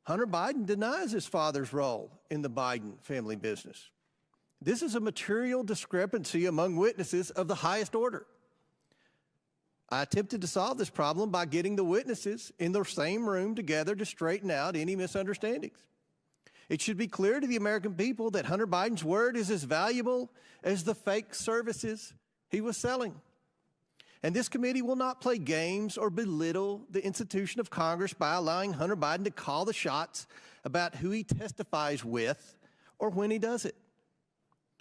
Hunter Biden denies his father's role in the Biden family business. This is a material discrepancy among witnesses of the highest order. I attempted to solve this problem by getting the witnesses in the same room together to straighten out any misunderstandings. It should be clear to the American people that Hunter Biden's word is as valuable as the fake services he was selling. And this committee will not play games or belittle the institution of Congress by allowing Hunter Biden to call the shots about who he testifies with or when he does it.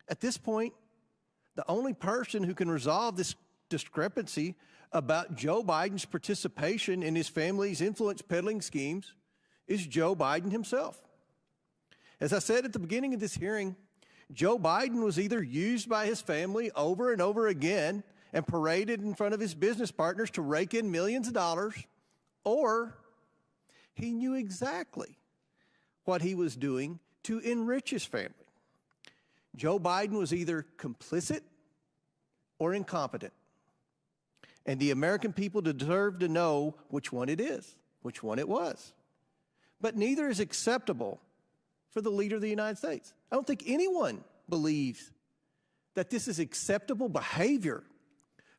At this point, the only person who can resolve this discrepancy about Joe Biden's participation in his family's influence peddling schemes is Joe Biden himself. As I said at the beginning of this hearing, Joe Biden was either used by his family over and over again and paraded in front of his business partners to rake in millions of dollars, or he knew exactly what he was doing to enrich his family. Joe Biden was either complicit or incompetent. And the American people deserve to know which one it is, which one it was. But neither is acceptable for the leader of the United States. I don't think anyone believes that this is acceptable behavior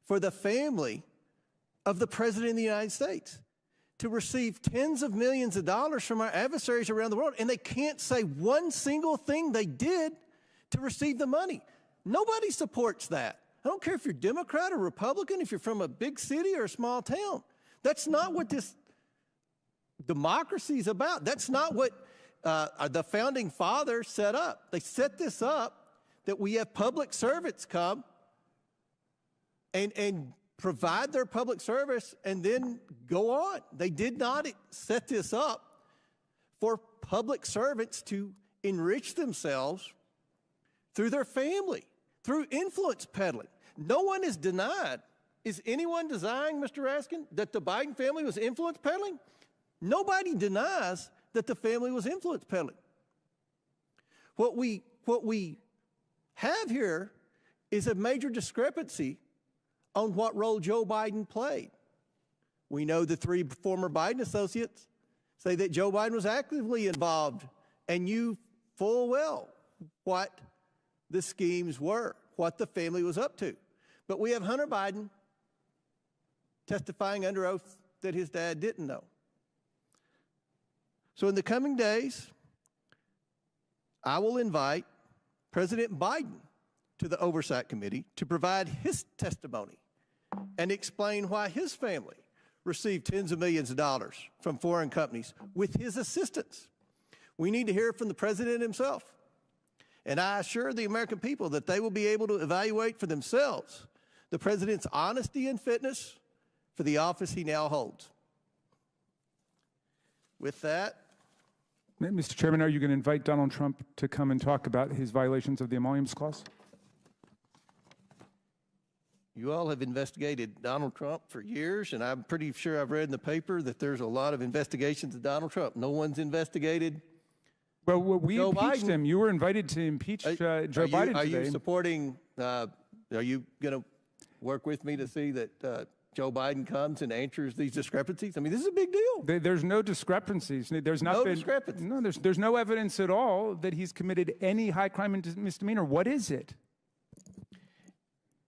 for the family of the President of the United States to receive tens of millions of dollars from our adversaries around the world, and they can't say one single thing they did to receive the money. Nobody supports that. I don't care if you're Democrat or Republican, if you're from a big city or a small town. That's not what this democracy is about. That's not what the founding fathers set up. They set this up that we have public servants come and provide their public service and then go on. They did not set this up for public servants to enrich themselves through their family, through influence peddling. No one is denied. Is anyone denying, Mr. Raskin, that the Biden family was influence peddling? Nobody denies that the family was influence peddling. What we have here is a major discrepancy on what role Joe Biden played. We know the three former Biden associates say that Joe Biden was actively involved and knew full well what the schemes were, what the family was up to. But we have Hunter Biden testifying under oath that his dad didn't know. So in the coming days, I will invite President Biden to the Oversight Committee to provide his testimony and explain why his family received tens of millions of dollars from foreign companies with his assistance. We need to hear from the President himself. And I assure the American people that they will be able to evaluate for themselves the President's honesty and fitness for the office he now holds. With that, Mr. Chairman, are you going to invite Donald Trump to come and talk about his violations of the Emoluments Clause? You all have investigated Donald Trump for years, and I'm pretty sure I've read in the paper that there's a lot of investigations of Donald Trump. No one's investigated. Well, we Joe impeached Biden. him. You were invited to impeach Joe Biden today. Are you supporting, are you going to work with me to see that Joe Biden comes and answers these discrepancies? I mean, this is a big deal. There's no discrepancies. There's not No been, discrepancies. No, there's no evidence at all that he's committed any high crime and misdemeanor. What is it?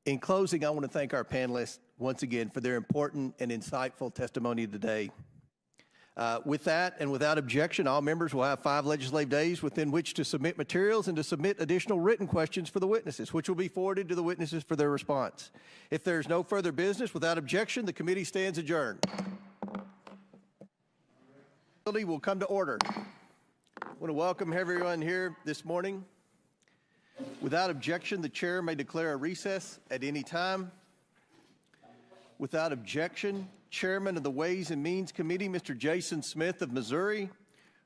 In closing, I want to thank our panelists once again for their important and insightful testimony today. With that and without objection, all members will have 5 legislative days within which to submit materials and to submit additional written questions for the witnesses, which will be forwarded to the witnesses for their response. If there is no further business, without objection, the committee stands adjourned. The meeting will come to order. I want to welcome everyone here this morning. Without objection, the chair may declare a recess at any time. Without objection, Chairman of the Ways and Means Committee, Mr. Jason Smith of Missouri,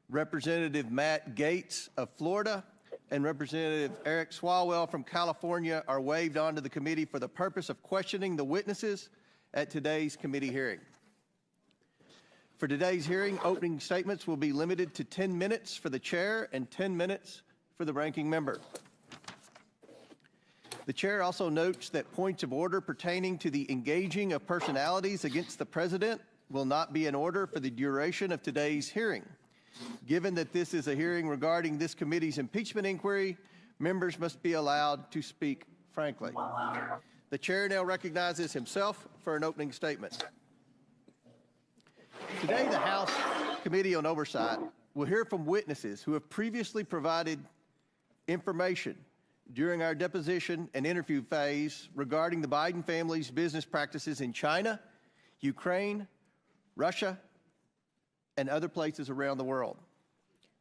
Representative Matt Gaetz of Florida, and Representative Eric Swalwell from California are waived onto the committee for the purpose of questioning the witnesses at today's committee hearing. For today's hearing, opening statements will be limited to 10 minutes for the chair and 10 minutes for the ranking member. The chair also notes that points of order pertaining to the engaging of personalities against the president will not be in order for the duration of today's hearing. Given that this is a hearing regarding this committee's impeachment inquiry, members must be allowed to speak frankly. The chair now recognizes himself for an opening statement. Today, the House Committee on Oversight will hear from witnesses who have previously provided information during our deposition and interview phase regarding the Biden family's business practices in China, Ukraine, Russia, and other places around the world.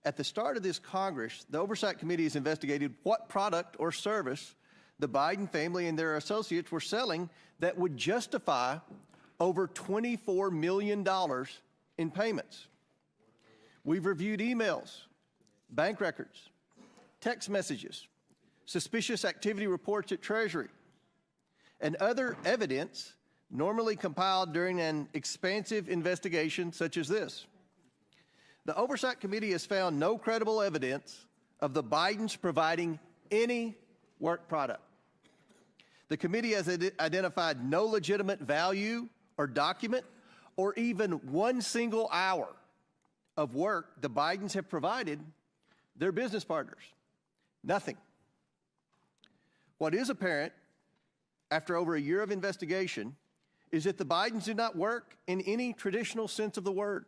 At the start of this Congress, the Oversight Committee has investigated what product or service the Biden family and their associates were selling that would justify over $24 million in payments. We've reviewed emails, bank records, text messages, suspicious activity reports at Treasury, and other evidence normally compiled during an expansive investigation such as this. The Oversight Committee has found no credible evidence of the Bidens providing any work product. The committee has identified no legitimate value or document or even one single hour of work the Bidens have provided their business partners. Nothing. What is apparent after over a year of investigation is that the Bidens do not work in any traditional sense of the word.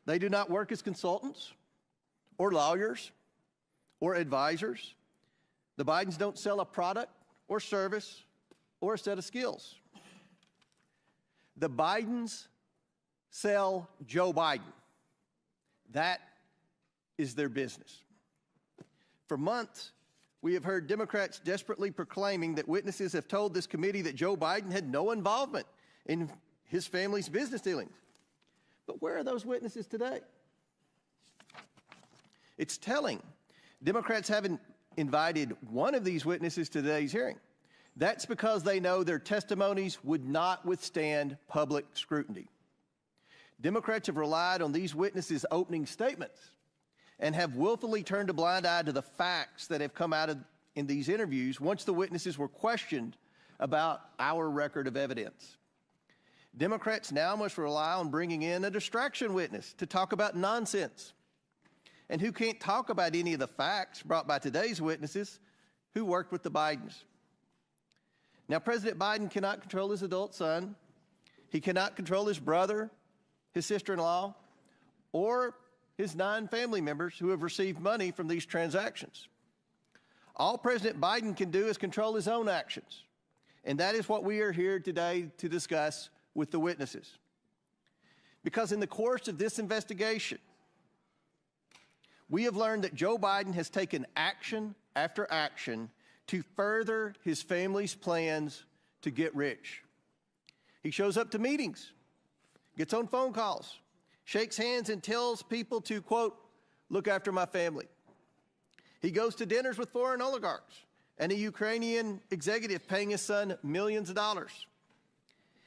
They do not work as consultants or lawyers or advisors. The Bidens don't sell a product or service or a set of skills. The Bidens sell Joe Biden. That is their business. For months, we have heard Democrats desperately proclaiming that witnesses have told this committee that Joe Biden had no involvement in his family's business dealings. But where are those witnesses today? It's telling. Democrats haven't invited one of these witnesses to today's hearing. That's because they know their testimonies would not withstand public scrutiny. Democrats have relied on these witnesses' opening statements and have willfully turned a blind eye to the facts that have come out in these interviews once the witnesses were questioned about our record of evidence. Democrats now must rely on bringing in a distraction witness to talk about nonsense, and who can't talk about any of the facts brought by today's witnesses who worked with the Bidens. Now, President Biden cannot control his adult son. He cannot control his brother, his sister-in-law, or his 9 family members who have received money from these transactions. All President Biden can do is control his own actions, and that is what we are here today to discuss with the witnesses. Because in the course of this investigation, we have learned that Joe Biden has taken action after action to further his family's plans to get rich. He shows up to meetings, gets on phone calls, shakes hands and tells people to, quote, look after my family. He goes to dinners with foreign oligarchs and a Ukrainian executive paying his son millions of dollars.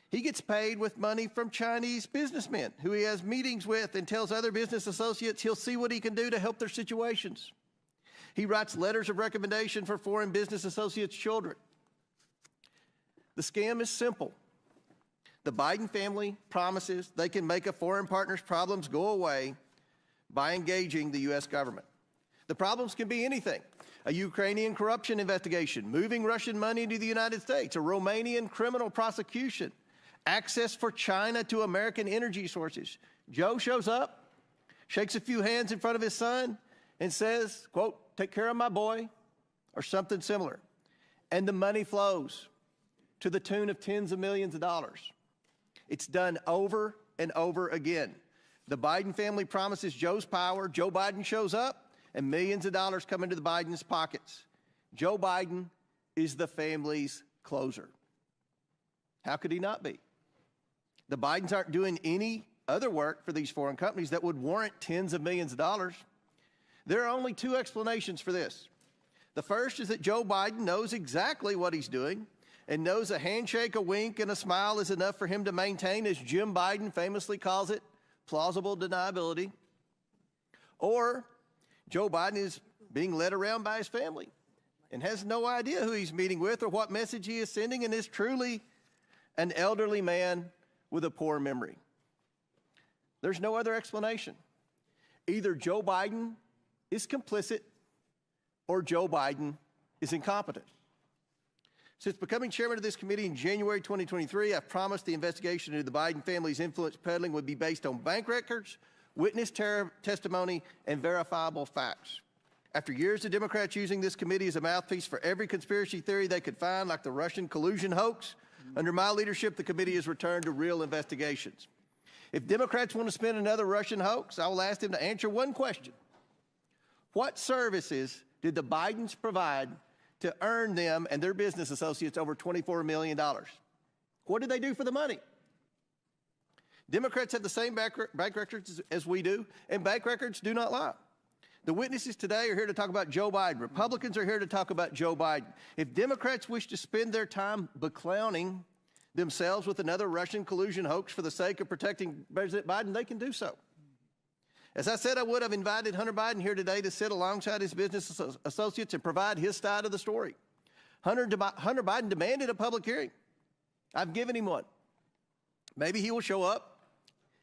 He gets paid with money from Chinese businessmen who he has meetings with and tells other business associates he'll see what he can do to help their situations. He writes letters of recommendation for foreign business associates' children. The scam is simple. The Biden family promises they can make a foreign partner's problems go away by engaging the U.S. government. The problems can be anything: a Ukrainian corruption investigation, moving Russian money to the United States, a Romanian criminal prosecution, access for China to American energy sources. Joe shows up, shakes a few hands in front of his son, and says, quote, "Take care of my boy," or something similar. And the money flows to the tune of tens of millions of dollars. It's done over and over again. The Biden family promises Joe's power. Joe Biden shows up, and millions of dollars come into the Biden's pockets. Joe Biden is the family's closer. How could he not be? The Bidens aren't doing any other work for these foreign companies that would warrant tens of millions of dollars. There are only two explanations for this. The first is that Joe Biden knows exactly what he's doing and knows a handshake, a wink, and a smile is enough for him to maintain, as Jim Biden famously calls it, plausible deniability. Or Joe Biden is being led around by his family and has no idea who he's meeting with or what message he is sending, and is truly an elderly man with a poor memory. There's no other explanation. Either Joe Biden is complicit or Joe Biden is incompetent. Since becoming chairman of this committee in January 2023, I've promised the investigation into the Biden family's influence peddling would be based on bank records, witness testimony, and verifiable facts. After years of Democrats using this committee as a mouthpiece for every conspiracy theory they could find, like the Russian collusion hoax, under my leadership, the committee has returned to real investigations. If Democrats want to spin another Russian hoax, I will ask them to answer one question. What services did the Bidens provide to earn them and their business associates over $24 million? What did they do for the money? Democrats have the same bank records as we do, and bank records do not lie. The witnesses today are here to talk about Joe Biden. Republicans are here to talk about Joe Biden. If Democrats wish to spend their time beclowning themselves with another Russian collusion hoax for the sake of protecting President Biden, they can do so. As I said I would, I've invited Hunter Biden here today to sit alongside his business associates and provide his side of the story. Hunter Biden demanded a public hearing. I've given him one. Maybe he will show up.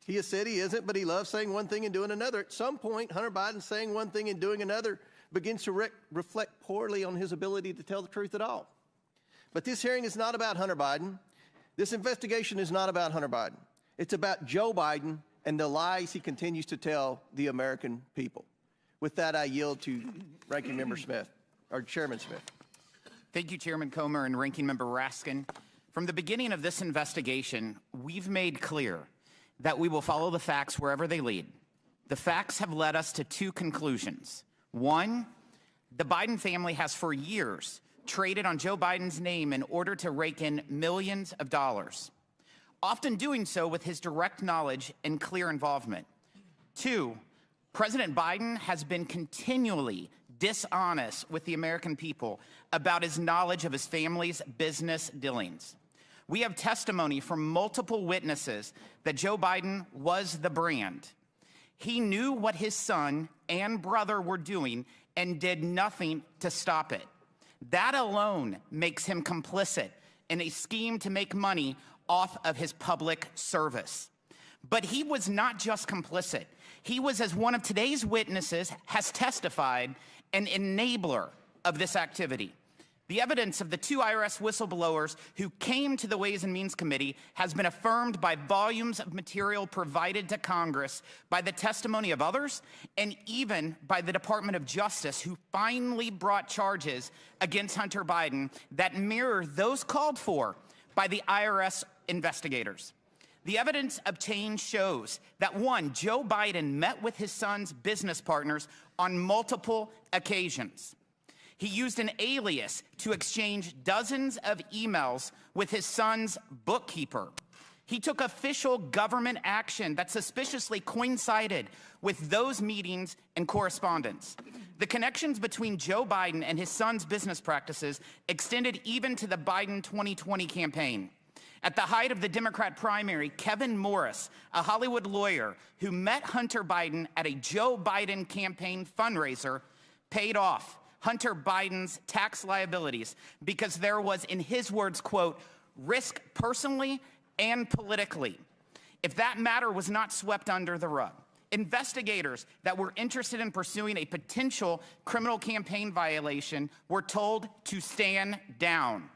He has said he isn't, but he loves saying one thing and doing another. At some point, Hunter Biden saying one thing and doing another begins to reflect poorly on his ability to tell the truth at all. But this hearing is not about Hunter Biden. This investigation is not about Hunter Biden. It's about Joe Biden and the lies he continues to tell the American people. With that, I yield to Ranking Member Smith, or Chairman Smith. Thank you, Chairman Comer and Ranking Member Raskin. From the beginning of this investigation, we've made clear that we will follow the facts wherever they lead. The facts have led us to two conclusions. One, the Biden family has for years traded on Joe Biden's name in order to rake in millions of dollars, often doing so with his direct knowledge and clear involvement. Two, President Biden has been continually dishonest with the American people about his knowledge of his family's business dealings. We have testimony from multiple witnesses that Joe Biden was the brand. He knew what his son and brother were doing and did nothing to stop it. That alone makes him complicit in a scheme to make money off of his public service. But he was not just complicit. He was, as one of today's witnesses has testified, an enabler of this activity. The evidence of the two IRS whistleblowers who came to the Ways and Means Committee has been affirmed by volumes of material provided to Congress, by the testimony of others, and even by the Department of Justice, who finally brought charges against Hunter Biden that mirror those called for by the IRS investigators. The evidence obtained shows that, one, Joe Biden met with his son's business partners on multiple occasions. He used an alias to exchange dozens of emails with his son's bookkeeper. He took official government action that suspiciously coincided with those meetings and correspondence. The connections between Joe Biden and his son's business practices extended even to the Biden 2020 campaign. At the height of the Democrat primary, Kevin Morris, a Hollywood lawyer who met Hunter Biden at a Joe Biden campaign fundraiser, paid off Hunter Biden's tax liabilities because there was, in his words, quote, risk personally and politically. If that matter was not swept under the rug, investigators that were interested in pursuing a potential criminal campaign violation were told to stand down.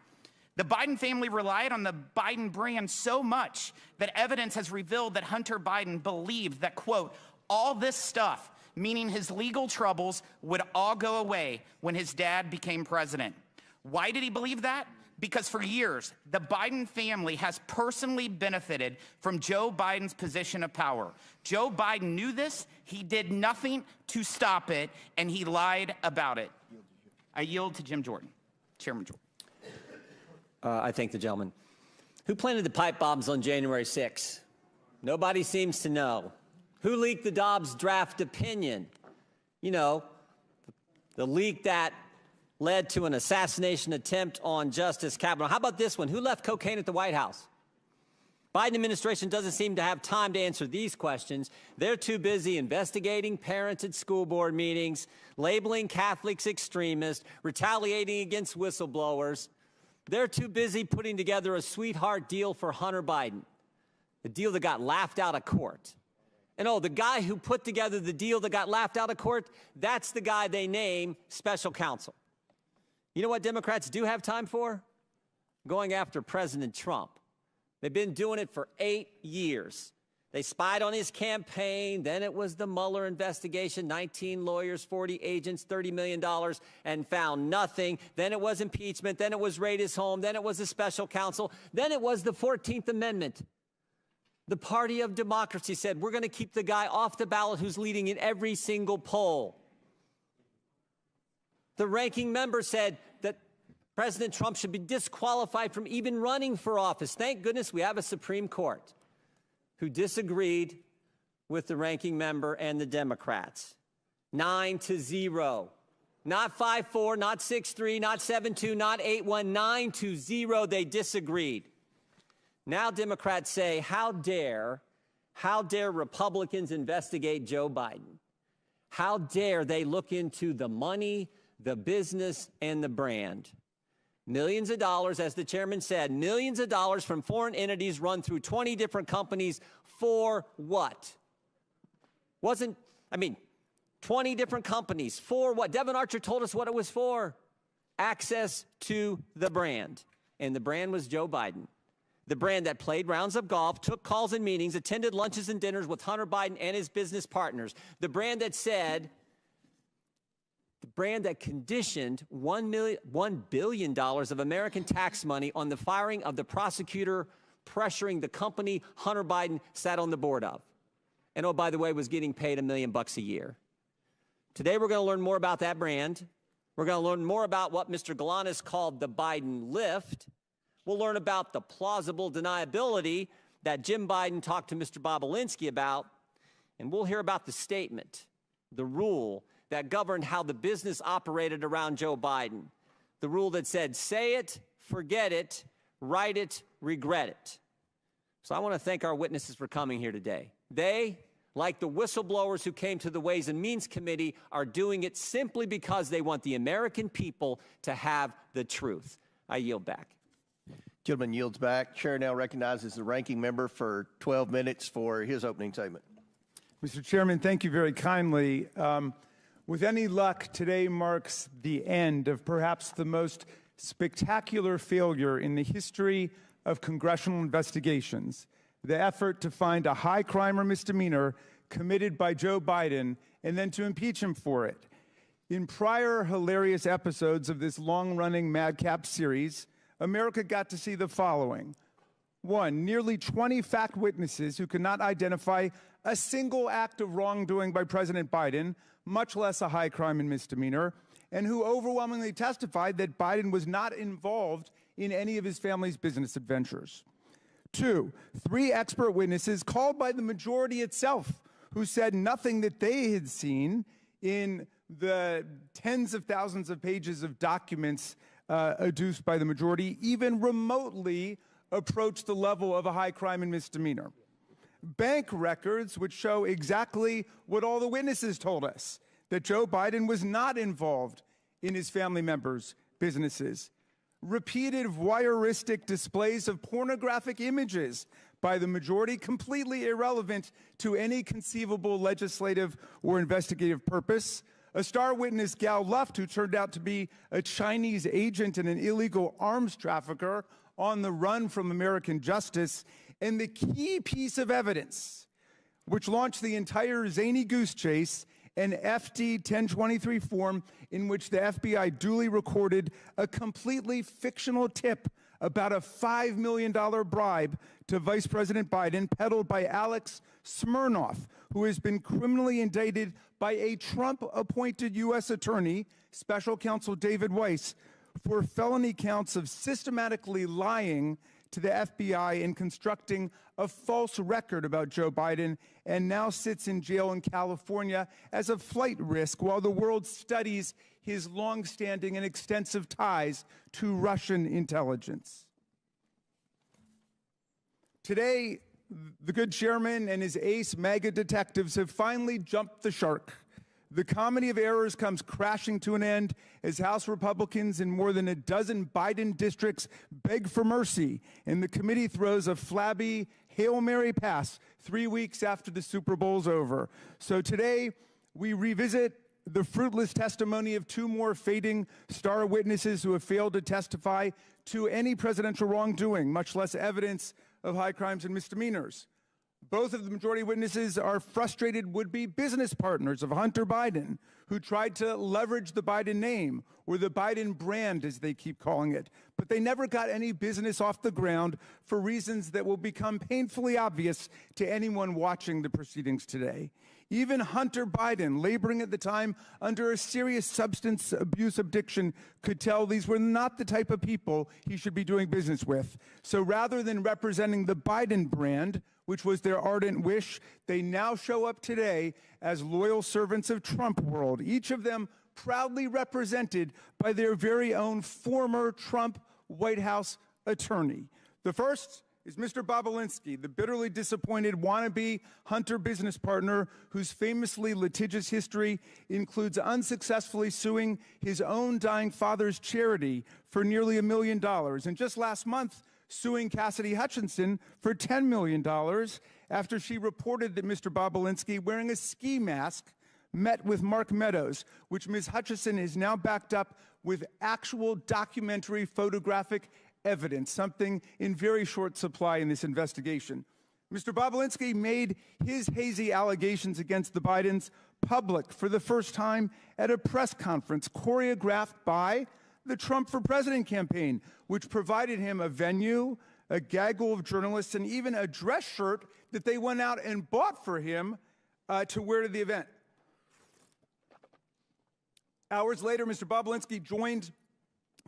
The Biden family relied on the Biden brand so much that evidence has revealed that Hunter Biden believed that, quote, all this stuff, meaning his legal troubles, would all go away when his dad became president. Why did he believe that? Because for years, the Biden family has personally benefited from Joe Biden's position of power. Joe Biden knew this, he did nothing to stop it, and he lied about it. I yield to Jim Jordan, Chairman Jordan. I thank the gentleman. Who planted the pipe bombs on January 6? Nobody seems to know. Who leaked the Dobbs draft opinion? You know, the leak that led to an assassination attempt on Justice Kavanaugh. How about this one? Who left cocaine at the White House? Biden administration doesn't seem to have time to answer these questions. They're too busy investigating parents at school board meetings, labeling Catholics extremists, retaliating against whistleblowers. They're too busy putting together a sweetheart deal for Hunter Biden, a deal that got laughed out of court. And oh, the guy who put together the deal that got laughed out of court, that's the guy they name special counsel. You know what Democrats do have time for? Going after President Trump. They've been doing it for 8 years. They spied on his campaign. Then it was the Mueller investigation, 19 lawyers, 40 agents, $30 million, and found nothing. Then it was impeachment. Then it was raid his home. Then it was a special counsel. Then it was the 14th Amendment. The party of democracy said, we're going to keep the guy off the ballot who's leading in every single poll. The ranking member said that President Trump should be disqualified from even running for office. Thank goodness we have a Supreme Court who disagreed with the ranking member and the Democrats. 9-0. Not 5-4, not 6-3, not 7-2, not 8-1, 9-0. They disagreed. Now Democrats say, how dare Republicans investigate Joe Biden? How dare they look into the money, the business, and the brand? Millions of dollars, as the chairman said, millions of dollars from foreign entities run through 20 different companies for what? 20 different companies for what? Devin Archer told us what it was for. Access to the brand. And the brand was Joe Biden. The brand that played rounds of golf, took calls and meetings, attended lunches and dinners with Hunter Biden and his business partners. The brand that said, the brand that conditioned $1 billion of American tax money on the firing of the prosecutor pressuring the company Hunter Biden sat on the board of. And oh, by the way, was getting paid $1 million a year. Today, we're going to learn more about that brand. We're going to learn more about what Mr. Galanis called the Biden lift. We'll learn about the plausible deniability that Jim Biden talked to Mr. Bobulinski about. And we'll hear about the statement, the rule that governed how the business operated around Joe Biden. The rule that said, say it, forget it, write it, regret it. So I want to thank our witnesses for coming here today. They, like the whistleblowers who came to the Ways and Means Committee, are doing it simply because they want the American people to have the truth. I yield back. Gentleman yields back. Chair now recognizes the ranking member for 12 minutes for his opening statement. Mr. Chairman, thank you very kindly. With any luck, today marks the end of perhaps the most spectacular failure in the history of congressional investigations, the effort to find a high crime or misdemeanor committed by Joe Biden and then to impeach him for it. In prior hilarious episodes of this long-running madcap series, America got to see the following. 1, nearly 20 fact witnesses who could not identify a single act of wrongdoing by President Biden, much less a high crime and misdemeanor, and who overwhelmingly testified that Biden was not involved in any of his family's business adventures. Two, 3 expert witnesses called by the majority itself who said nothing that they had seen in the tens of thousands of pages of documents adduced by the majority even remotely approached the level of a high crime and misdemeanor. Bank records which show exactly what all the witnesses told us, that Joe Biden was not involved in his family members' businesses. Repeated voyeuristic displays of pornographic images by the majority, completely irrelevant to any conceivable legislative or investigative purpose. A star witness, Gao Luft, who turned out to be a Chinese agent and an illegal arms trafficker on the run from American justice. And the key piece of evidence, which launched the entire zany goose chase, an FD 1023 form in which the FBI duly recorded a completely fictional tip about a $5 million bribe to Vice President Biden, peddled by Alex Smirnoff, who has been criminally indicted by a Trump-appointed U.S. attorney, Special Counsel David Weiss, for felony counts of systematically lying to the FBI and constructing a false record about Joe Biden, and now sits in jail in California as a flight risk while the world studies his longstanding and extensive ties to Russian intelligence. Today, the good chairman and his ace MAGA detectives have finally jumped the shark. The comedy of errors comes crashing to an end as House Republicans in more than a dozen Biden districts beg for mercy, and the committee throws a flabby Hail Mary pass 3 weeks after the Super Bowl's over. So today, we revisit the fruitless testimony of 2 more fading star witnesses who have failed to testify to any presidential wrongdoing, much less evidence of high crimes and misdemeanors. Both of the majority witnesses are frustrated would-be business partners of Hunter Biden, who tried to leverage the Biden name, or the Biden brand, as they keep calling it. But they never got any business off the ground for reasons that will become painfully obvious to anyone watching the proceedings today. Even Hunter Biden, laboring at the time under a serious substance abuse addiction, could tell these were not the type of people he should be doing business with. So rather than representing the Biden brand, which was their ardent wish, they now show up today as loyal servants of Trump world, each of them proudly represented by their very own former Trump White House attorney. The first is Mr. Bobulinski, the bitterly disappointed wannabe Hunter business partner whose famously litigious history includes unsuccessfully suing his own dying father's charity for nearly $1 million. And just last month, suing Cassidy Hutchinson for $10 million after she reported that Mr. Bobulinski, wearing a ski mask, met with Mark Meadows, which Ms. Hutchinson is now backed up with actual documentary photographic evidence, something in very short supply in this investigation. Mr. Bobulinski made his hazy allegations against the Bidens public for the first time at a press conference choreographed by the Trump for President campaign, which provided him a venue, a gaggle of journalists, and even a dress shirt that they went out and bought for him to wear to the event. Hours later, Mr. Bobulinski joined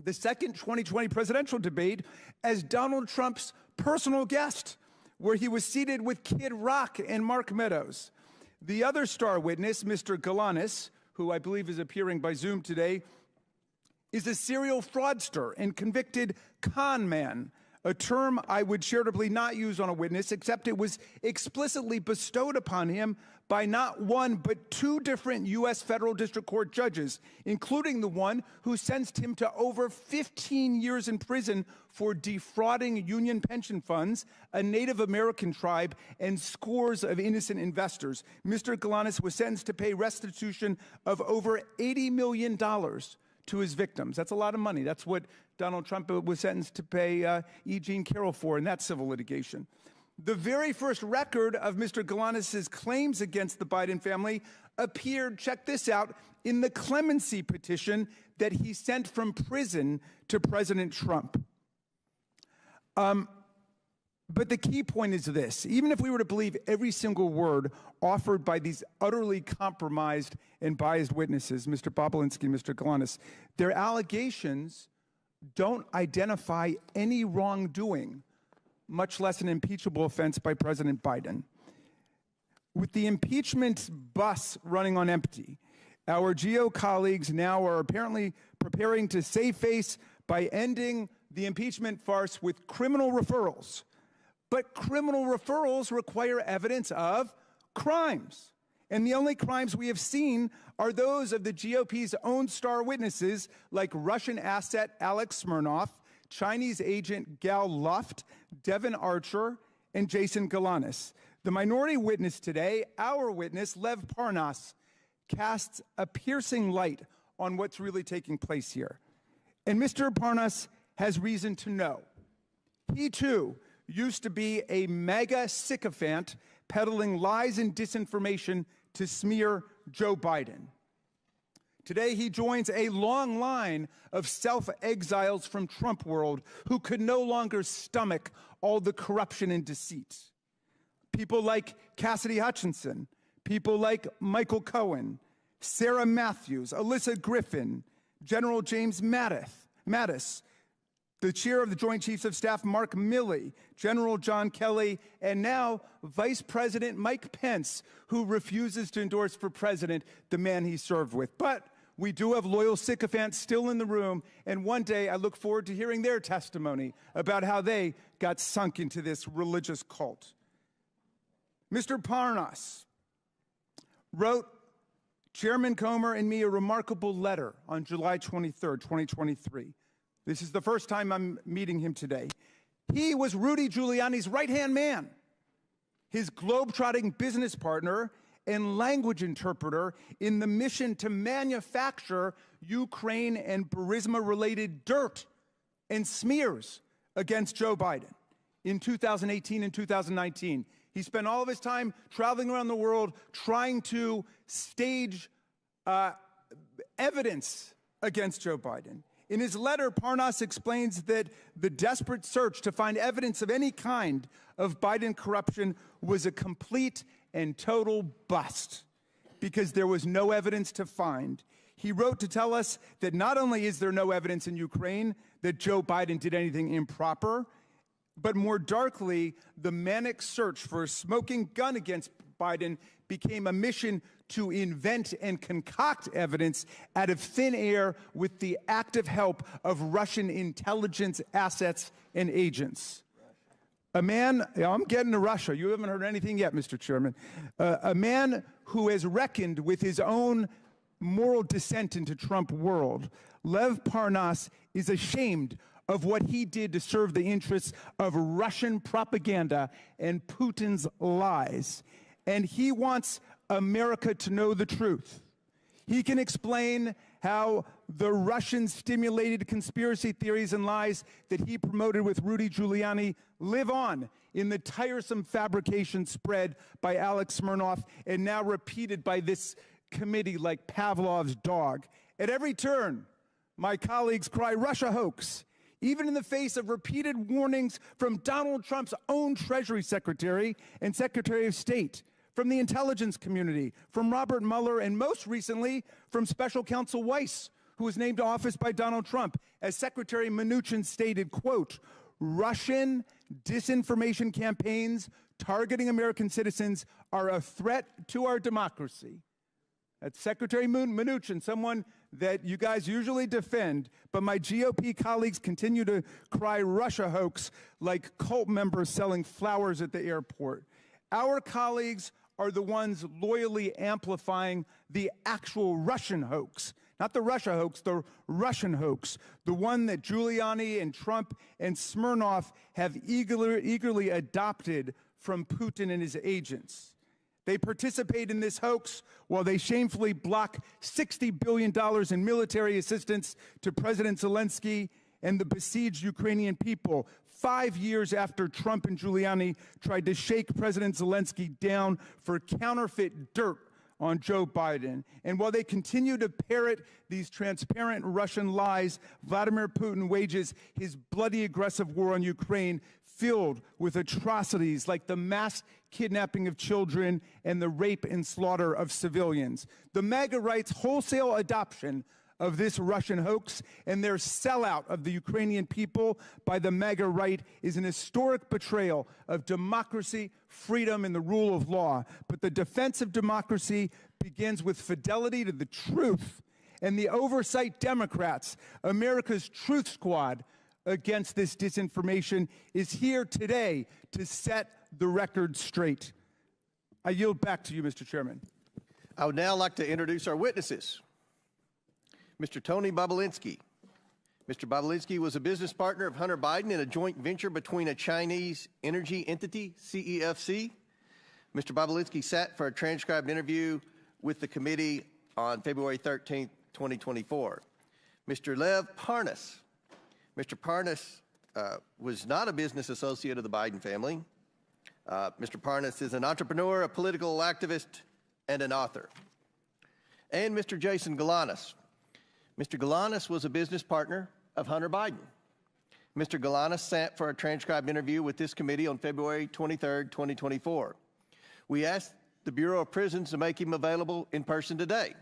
the second 2020 presidential debate as Donald Trump's personal guest, where he was seated with Kid Rock and Mark Meadows. The other star witness, Mr. Galanis, who I believe is appearing by Zoom today, is a serial fraudster and convicted con man, a term I would charitably not use on a witness, except it was explicitly bestowed upon him by not one, but 2 different U.S. federal district court judges, including the one who sentenced him to over 15 years in prison for defrauding union pension funds, a Native American tribe, and scores of innocent investors. Mr. Galanis was sentenced to pay restitution of over $80 million to his victims. That's a lot of money. That's what Donald Trump was sentenced to pay E. Jean Carroll for in that civil litigation. The very first record of Mr. Galanis' claims against the Biden family appeared, check this out, in the clemency petition that he sent from prison to President Trump. But the key point is this: even if we were to believe every single word offered by these utterly compromised and biased witnesses, Mr. Bobulinski and Mr. Galanis, their allegations don't identify any wrongdoing much less an impeachable offense by President Biden. With the impeachment bus running on empty, our GO colleagues now are apparently preparing to save face by ending the impeachment farce with criminal referrals. But criminal referrals require evidence of crimes. And the only crimes we have seen are those of the GOP's own star witnesses, like Russian asset Alex Smirnov, Chinese agent Gal Luft, Devin Archer, and Jason Galanis. The minority witness today, our witness, Lev Parnas, casts a piercing light on what's really taking place here. And Mr. Parnas has reason to know. He, too, used to be a mega sycophant peddling lies and disinformation to smear Joe Biden. Today, he joins a long line of self-exiles from Trump world who could no longer stomach all the corruption and deceit. People like Cassidy Hutchinson, people like Michael Cohen, Sarah Matthews, Alyssa Griffin, General James Mattis, the chair of the Joint Chiefs of Staff, Mark Milley, General John Kelly, and now Vice President Mike Pence, who refuses to endorse for president the man he served with. But we do have loyal sycophants still in the room, and one day I look forward to hearing their testimony about how they got sunk into this religious cult. Mr. Parnas wrote Chairman Comer and me a remarkable letter on July 23rd, 2023. This is the first time I'm meeting him today. He was Rudy Giuliani's right-hand man, his globe-trotting business partner and language interpreter in the mission to manufacture Ukraine and Burisma-related dirt and smears against Joe Biden in 2018 and 2019. He spent all of his time traveling around the world trying to stage evidence against Joe Biden. In his letter, Parnas explains that the desperate search to find evidence of any kind of Biden corruption was a complete and total bust because there was no evidence to find. He wrote to tell us that not only is there no evidence in Ukraine that Joe Biden did anything improper, but more darkly, the manic search for a smoking gun against Biden became a mission to invent and concoct evidence out of thin air with the active help of Russian intelligence assets and agents. A man, I'm getting to Russia. You haven't heard anything yet, Mr. Chairman. A man who has reckoned with his own moral descent into Trump world. Lev Parnas is ashamed of what he did to serve the interests of Russian propaganda and Putin's lies. And he wants America to know the truth. He can explain how the Russian-stimulated conspiracy theories and lies that he promoted with Rudy Giuliani live on in the tiresome fabrication spread by Alex Smirnov and now repeated by this committee like Pavlov's dog. At every turn, my colleagues cry Russia hoax, even in the face of repeated warnings from Donald Trump's own Treasury Secretary and Secretary of State, from the intelligence community, from Robert Mueller, and most recently from Special Counsel Weiss, who was named to office by Donald Trump. As Secretary Mnuchin stated, quote, Russian disinformation campaigns targeting American citizens are a threat to our democracy. That's Secretary Mnuchin, someone that you guys usually defend, but my GOP colleagues continue to cry Russia hoax like cult members selling flowers at the airport. Our colleagues are the ones loyally amplifying the actual Russian hoax, not the Russia hoax, the Russian hoax, the one that Giuliani and Trump and Smirnov have eagerly adopted from Putin and his agents. They participate in this hoax while they shamefully block $60 billion in military assistance to President Zelensky and the besieged Ukrainian people, 5 years after Trump and Giuliani tried to shake President Zelensky down for counterfeit dirt on Joe Biden. And while they continue to parrot these transparent Russian lies, Vladimir Putin wages his bloody aggressive war on Ukraine filled with atrocities like the mass kidnapping of children and the rape and slaughter of civilians. The MAGA right's wholesale adoption of this Russian hoax and their sellout of the Ukrainian people by the MAGA right is an historic betrayal of democracy, freedom, and the rule of law. But the defense of democracy begins with fidelity to the truth, and the oversight Democrats, America's truth squad against this disinformation, is here today to set the record straight. I yield back to you, Mr. Chairman. I would now like to introduce our witnesses. Mr. Tony Bobulinski. Mr. Bobulinski was a business partner of Hunter Biden in a joint venture between a Chinese energy entity, CEFC. Mr. Bobulinski sat for a transcribed interview with the committee on February 13, 2024. Mr. Lev Parnas. Mr. Parnas was not a business associate of the Biden family. Mr. Parnas is an entrepreneur, a political activist, and an author. And Mr. Jason Galanis. Mr. Galanis was a business partner of Hunter Biden. Mr. Galanis sat for a transcribed interview with this committee on February 23, 2024. We asked the Bureau of Prisons to make him available in person today.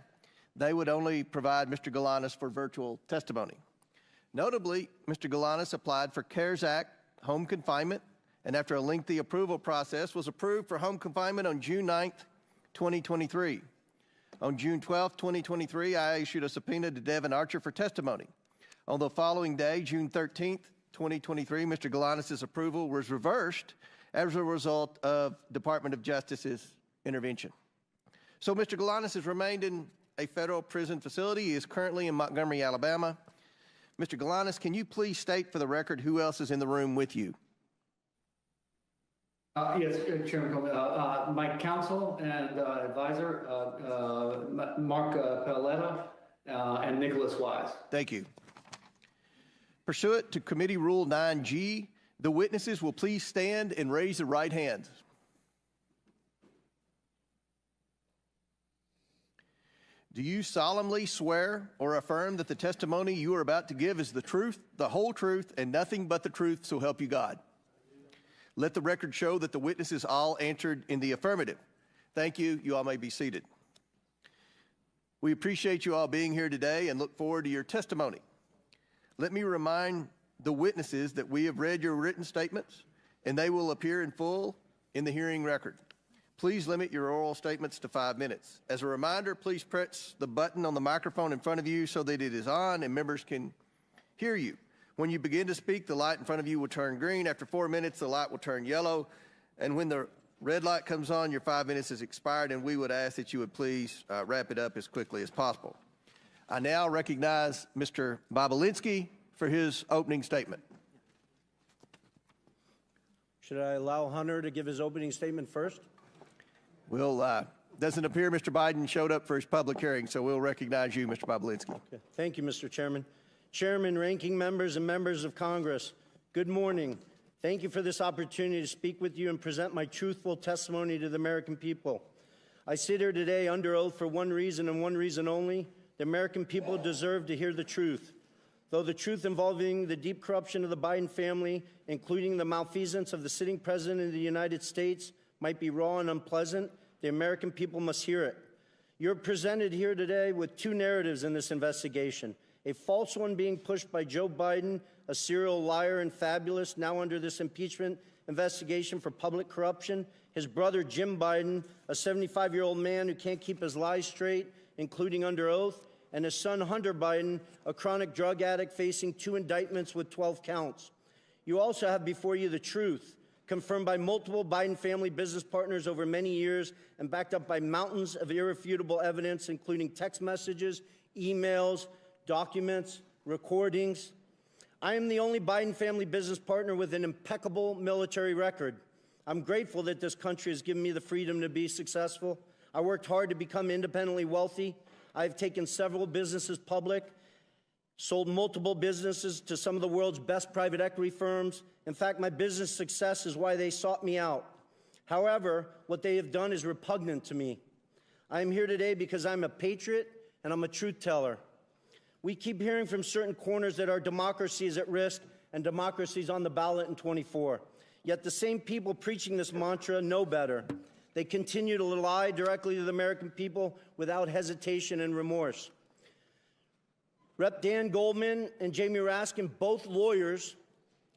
They would only provide Mr. Galanis for virtual testimony. Notably, Mr. Galanis applied for CARES Act home confinement, and after a lengthy approval process, was approved for home confinement on June 9, 2023. On June 12, 2023, I issued a subpoena to Devin Archer for testimony. On the following day, June 13, 2023, Mr. Galanis' approval was reversed as a result of Department of Justice's intervention. So Mr. Galanis has remained in a federal prison facility. He is currently in Montgomery, Alabama. Mr. Galanis, can you please state for the record who else is in the room with you? Yes, Chairman, my counsel and advisor, Mark Paletta, and Nicholas Wise. Thank you. Pursuant to Committee Rule 9G, the witnesses will please stand and raise their right hands. Do you solemnly swear or affirm that the testimony you are about to give is the truth, the whole truth, and nothing but the truth, so help you God? Let the record show that the witnesses all answered in the affirmative. Thank you. You all may be seated. We appreciate you all being here today and look forward to your testimony. Let me remind the witnesses that we have read your written statements and they will appear in full in the hearing record. Please limit your oral statements to 5 minutes. As a reminder, please press the button on the microphone in front of you so that it is on and members can hear you. When you begin to speak, the light in front of you will turn green. After 4 minutes, the light will turn yellow. And when the red light comes on, your 5 minutes is expired, and we would ask that you would please wrap it up as quickly as possible. I now recognize Mr. Bobulinski for his opening statement. Should I allow Hunter to give his opening statement first? Doesn't appear Mr. Biden showed up for his public hearing, so we'll recognize you, Mr. Bobulinski. Okay. Thank you, Mr. Chairman. Chairman, ranking members, and members of Congress, good morning. Thank you for this opportunity to speak with you and present my truthful testimony to the American people. I sit here today under oath for one reason and one reason only. The American people deserve to hear the truth. Though the truth involving the deep corruption of the Biden family, including the malfeasance of the sitting president of the United States, might be raw and unpleasant, the American people must hear it. You're presented here today with two narratives in this investigation. A false one being pushed by Joe Biden, a serial liar and fabulous, now under this impeachment investigation for public corruption. His brother, Jim Biden, a 75-year-old man who can't keep his lies straight, including under oath. And his son, Hunter Biden, a chronic drug addict facing 2 indictments with 12 counts. You also have before you the truth, confirmed by multiple Biden family business partners over many years and backed up by mountains of irrefutable evidence, including text messages, emails, documents, recordings. I am the only Biden family business partner with an impeccable military record. I'm grateful that this country has given me the freedom to be successful. I worked hard to become independently wealthy. I've taken several businesses public, sold multiple businesses to some of the world's best private equity firms. In fact, my business success is why they sought me out. However, what they have done is repugnant to me. I am here today because I'm a patriot and I'm a truth teller. We keep hearing from certain corners that our democracy is at risk and democracy is on the ballot in 24. Yet the same people preaching this mantra know better. They continue to lie directly to the American people without hesitation and remorse. Rep. Dan Goldman and Jamie Raskin, both lawyers,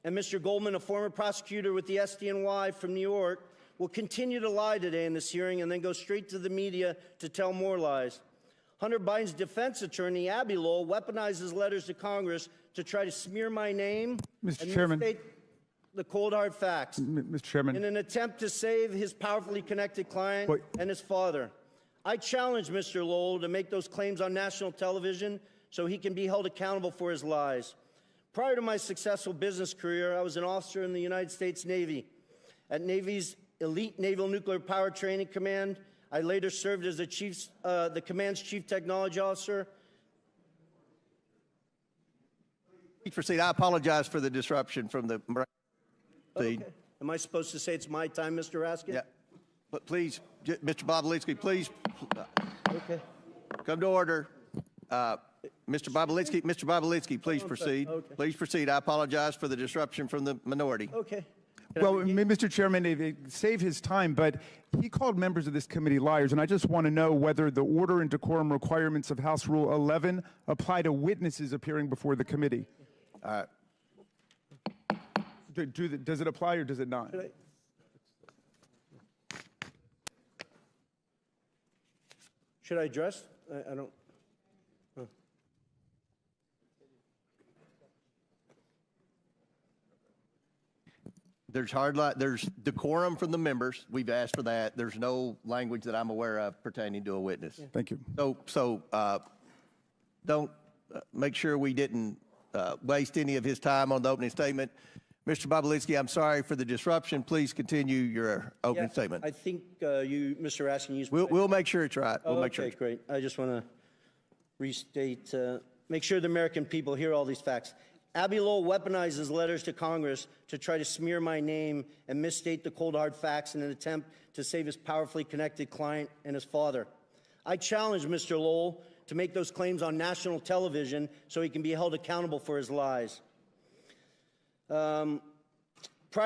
and Mr. Goldman, a former prosecutor with the SDNY from New York, will continue to lie today in this hearing and then go straight to the media to tell more lies. Hunter Biden's defense attorney, Abby Lowell, weaponizes letters to Congress to try to smear my name Mr. Chairman. misstate the cold hard facts Mr. Chairman. in an attempt to save his powerfully connected client and his father. I challenge Mr. Lowell to make those claims on national television so he can be held accountable for his lies. Prior to my successful business career, I was an officer in the United States Navy. At Navy's Elite Naval Nuclear Power Training Command, I later served as the command's chief technology officer. Please proceed. I apologize for the disruption from the feed. Okay. Am I supposed to say it's my time, Mr. Raskin? Yeah. But please, Mr. Bobulinski, please Okay. come to order. Mr. Bobulinski, please proceed. Okay. Please proceed. I apologize for the disruption from the minority. Okay. Well, Mr. Chairman, it saved his time, but he called members of this committee liars, and I just want to know whether the order and decorum requirements of House Rule 11 apply to witnesses appearing before the committee. Does it apply or does it not? Should I address? I don't. There's decorum from the members. We've asked for that. There's no language that I'm aware of pertaining to a witness. Thank you. So don't make sure we didn't waste any of his time on the opening statement. Mr. Bobulinski, I'm sorry for the disruption. Please continue your opening statement. I think you, Mr. Raskin, used. We'll make sure it's right. We'll make sure. Okay, great. I just want to restate, make sure the American people hear all these facts. Abby Lowell weaponizes letters to Congress to try to smear my name and misstate the cold hard facts in an attempt to save his powerfully connected client and his father. I challenge Mr. Lowell to make those claims on national television so he can be held accountable for his lies. Prior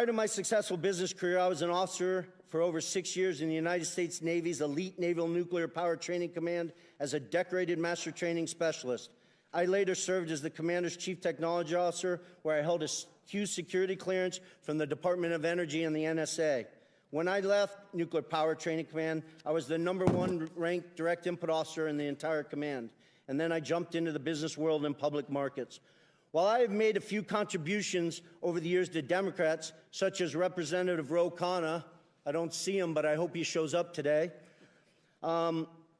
to my successful business career, I was an officer for over 6 years in the United States Navy's Elite Naval Nuclear Power Training Command as a decorated master training specialist. I later served as the commander's chief technology officer, where I held a huge security clearance from the Department of Energy and the NSA. When I left Nuclear Power Training Command, I was the #1 ranked direct input officer in the entire command. And then I jumped into the business world and public markets. While I have made a few contributions over the years to Democrats, such as Representative Ro Khanna, I don't see him, but I hope he shows up today.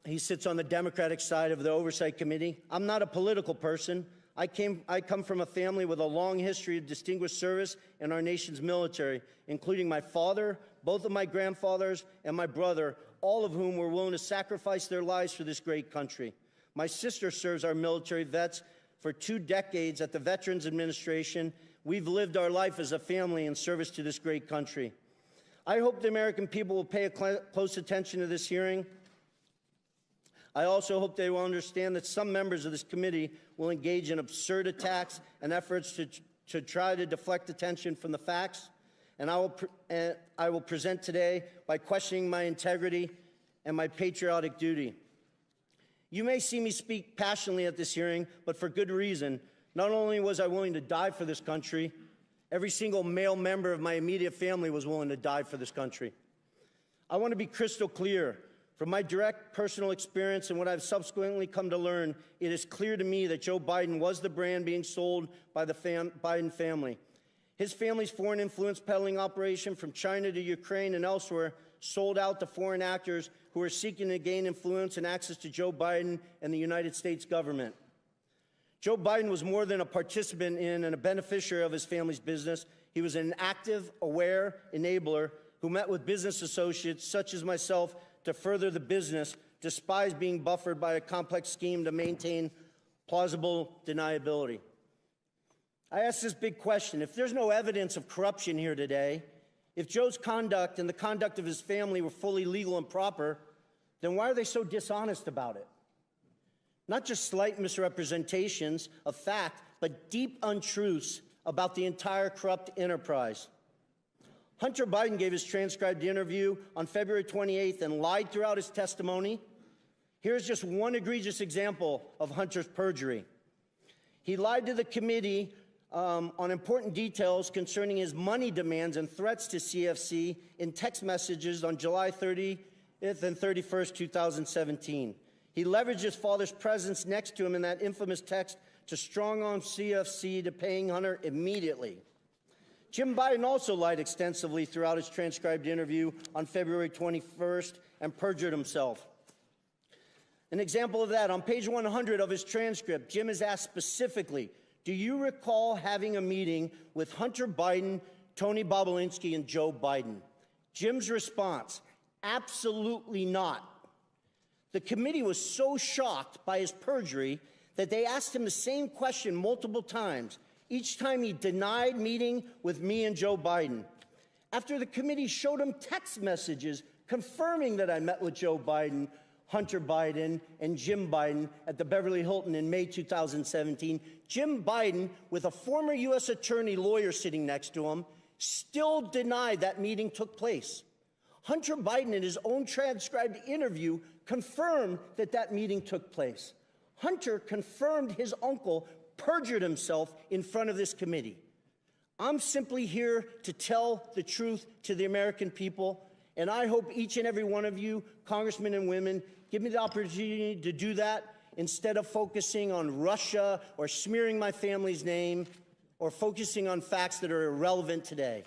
He sits on the Democratic side of the Oversight Committee. I'm not a political person. I come from a family with a long history of distinguished service in our nation's military, including my father, both of my grandfathers, and my brother, all of whom were willing to sacrifice their lives for this great country. My sister serves our military vets for 2 decades at the Veterans Administration. We've lived our life as a family in service to this great country. I hope the American people will pay close attention to this hearing. I also hope they will understand that some members of this committee will engage in absurd attacks and efforts to try to deflect attention from the facts. And I will present today by questioning my integrity and my patriotic duty. You may see me speak passionately at this hearing, but for good reason. Not only was I willing to die for this country, every single male member of my immediate family was willing to die for this country. I want to be crystal clear. From my direct personal experience and what I've subsequently come to learn, it is clear to me that Joe Biden was the brand being sold by the Biden family. His family's foreign influence peddling operation from China to Ukraine and elsewhere sold out to foreign actors who are seeking to gain influence and access to Joe Biden and the United States government. Joe Biden was more than a participant in and a beneficiary of his family's business. He was an active, aware enabler who met with business associates such as myself to further the business, despite being buffered by a complex scheme to maintain plausible deniability. I ask this big question. If there's no evidence of corruption here today, if Joe's conduct and the conduct of his family were fully legal and proper, then why are they so dishonest about it? Not just slight misrepresentations of fact, but deep untruths about the entire corrupt enterprise. Hunter Biden gave his transcribed interview on February 28th and lied throughout his testimony. Here's just one egregious example of Hunter's perjury. He lied to the committee on important details concerning his money demands and threats to CFC in text messages on July 30th and 31st, 2017. He leveraged his father's presence next to him in that infamous text to strong-arm CFC to paying Hunter immediately. Jim Biden also lied extensively throughout his transcribed interview on February 21st and perjured himself. An example of that, on page 100 of his transcript, Jim is asked specifically, do you recall having a meeting with Hunter Biden, Tony Bobulinski, and Joe Biden? Jim's response, absolutely not. The committee was so shocked by his perjury that they asked him the same question multiple times. Each time he denied meeting with me and Joe Biden. After the committee showed him text messages confirming that I met with Joe Biden, Hunter Biden, and Jim Biden at the Beverly Hilton in May 2017, Jim Biden, with a former U.S. attorney lawyer sitting next to him, still denied that meeting took place. Hunter Biden, in his own transcribed interview, confirmed that that meeting took place. Hunter confirmed his uncle perjured himself in front of this committee. I'm simply here to tell the truth to the American people, and I hope each and every one of you, congressmen and women, give me the opportunity to do that instead of focusing on Russia or smearing my family's name or focusing on facts that are irrelevant today.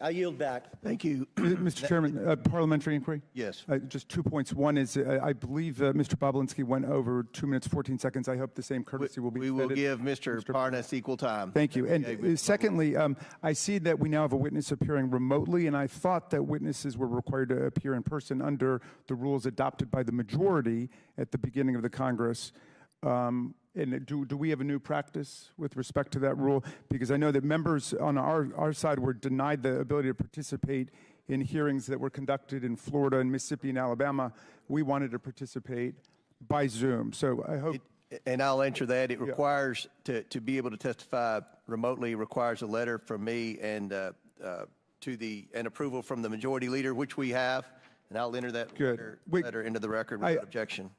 I yield back. Thank you. Mr. Chairman, parliamentary inquiry? Yes. Just 2 points. One is I believe Mr. Bobulinski went over 2 minutes, 14 seconds. I hope the same courtesy will be We will give Mr. Parnas equal time. Thank you. And secondly, I see that we now have a witness appearing remotely, and I thought that witnesses were required to appear in person under the rules adopted by the majority at the beginning of the Congress. And do we have a new practice with respect to that rule? Because I know that members on our side were denied the ability to participate in hearings that were conducted in Florida and Mississippi and Alabama. We wanted to participate by Zoom. So I hope... And I'll answer that. It requires, to be able to testify remotely, requires a letter from me and an approval from the majority leader, which we have. And I'll enter that letter into the record without objection.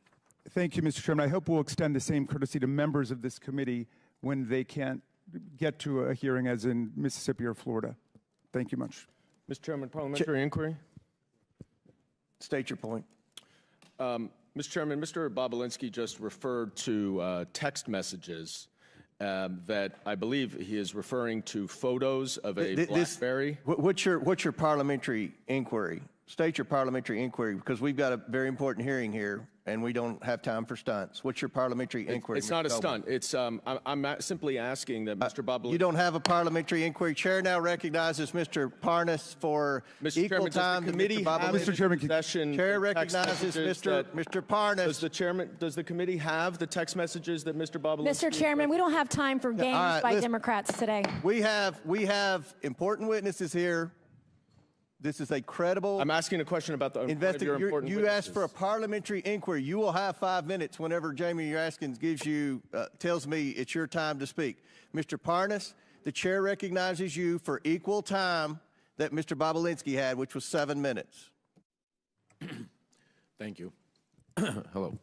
Thank you, Mr. Chairman. I hope we'll extend the same courtesy to members of this committee when they can't get to a hearing as in Mississippi or Florida. Thank you much. Mr. Chairman, parliamentary inquiry. State your point. Mr. Chairman, Mr. Bobulinski just referred to text messages that I believe he is referring to photos of a BlackBerry. What's your parliamentary inquiry? State your parliamentary inquiry, because we've got a very important hearing here, and we don't have time for stunts. What's your parliamentary inquiry? It's not a stunt. It's I'm simply asking that Mr. Bobulinski. You don't have a parliamentary inquiry. Chair now recognizes Mr. Parnas for equal time to Mr. Bobulinski. Mr. Chairman, Chair recognizes Mr. Parnas. Does the committee have the text messages that Mr. Bobulinski? Mr. Chairman, we don't have time for games by Democrats today. We have important witnesses here. This is a credible... I'm asking a question about the important You asked for a parliamentary inquiry. You will have 5 minutes whenever Jamie Raskins tells me it's your time to speak. Mr. Parnas, the chair recognizes you for equal time that Mr. Bobulinski had, which was 7 minutes. Thank you. Hello.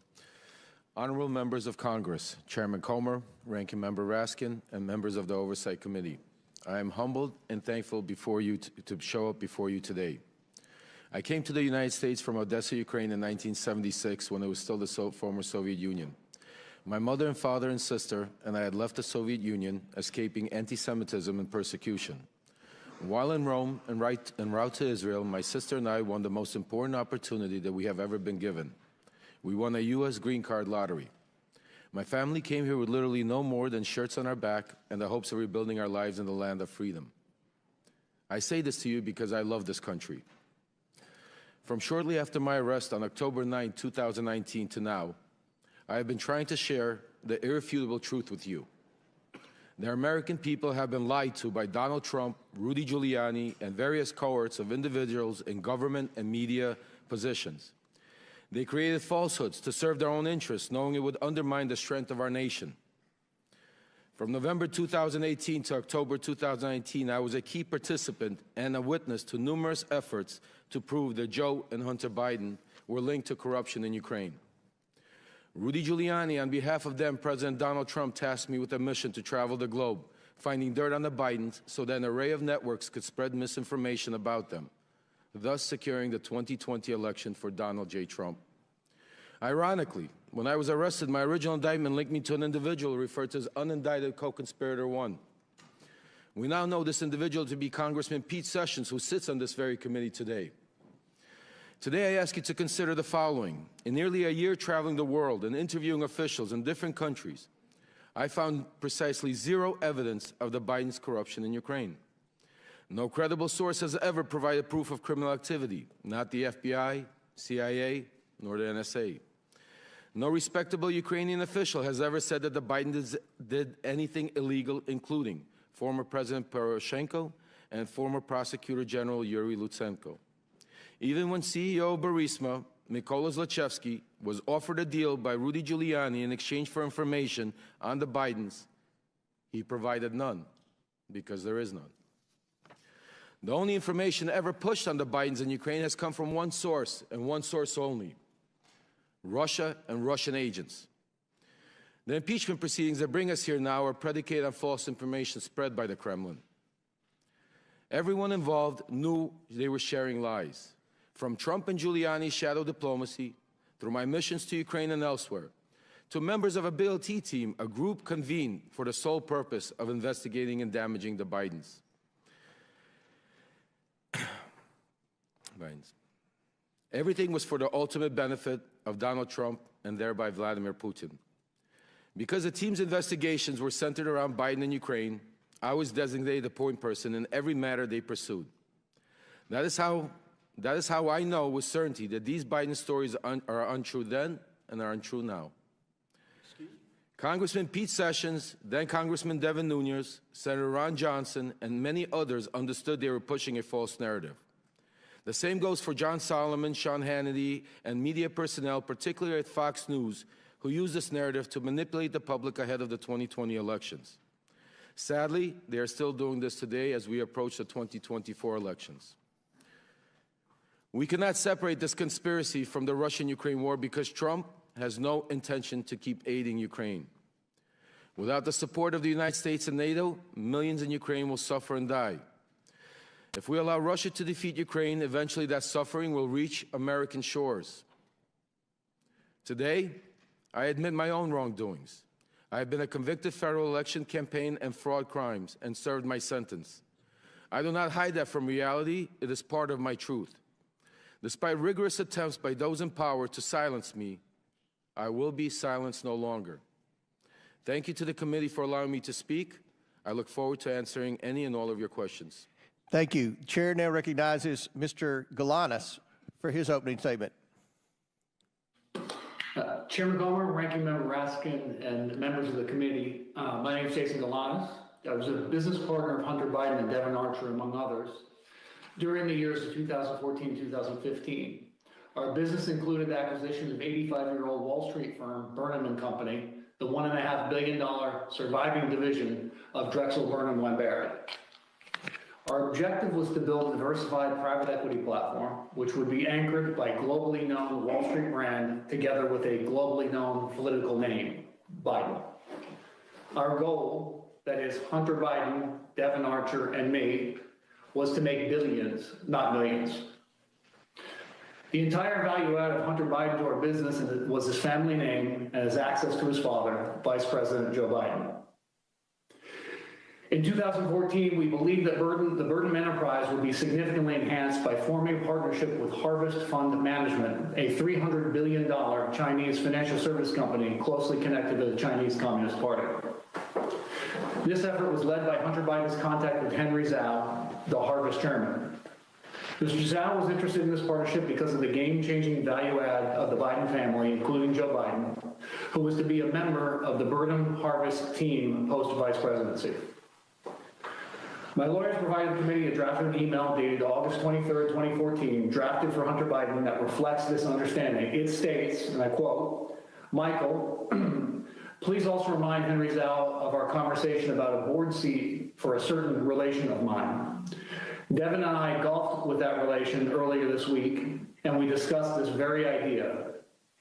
Honorable members of Congress, Chairman Comer, Ranking Member Raskin, and members of the Oversight Committee. I am humbled and thankful before you to show up before you today. I came to the United States from Odessa, Ukraine in 1976 when it was still the former Soviet Union. My mother and father and sister and I had left the Soviet Union, escaping anti-Semitism and persecution. While in Rome en route to Israel, my sister and I won the most important opportunity that we have ever been given. We won a U.S. green card lottery. My family came here with literally no more than shirts on our back and the hopes of rebuilding our lives in the land of freedom. I say this to you because I love this country. From shortly after my arrest on October 9, 2019 to now, I have been trying to share the irrefutable truth with you. The American people have been lied to by Donald Trump, Rudy Giuliani, and various cohorts of individuals in government and media positions. They created falsehoods to serve their own interests, knowing it would undermine the strength of our nation. From November 2018 to October 2019, I was a key participant and a witness to numerous efforts to prove that Joe and Hunter Biden were linked to corruption in Ukraine. Rudy Giuliani, on behalf of then President Donald Trump, tasked me with a mission to travel the globe, finding dirt on the Bidens so that an array of networks could spread misinformation about them, thus securing the 2020 election for Donald J. Trump. Ironically, when I was arrested, my original indictment linked me to an individual referred to as unindicted co-conspirator 1. We now know this individual to be Congressman Pete Sessions, who sits on this very committee today. Today, I ask you to consider the following. In nearly a year traveling the world and interviewing officials in different countries, I found precisely zero evidence of the Biden's corruption in Ukraine. No credible source has ever provided proof of criminal activity, not the FBI, CIA, nor the NSA. No respectable Ukrainian official has ever said that the Bidens did anything illegal, including former President Poroshenko and former Prosecutor General Yuri Lutsenko. Even when CEO of Burisma, Mykola Zlochevsky, was offered a deal by Rudy Giuliani in exchange for information on the Bidens, he provided none, because there is none. The only information ever pushed on the Bidens in Ukraine has come from one source, and one source only: Russia and Russian agents. The impeachment proceedings that bring us here now are predicated on false information spread by the Kremlin. Everyone involved knew they were sharing lies. From Trump and Giuliani's shadow diplomacy, through my missions to Ukraine and elsewhere, to members of a BLT team, a group convened for the sole purpose of investigating and damaging the Bidens. Everything was for the ultimate benefit of Donald Trump and thereby Vladimir Putin. Because the team's investigations were centered around Biden and Ukraine, I was designated the point person in every matter they pursued. That is how I know with certainty that these Biden stories are untrue then and are untrue now. Congressman Pete Sessions, then Congressman Devin Nunes, Senator Ron Johnson, and many others understood they were pushing a false narrative. The same goes for John Solomon, Sean Hannity, and media personnel, particularly at Fox News, who use this narrative to manipulate the public ahead of the 2020 elections. Sadly, they are still doing this today as we approach the 2024 elections. We cannot separate this conspiracy from the Russian-Ukraine war because Trump has no intention to keep aiding Ukraine. Without the support of the United States and NATO, millions in Ukraine will suffer and die. If we allow Russia to defeat Ukraine, eventually that suffering will reach American shores. Today, I admit my own wrongdoings. I have been a convicted federal election campaign and fraud crimes and served my sentence. I do not hide that from reality. It is part of my truth. Despite rigorous attempts by those in power to silence me, I will be silenced no longer. Thank you to the committee for allowing me to speak. I look forward to answering any and all of your questions. Thank you. Chair now recognizes Mr. Galanis for his opening statement. Chairman Gomer, Ranking Member Raskin, and members of the committee, my name is Jason Galanis. I was a business partner of Hunter Biden and Devin Archer, among others, during the years of 2014 and 2015. Our business included the acquisition of 85-year-old Wall Street firm Burnham & Company, the $1.5 billion surviving division of Drexel Burnham Lambert. Our objective was to build a diversified private equity platform, which would be anchored by globally known Wall Street brand together with a globally known political name, Biden. Our goal, that is Hunter Biden, Devin Archer, and me, was to make billions, not millions. The entire value add of Hunter Biden to our business was his family name and his access to his father, Vice President Joe Biden. In 2014, we believed that the Burnham enterprise would be significantly enhanced by forming a partnership with Harvest Fund Management, a $300 billion Chinese financial service company closely connected to the Chinese Communist Party. This effort was led by Hunter Biden's contact with Henry Zhao, the Harvest chairman. Mr. Zhao was interested in this partnership because of the game-changing value add of the Biden family, including Joe Biden, who was to be a member of the Burnham Harvest team post-vice presidency. My lawyers provided the committee a drafted email dated August 23rd, 2014, drafted for Hunter Biden that reflects this understanding. It states, and I quote, "Michael, please also remind Henry Zhao of our conversation about a board seat for a certain relation of mine. Devin and I golfed with that relation earlier this week, and we discussed this very idea.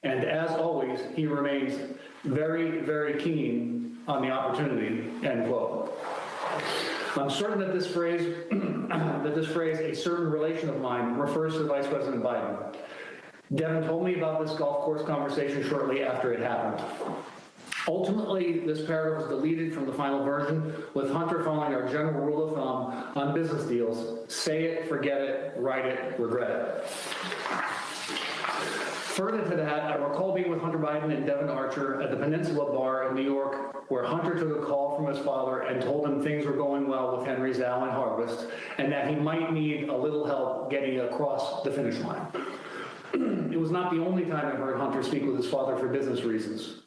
And as always, he remains very, very keen on the opportunity, end quote. I'm certain that this phrase, a certain relation of mine, refers to Vice President Biden. Devin told me about this golf course conversation shortly after it happened. Ultimately, this paragraph was deleted from the final version, with Hunter following our general rule of thumb on business deals: say it, forget it, write it, regret it. Further to that, I recall being with Hunter Biden and Devin Archer at the Peninsula Bar in New York, where Hunter took a call from his father and told him things were going well with Henry's Allen Harvest, and that he might need a little help getting across the finish line. It was not the only time I heard Hunter speak with his father for business reasons.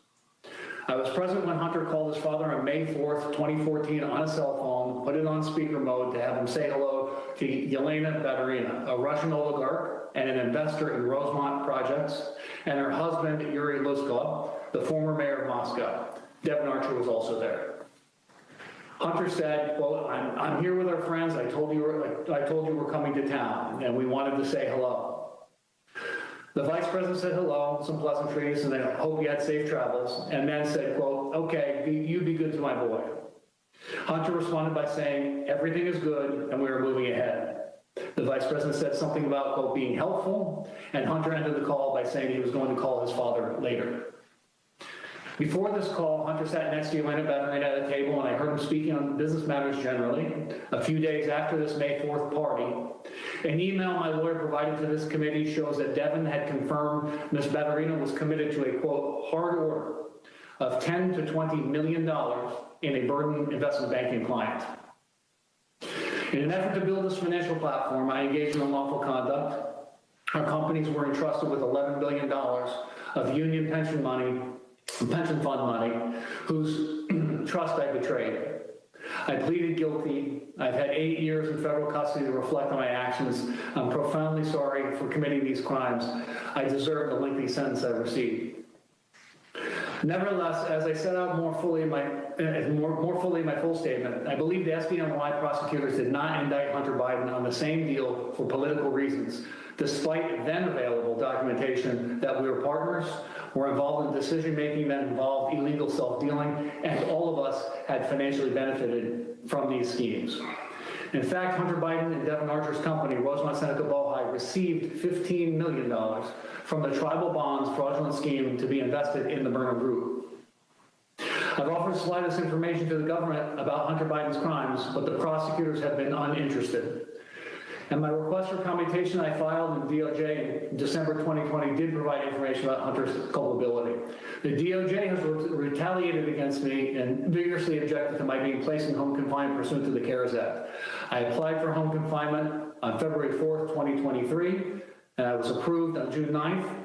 I was present when Hunter called his father on May 4th, 2014 on a cell phone, put it on speaker mode to have him say hello to Yelena Baturina, a Russian oligarch and an investor in Rosemont projects, and her husband, Yuri Luzkov, the former mayor of Moscow. Devin Archer was also there. Hunter said, quote, I'm here with our friends. I told you we're coming to town, and we wanted to say hello. The vice president said hello, some pleasantries, and I hope you had safe travels, and then said, quote, okay, you be good to my boy. Hunter responded by saying, everything is good, and we are moving ahead. The vice president said something about, quote, being helpful, and Hunter ended the call by saying he was going to call his father later. Before this call, Hunter sat next to Yelena Baturina at a table, and I heard him speaking on business matters generally. A few days after this May 4th party, an email my lawyer provided to this committee shows that Devin had confirmed Ms. Baturina was committed to a, quote, hard order of $10 to $20 million in a burden investment banking client. In an effort to build this financial platform, I engaged in unlawful conduct. Our companies were entrusted with $11 billion of union pension fund money, whose trust I betrayed. I pleaded guilty. I've had 8 years in federal custody to reflect on my actions. I'm profoundly sorry for committing these crimes. I deserve the lengthy sentence I received. Nevertheless, as I set out more fully in my full statement, I believe the SDNY prosecutors did not indict Hunter Biden on the same deal for political reasons, despite then available documentation that we were partners, were involved in decision-making that involved illegal self-dealing, and all of us had financially benefited from these schemes. In fact, Hunter Biden and Devin Archer's company, Rosemont Seneca Bohai, received $15 million from the tribal bonds fraudulent scheme to be invested in the Burnham Group. I've offered to slide this information to the government about Hunter Biden's crimes, but the prosecutors have been uninterested. And my request for commutation I filed in DOJ in December 2020 did provide information about Hunter's culpability. The DOJ has retaliated against me and vigorously objected to my being placed in home confinement pursuant to the CARES Act. I applied for home confinement on February 4th, 2023, and I was approved on June 9th.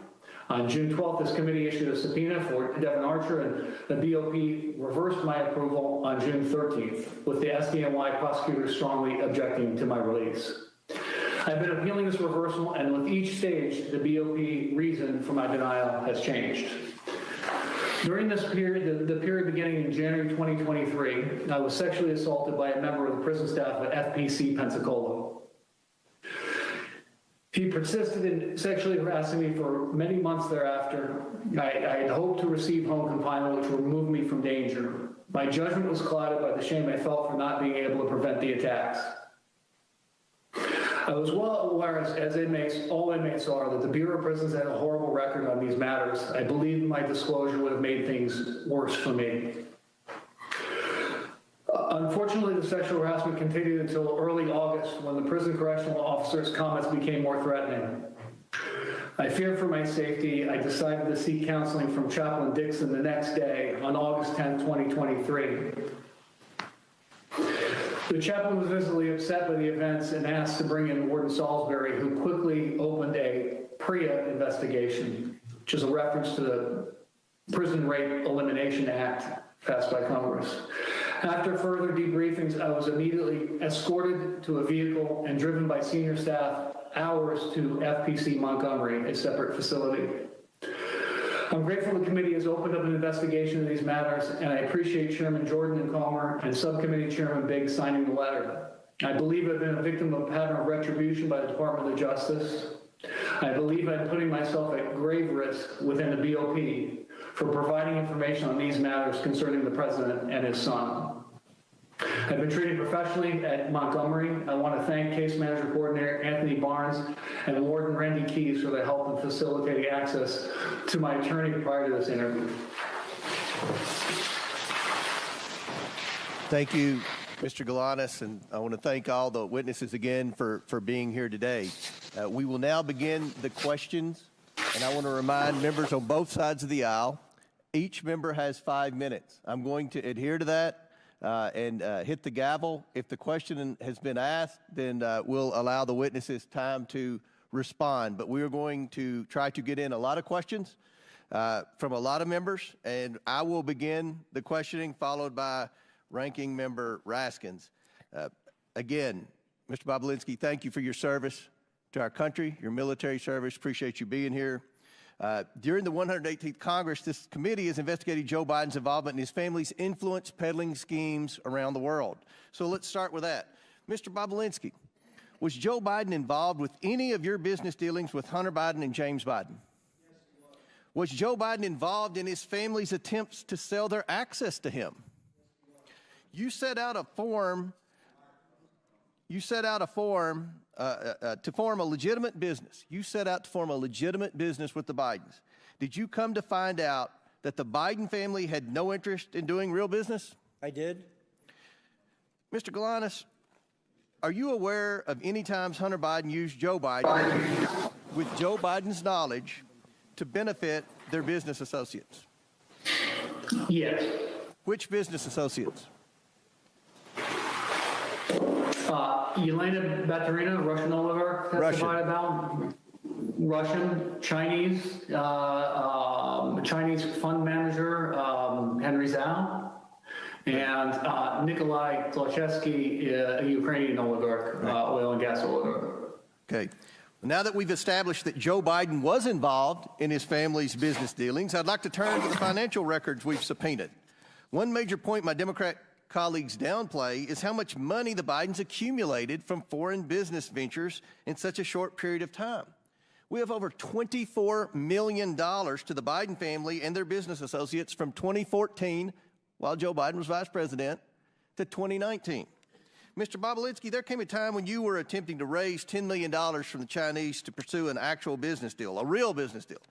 On June 12th, this committee issued a subpoena for Devin Archer, and the BOP reversed my approval on June 13th, with the SDNY prosecutors strongly objecting to my release. I've been appealing this reversal, and with each stage, the BOP reason for my denial has changed. During this period, the period beginning in January 2023, I was sexually assaulted by a member of the prison staff at FPC Pensacola. He persisted in sexually harassing me for many months thereafter. I had hoped to receive home confinement, which would remove me from danger. My judgment was clouded by the shame I felt for not being able to prevent the attacks. I was well aware, as inmates, all inmates are, that the Bureau of Prisons had a horrible record on these matters. I believe my disclosure would have made things worse for me. Unfortunately, the sexual harassment continued until early August, when the prison correctional officer's comments became more threatening. I feared for my safety. I decided to seek counseling from Chaplain Dixon the next day, on August 10, 2023. The chaplain was visibly upset by the events and asked to bring in Warden Salisbury, who quickly opened a PREA investigation, which is a reference to the Prison Rape Elimination Act passed by Congress. After further debriefings, I was immediately escorted to a vehicle and driven by senior staff hours to FPC Montgomery, a separate facility. I'm grateful the committee has opened up an investigation of these matters, and I appreciate Chairman Jordan and Comer and Subcommittee Chairman Biggs signing the letter. I believe I've been a victim of a pattern of retribution by the Department of Justice. I believe I'm putting myself at grave risk within the BOP for providing information on these matters concerning the president and his son. I've been treated professionally at Montgomery. I want to thank Case Manager Coordinator Anthony Barnes and Warden Randy Keys for their help in facilitating access to my attorney prior to this interview. Thank you, Mr. Galanis, and I want to thank all the witnesses again for being here today. We will now begin the questions, and I want to remind members on both sides of the aisle, each member has 5 minutes. I'm going to adhere to that and hit the gavel. If the question has been asked, then we'll allow the witnesses time to respond. But we are going to try to get in a lot of questions from a lot of members, and I will begin the questioning, followed by Ranking Member Raskins. Again, Mr. Bobulinski, thank you for your service to our country, your military service. Appreciate you being here. During the 118th Congress, this committee has investigated Joe Biden's involvement in his family's influence peddling schemes around the world. So let's start with that. Mr. Bobulinski, was Joe Biden involved with any of your business dealings with Hunter Biden and James Biden? Was Joe Biden involved in his family's attempts to sell their access to him? You set out a form to form a legitimate business. You set out to form a legitimate business with the Bidens. Did you come to find out that the Biden family had no interest in doing real business? I did. Mr. Galanis, are you aware of any times Hunter Biden used Joe Biden with Joe Biden's knowledge to benefit their business associates? Yes. Which business associates? Yelena Baturina, Russian oligarch, testified about. Russian, Chinese, Chinese fund manager, Henry Zhao, and Nikolai Zlochevsky, a Ukrainian oligarch, oil and gas oligarch. Okay. Now that we've established that Joe Biden was involved in his family's business dealings, I'd like to turn to the financial records we've subpoenaed. One major point my Democrat colleagues downplay is how much money the Bidens accumulated from foreign business ventures in such a short period of time. We have over $24 million to the Biden family and their business associates from 2014, while Joe Biden was vice president, to 2019. Mr. Bobulinski, there came a time when you were attempting to raise $10 million from the Chinese to pursue an actual business deal, a real business deal.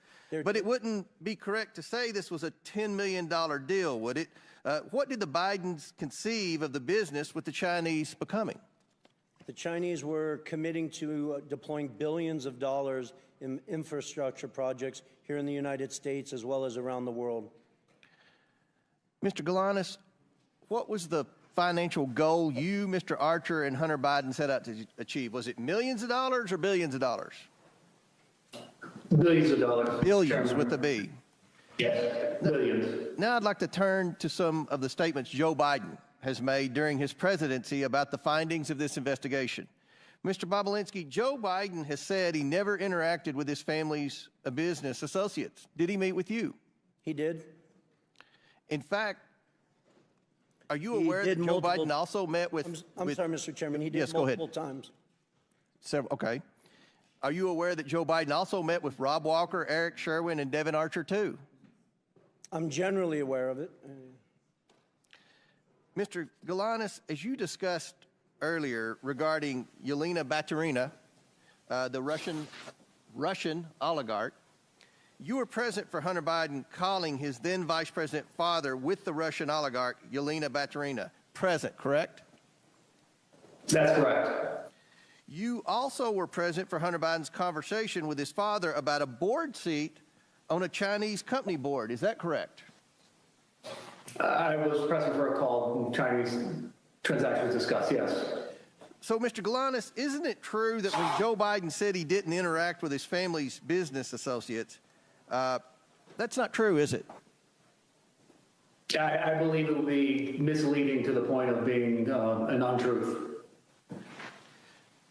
But it wouldn't be correct to say this was a $10 million deal, would it? What did the Bidens conceive of the business with the Chinese becoming? The Chinese were committing to deploying billions of dollars in infrastructure projects here in the United States as well as around the world. Mr. Galanis, what was the financial goal you, Mr. Archer, and Hunter Biden set out to achieve? Was it millions of dollars or billions of dollars? Billions of dollars. Billions with a B. Yes, billions. Now I'd like to turn to some of the statements Joe Biden has made during his presidency about the findings of this investigation. Mr. Bobulinski, Joe Biden has said he never interacted with his family's business associates. Did he meet with you? He did. In fact, are you aware that Joe Biden also met with... I'm sorry, Mr. Chairman. He did multiple times. Okay. Are you aware that Joe Biden also met with Rob Walker, Eric Sherwin, and Devin Archer, too? I'm generally aware of it. Mr. Galanis, as you discussed earlier regarding Yelena Baturina, the Russian oligarch, you were present for Hunter Biden calling his then Vice President father with the Russian oligarch, Yelena Baturina. Present, correct? That's correct. You also were present for Hunter Biden's conversation with his father about a board seat on a Chinese company board. Is that correct? I was present for a call when Chinese transactions discussed, yes. So, Mr. Galanis, isn't it true that when Joe Biden said he didn't interact with his family's business associates, that's not true, is it? I believe it would be misleading to the point of being an untruth.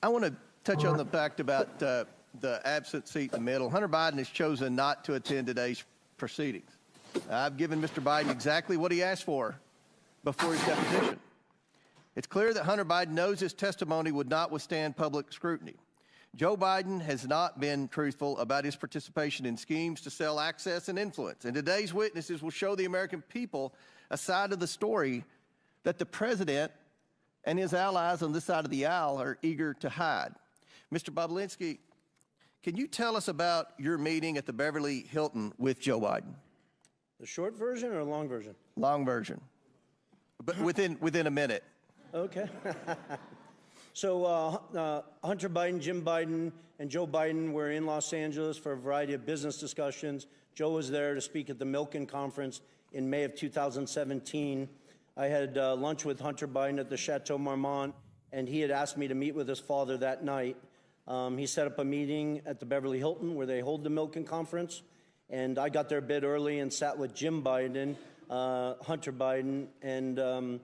I want to touch on the fact about the absent seat in the middle. Hunter Biden has chosen not to attend today's proceedings. I've given Mr. Biden exactly what he asked for before his deposition. It's clear that Hunter Biden knows his testimony would not withstand public scrutiny. Joe Biden has not been truthful about his participation in schemes to sell access and influence. And today's witnesses will show the American people a side of the story that the president and his allies on this side of the aisle are eager to hide. Mr. Bobulinski, can you tell us about your meeting at the Beverly Hilton with Joe Biden? The short version or a long version? Long version, but within a minute. Okay. So Hunter Biden, Jim Biden, and Joe Biden were in Los Angeles for a variety of business discussions. Joe was there to speak at the Milken Conference in May of 2017. I had lunch with Hunter Biden at the Chateau Marmont, and he had asked me to meet with his father that night. He set up a meeting at the Beverly Hilton where they hold the Milken Conference, and I got there a bit early and sat with Jim Biden, Hunter Biden, and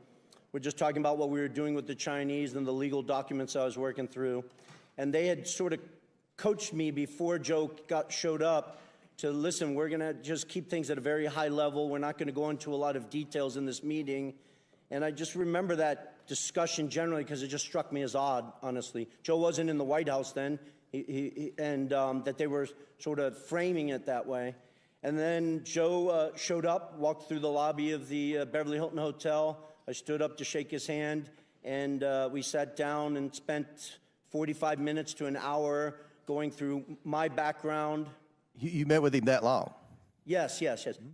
we're just talking about what we were doing with the Chinese and the legal documents I was working through. And they had sort of coached me before Joe showed up to, listen, we're going to just keep things at a very high level. We're not going to go into a lot of details in this meeting. And I just remember that discussion generally because it just struck me as odd, honestly. Joe wasn't in the White House then, and that they were sort of framing it that way. And then Joe showed up, walked through the lobby of the Beverly Hilton Hotel. I stood up to shake his hand, and we sat down and spent 45 minutes to an hour going through my background. You met with him that long? Yes.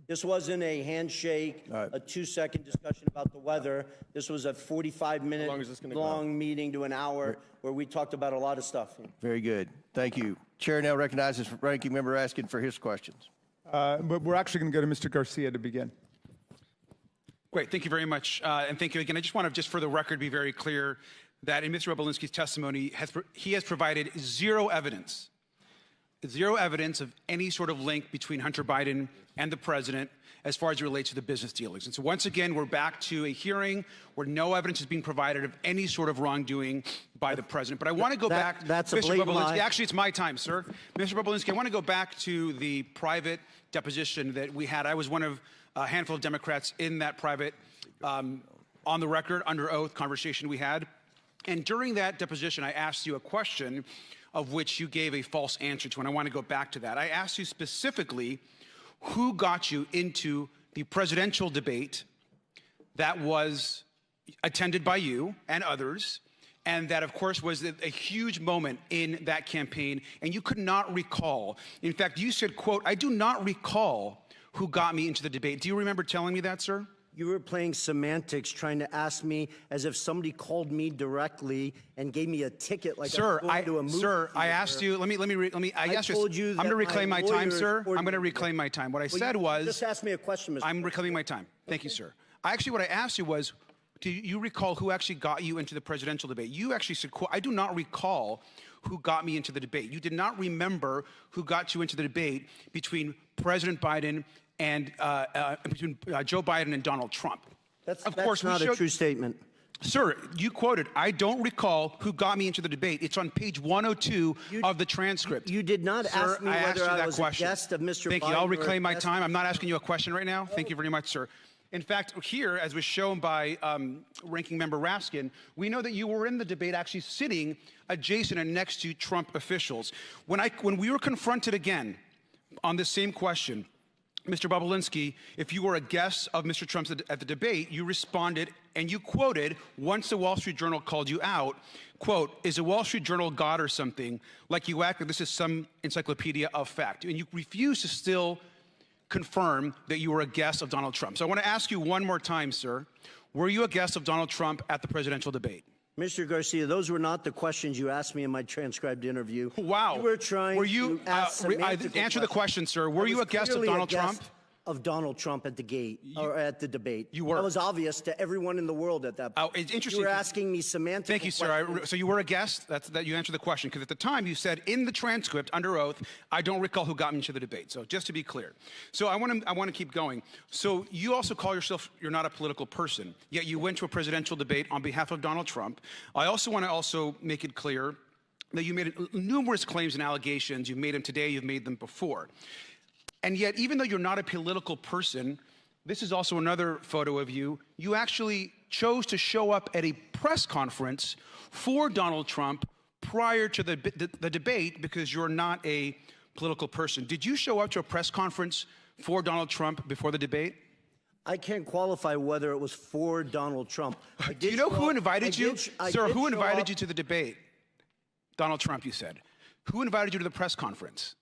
This wasn't a handshake, a 2-second discussion about the weather. This was a 45-minute long meeting to an hour where we talked about a lot of stuff. Very good. Thank you. Chair now recognizes Ranking Member Raskin for his questions. But we're actually going to go to Mr. Garcia to begin. Great. Thank you very much. And thank you again. I just want to, just for the record, be very clear that in Mr. Bobulinski's testimony, he has provided zero evidence of any sort of link between Hunter Biden and the president as far as it relates to the business dealings. And so once again, we're back to a hearing where no evidence is being provided of any sort of wrongdoing by the president. But I want to go back. That's a blatant lie. Actually, it's my time, sir. Mr. Bobulinski, I want to go back to the private deposition that we had. I was one of a handful of Democrats in that private, on the record, under oath conversation we had. And during that deposition, I asked you a question of which you gave a false answer to, and I want to go back to that. I asked you specifically who got you into the presidential debate that was attended by you and others, and that, of course, was a huge moment in that campaign, and you could not recall. In fact, you said, quote, "I do not recall who got me into the debate." Do you remember telling me that, sir? You were playing semantics, trying to ask me as if somebody called me directly and gave me a ticket like sir, I was going to a movie Sir, theater. I asked you, I told you I'm going to reclaim my time, sir. I'm going to reclaim my time. What I said was... Just ask me a question, Mr. I'm reclaiming my time. Thank you, sir. Actually, what I asked you was, do you recall who actually got you into the presidential debate? You actually said, quote, "I do not recall who got me into the debate." You did not remember who got you into the debate between President Biden and between Joe Biden and Donald Trump. That's not a true statement. Sir, you quoted, "I don't recall who got me into the debate." It's on page 102 of the transcript. You did not ask me whether I was a guest of Mr. Biden. Thank you. I'll reclaim my time. I'm not asking you a question right now. Thank you very much, sir. In fact, here, as was shown by Ranking Member Raskin, we know that you were in the debate actually sitting adjacent and next to Trump officials. When we were confronted again on this same question, Mr. Bobulinski, if you were a guest of Mr. Trump's at the debate, you responded and you quoted, once the Wall Street Journal called you out, quote, "Is the Wall Street Journal God or something? Like you act like this is some encyclopedia of fact." And you refused to still confirm that you were a guest of Donald Trump. So I want to ask you one more time, sir. Were you a guest of Donald Trump at the presidential debate? Mr. Garcia, those were not the questions you asked me in my transcribed interview. Wow. You were trying to ask answer the question, sir. Were you a guest of Donald Trump? Of Donald Trump at the gate, or at the debate. You were. That was obvious to everyone in the world at that point. Oh, it's interesting. You were asking me semantic Thank you, sir. So you were a guest? That you answered the question. Because at the time you said in the transcript, under oath, "I don't recall who got me into the debate." So just to be clear. So I want to keep going. So you also call yourself, you're not a political person, yet you went to a presidential debate on behalf of Donald Trump. I also want to make it clear that you made numerous claims and allegations. You've made them today, you've made them before. And yet, even though you're not a political person, this is also another photo of you. You actually chose to show up at a press conference for Donald Trump prior to the debate because you're not a political person. Did you show up to a press conference for Donald Trump before the debate? I can't qualify whether it was for Donald Trump. Do you know who invited you? Sir, who invited you to the debate? Donald Trump, you said. Who invited you to the press conference?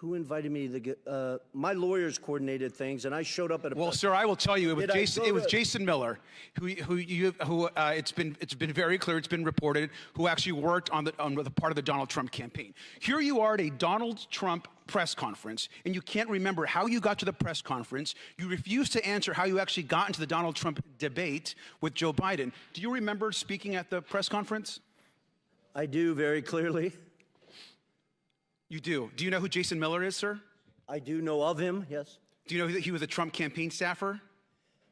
Who invited me to my lawyers coordinated things, and I showed up at a. Well, sir, I will tell you, it was Jason Miller, who it's been very clear, it's been reported, who actually worked on the part of the Donald Trump campaign. Here you are at a Donald Trump press conference, and you can't remember how you got to the press conference. You refuse to answer how you actually got into the Donald Trump debate with Joe Biden. Do you remember speaking at the press conference? I do very clearly. You do. Do you know who Jason Miller is, sir? I do know of him, yes. Do you know that he was a Trump campaign staffer?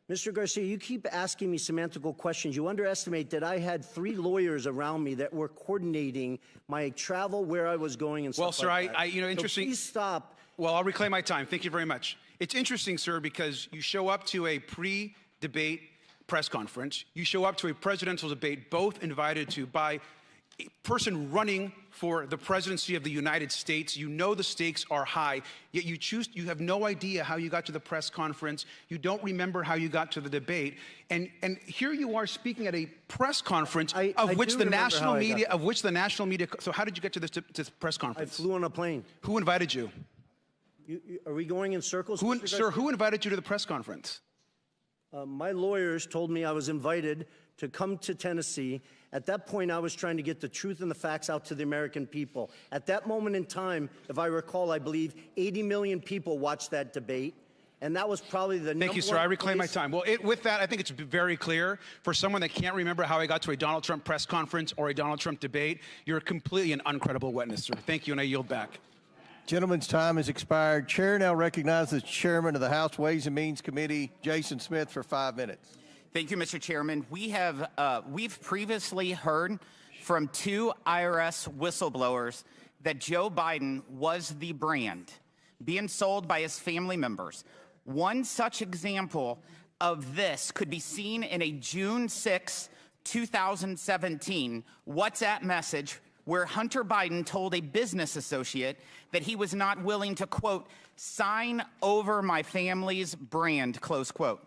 Mr. Garcia, you keep asking me semantical questions. You underestimate that I had 3 lawyers around me that were coordinating my travel, where I was going, and stuff sir, like that. interesting. So please stop. Well, I'll reclaim my time. Thank you very much. It's interesting, sir, because you show up to a pre-debate press conference. You show up to a presidential debate, both invited to by a person running for the presidency of the United States. You know the stakes are high, yet you have no idea how you got to the press conference. You don't remember how you got to the debate. And here you are speaking at a press conference of which the national media, so how did you get to this press conference? I flew on a plane. Who invited you? Are we going in circles? Sir, who invited you to the press conference? My lawyers told me I was invited to come to Tennessee. At that point, I was trying to get the truth and the facts out to the American people. At that moment in time, if I recall, I believe 80 million people watched that debate. And that was probably the Thank you, sir. I reclaim my time. Well, with that, I think it's very clear for someone that can't remember how I got to a Donald Trump press conference or a Donald Trump debate, you're completely an uncredible witness, sir. Thank you, and I yield back. Gentleman's time has expired. Chair now recognizes the Chairman of the House Ways and Means Committee, Jason Smith, for 5 minutes. Thank you, Mr. Chairman. We've previously heard from 2 IRS whistleblowers that Joe Biden was the brand being sold by his family members. One such example of this could be seen in a June 6, 2017 WhatsApp message where Hunter Biden told a business associate that he was not willing to, quote, sign over my family's brand, close quote,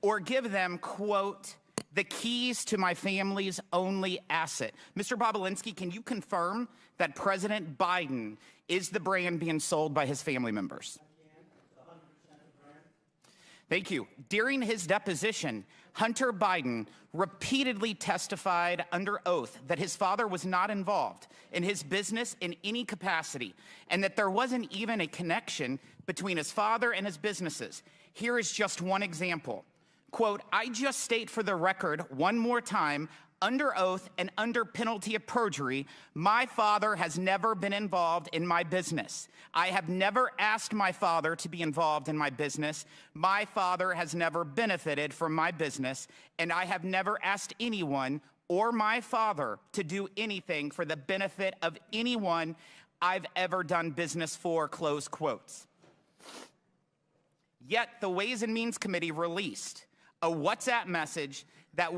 or give them, quote, the keys to my family's only asset. Mr. Bobulinski, can you confirm that President Biden is the brand being sold by his family members? Thank you. During his deposition, Hunter Biden repeatedly testified under oath that his father was not involved in his business in any capacity, and that there wasn't even a connection between his father and his businesses. Here is just one example. Quote, I just state for the record one more time, under oath and under penalty of perjury, my father has never been involved in my business. I have never asked my father to be involved in my business. My father has never benefited from my business, and I have never asked anyone or my father to do anything for the benefit of anyone I've ever done business for, close quotes. Yet the Ways and Means Committee released a WhatsApp message that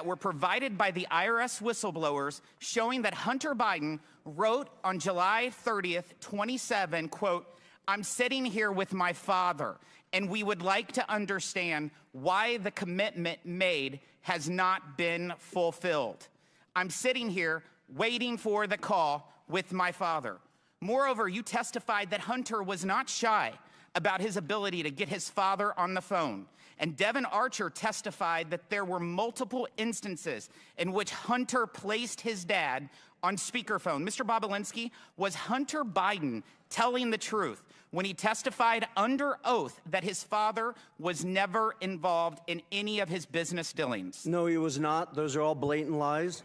were provided by the IRS whistleblowers showing that Hunter Biden wrote on July 30th, 27, quote, I'm sitting here with my father, and we would like to understand why the commitment made has not been fulfilled. I'm sitting here waiting for the call with my father. Moreover, you testified that Hunter was not shy about his ability to get his father on the phone. And Devin Archer testified that there were multiple instances in which Hunter placed his dad on speakerphone. Mr. Bobulinski, was Hunter Biden telling the truth when he testified under oath that his father was never involved in any of his business dealings? No, he was not. Those are all blatant lies.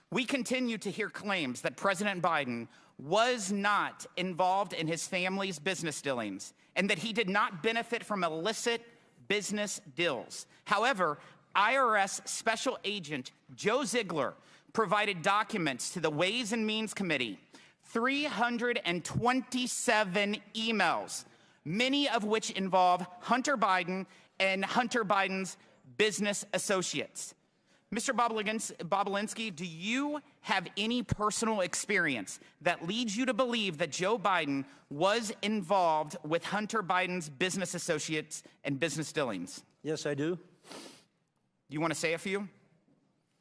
We continue to hear claims that President Biden was not involved in his family's business dealings and that he did not benefit from illicit business deals. However, IRS Special Agent Joe Ziegler provided documents to the Ways and Means Committee, 327 emails, many of which involve Hunter Biden and Hunter Biden's business associates. Mr. Bobulinski, do you have any personal experience that leads you to believe that Joe Biden was involved with Hunter Biden's business associates and business dealings? Yes, I do. You want to say a few?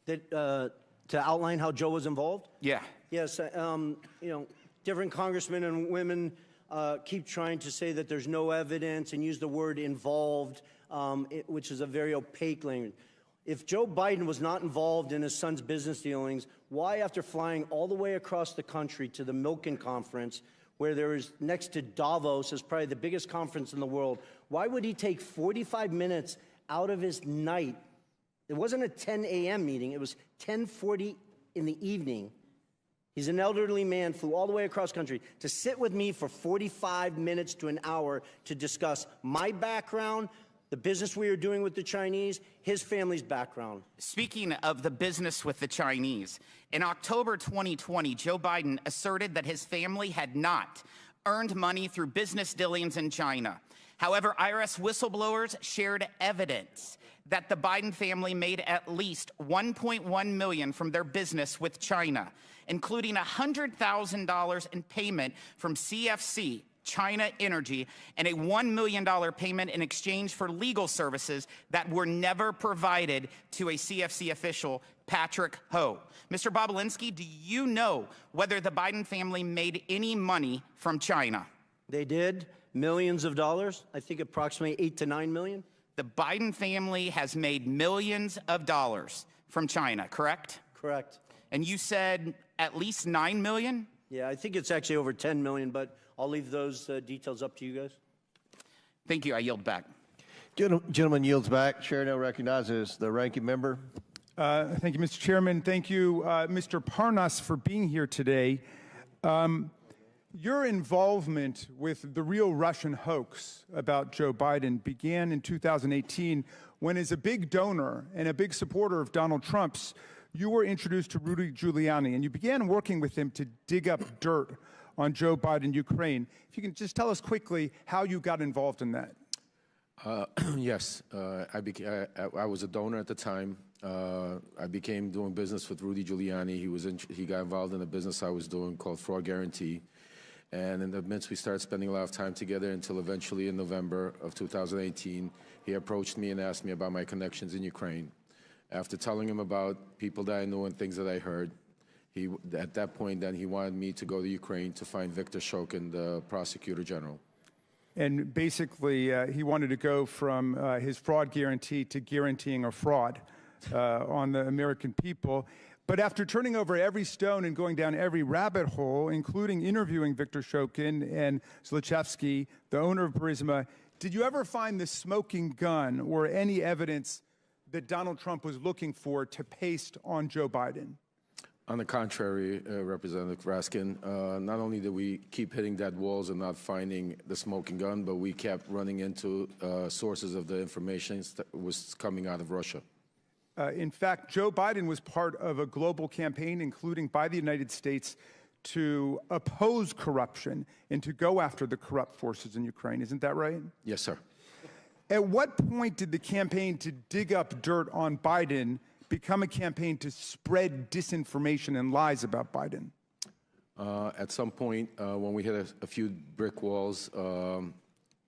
To outline how Joe was involved? Yeah. Yes, different congressmen and women keep trying to say that there's no evidence and use the word involved, which is a very opaque language. If Joe Biden was not involved in his son's business dealings, why, after flying all the way across the country to the Milken Conference, where there is next to Davos, is probably the biggest conference in the world, why would he take 45 minutes out of his night? It wasn't a 10 a.m. meeting. It was 10:40 in the evening. He's an elderly man, flew all the way across country to sit with me for 45 minutes to an hour to discuss my background, the business we are doing with the Chinese, his family's background. Speaking of the business with the Chinese, in October 2020, Joe Biden asserted that his family had not earned money through business dealings in China. However, IRS whistleblowers shared evidence that the Biden family made at least $1.1 million from their business with China, including $100,000 in payment from CFC, China Energy, and a $1 million payment in exchange for legal services that were never provided to a CFC official, Patrick Ho. Mr. Bobulinski, do you know whether the Biden family made any money from China? They did, millions of dollars, I think approximately 8 to 9 million. The Biden family has made millions of dollars from China, correct? Correct. And you said at least 9 million? Yeah, I think it's actually over 10 million, but I'll leave those details up to you guys. Thank you. I yield back. Gentleman yields back. Chair now recognizes the ranking member. Thank you, Mr. Chairman. Thank you, Mr. Parnas, for being here today. Your involvement with the real Russian hoax about Joe Biden began in 2018 when, as a big donor and a big supporter of Donald Trump's, you were introduced to Rudy Giuliani, and you began working with him to dig up dirt on Joe Biden, Ukraine. If you can just tell us quickly how you got involved in that. Yes, I was a donor at the time. I began doing business with Rudy Giuliani. He got involved in a business I was doing called Fraud Guarantee. And in the midst, we started spending a lot of time together until eventually in November of 2018, he approached me and asked me about my connections in Ukraine. After telling him about people that I knew and things that I heard, at that point, then he wanted me to go to Ukraine to find Viktor Shokin, the prosecutor general. And basically, he wanted to go from his fraud guarantee to guaranteeing a fraud on the American people. But after turning over every stone and going down every rabbit hole, including interviewing Viktor Shokin and Zlochevsky, the owner of Burisma, did you ever find the smoking gun or any evidence that Donald Trump was looking for to paste on Joe Biden? On the contrary, Representative Raskin, not only did we keep hitting dead walls and not finding the smoking gun, but we kept running into sources of the information that was coming out of Russia. In fact, Joe Biden was part of a global campaign, including by the United States, to oppose corruption and to go after the corrupt forces in Ukraine. Isn't that right? Yes, sir. At what point did the campaign to dig up dirt on Biden become a campaign to spread disinformation and lies about Biden? At some point, when we hit a few brick walls,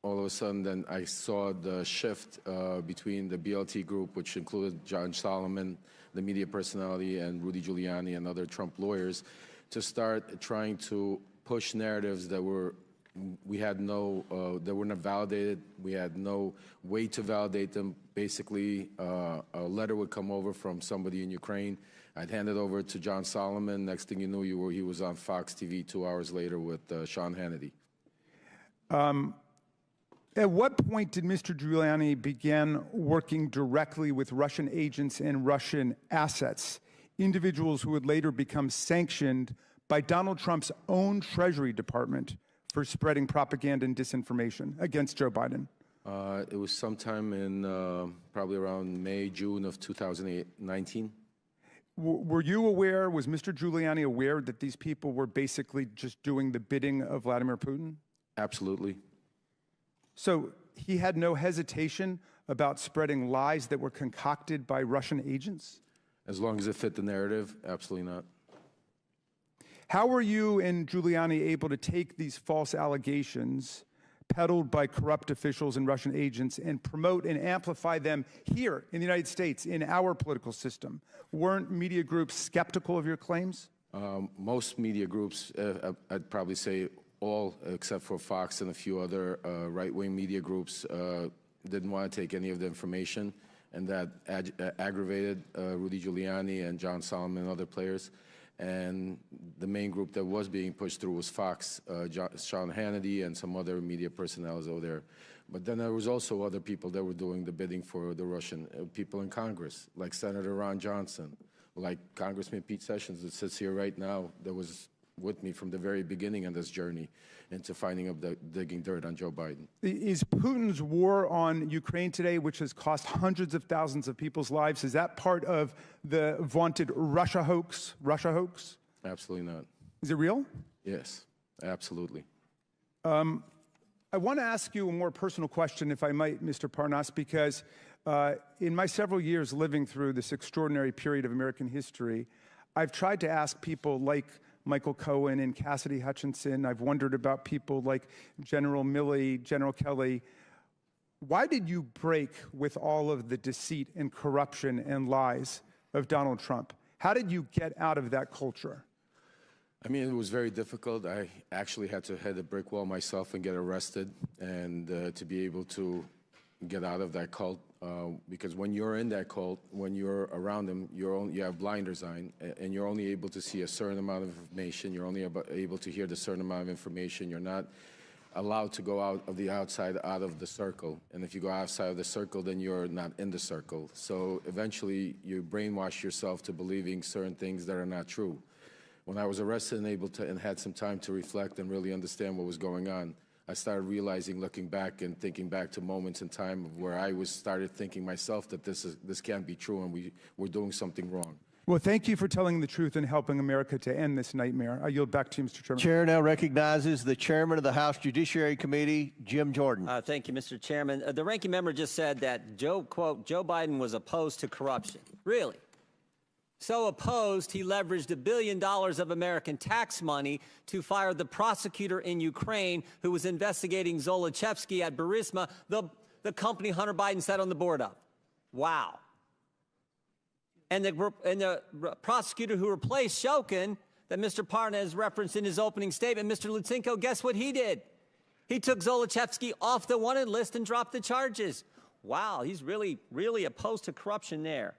all of a sudden, then I saw the shift between the BLT group, which included John Solomon, the media personality, and Rudy Giuliani and other Trump lawyers, to start trying to push narratives that were that were not validated. We had no way to validate them. Basically, a letter would come over from somebody in Ukraine. I'd hand it over to John Solomon. Next thing you knew, he was on Fox TV 2 hours later with Sean Hannity. At what point did Mr. Giuliani begin working directly with Russian agents and Russian assets, individuals who would later become sanctioned by Donald Trump's own Treasury Department for spreading propaganda and disinformation against Joe Biden? It was sometime in probably around May, June of 2019. Were you aware, was Mr. Giuliani aware that these people were basically just doing the bidding of Vladimir Putin? Absolutely. So he had no hesitation about spreading lies that were concocted by Russian agents? As long as it fit the narrative, absolutely not. How were you and Giuliani able to take these false allegations peddled by corrupt officials and Russian agents and promote and amplify them here in the United States, in our political system? Weren't media groups skeptical of your claims? Most media groups, I'd probably say all except for Fox and a few other right-wing media groups, didn't want to take any of the information, and that aggravated Rudy Giuliani and John Solomon and other players. And the main group that was being pushed through was Fox, Sean Hannity and some other media personnel over there. But then there was also other people that were doing the bidding for the Russian people in Congress, like Senator Ron Johnson, like Congressman Pete Sessions that sits here right now, that was with me from the very beginning on this journey into finding up digging dirt on Joe Biden. Is Putin's war on Ukraine today, which has cost hundreds of thousands of people's lives, is that part of the vaunted Russia hoax? Russia hoax? Absolutely not. Is it real? Yes, absolutely. I want to ask you a more personal question, if I might, Mr. Parnas, because in my several years living through this extraordinary period of American history, I've tried to ask people like Michael Cohen and Cassidy Hutchinson. I've wondered about people like General Milley, General Kelly. Why did you break with all of the deceit and corruption and lies of Donald Trump? How did you get out of that culture? I mean, it was very difficult. I actually had to hit a brick wall myself and get arrested, and to be able to get out of that cult, because when you're in that cult, when you're around them, you have blinders on, and you're only able to see a certain amount of information. You're only able to hear the certain amount of information. You're not allowed to go out of the outside, out of the circle. And if you go outside of the circle, then you're not in the circle. So eventually, you brainwash yourself to believing certain things that are not true. When I was arrested and had some time to reflect and really understand what was going on, I started realizing, looking back and thinking back to moments in time where I started thinking myself that this can't be true and we're doing something wrong. Well, thank you for telling the truth and helping America to end this nightmare. I yield back to you, Mr. Chairman. Chair now recognizes the chairman of the House Judiciary Committee, Jim Jordan. Thank you, Mr. Chairman. The ranking member just said that, quote, Joe Biden was opposed to corruption. Really? So opposed, he leveraged $1 billion of American tax money to fire the prosecutor in Ukraine who was investigating Zolochevsky at Burisma, the company Hunter Biden sat on the board of. Wow. And the prosecutor who replaced Shokin, that Mr. Parnas referenced in his opening statement, Mr. Lutsenko, guess what he did? He took Zolochevsky off the wanted list and dropped the charges. Wow, he's really, really opposed to corruption there.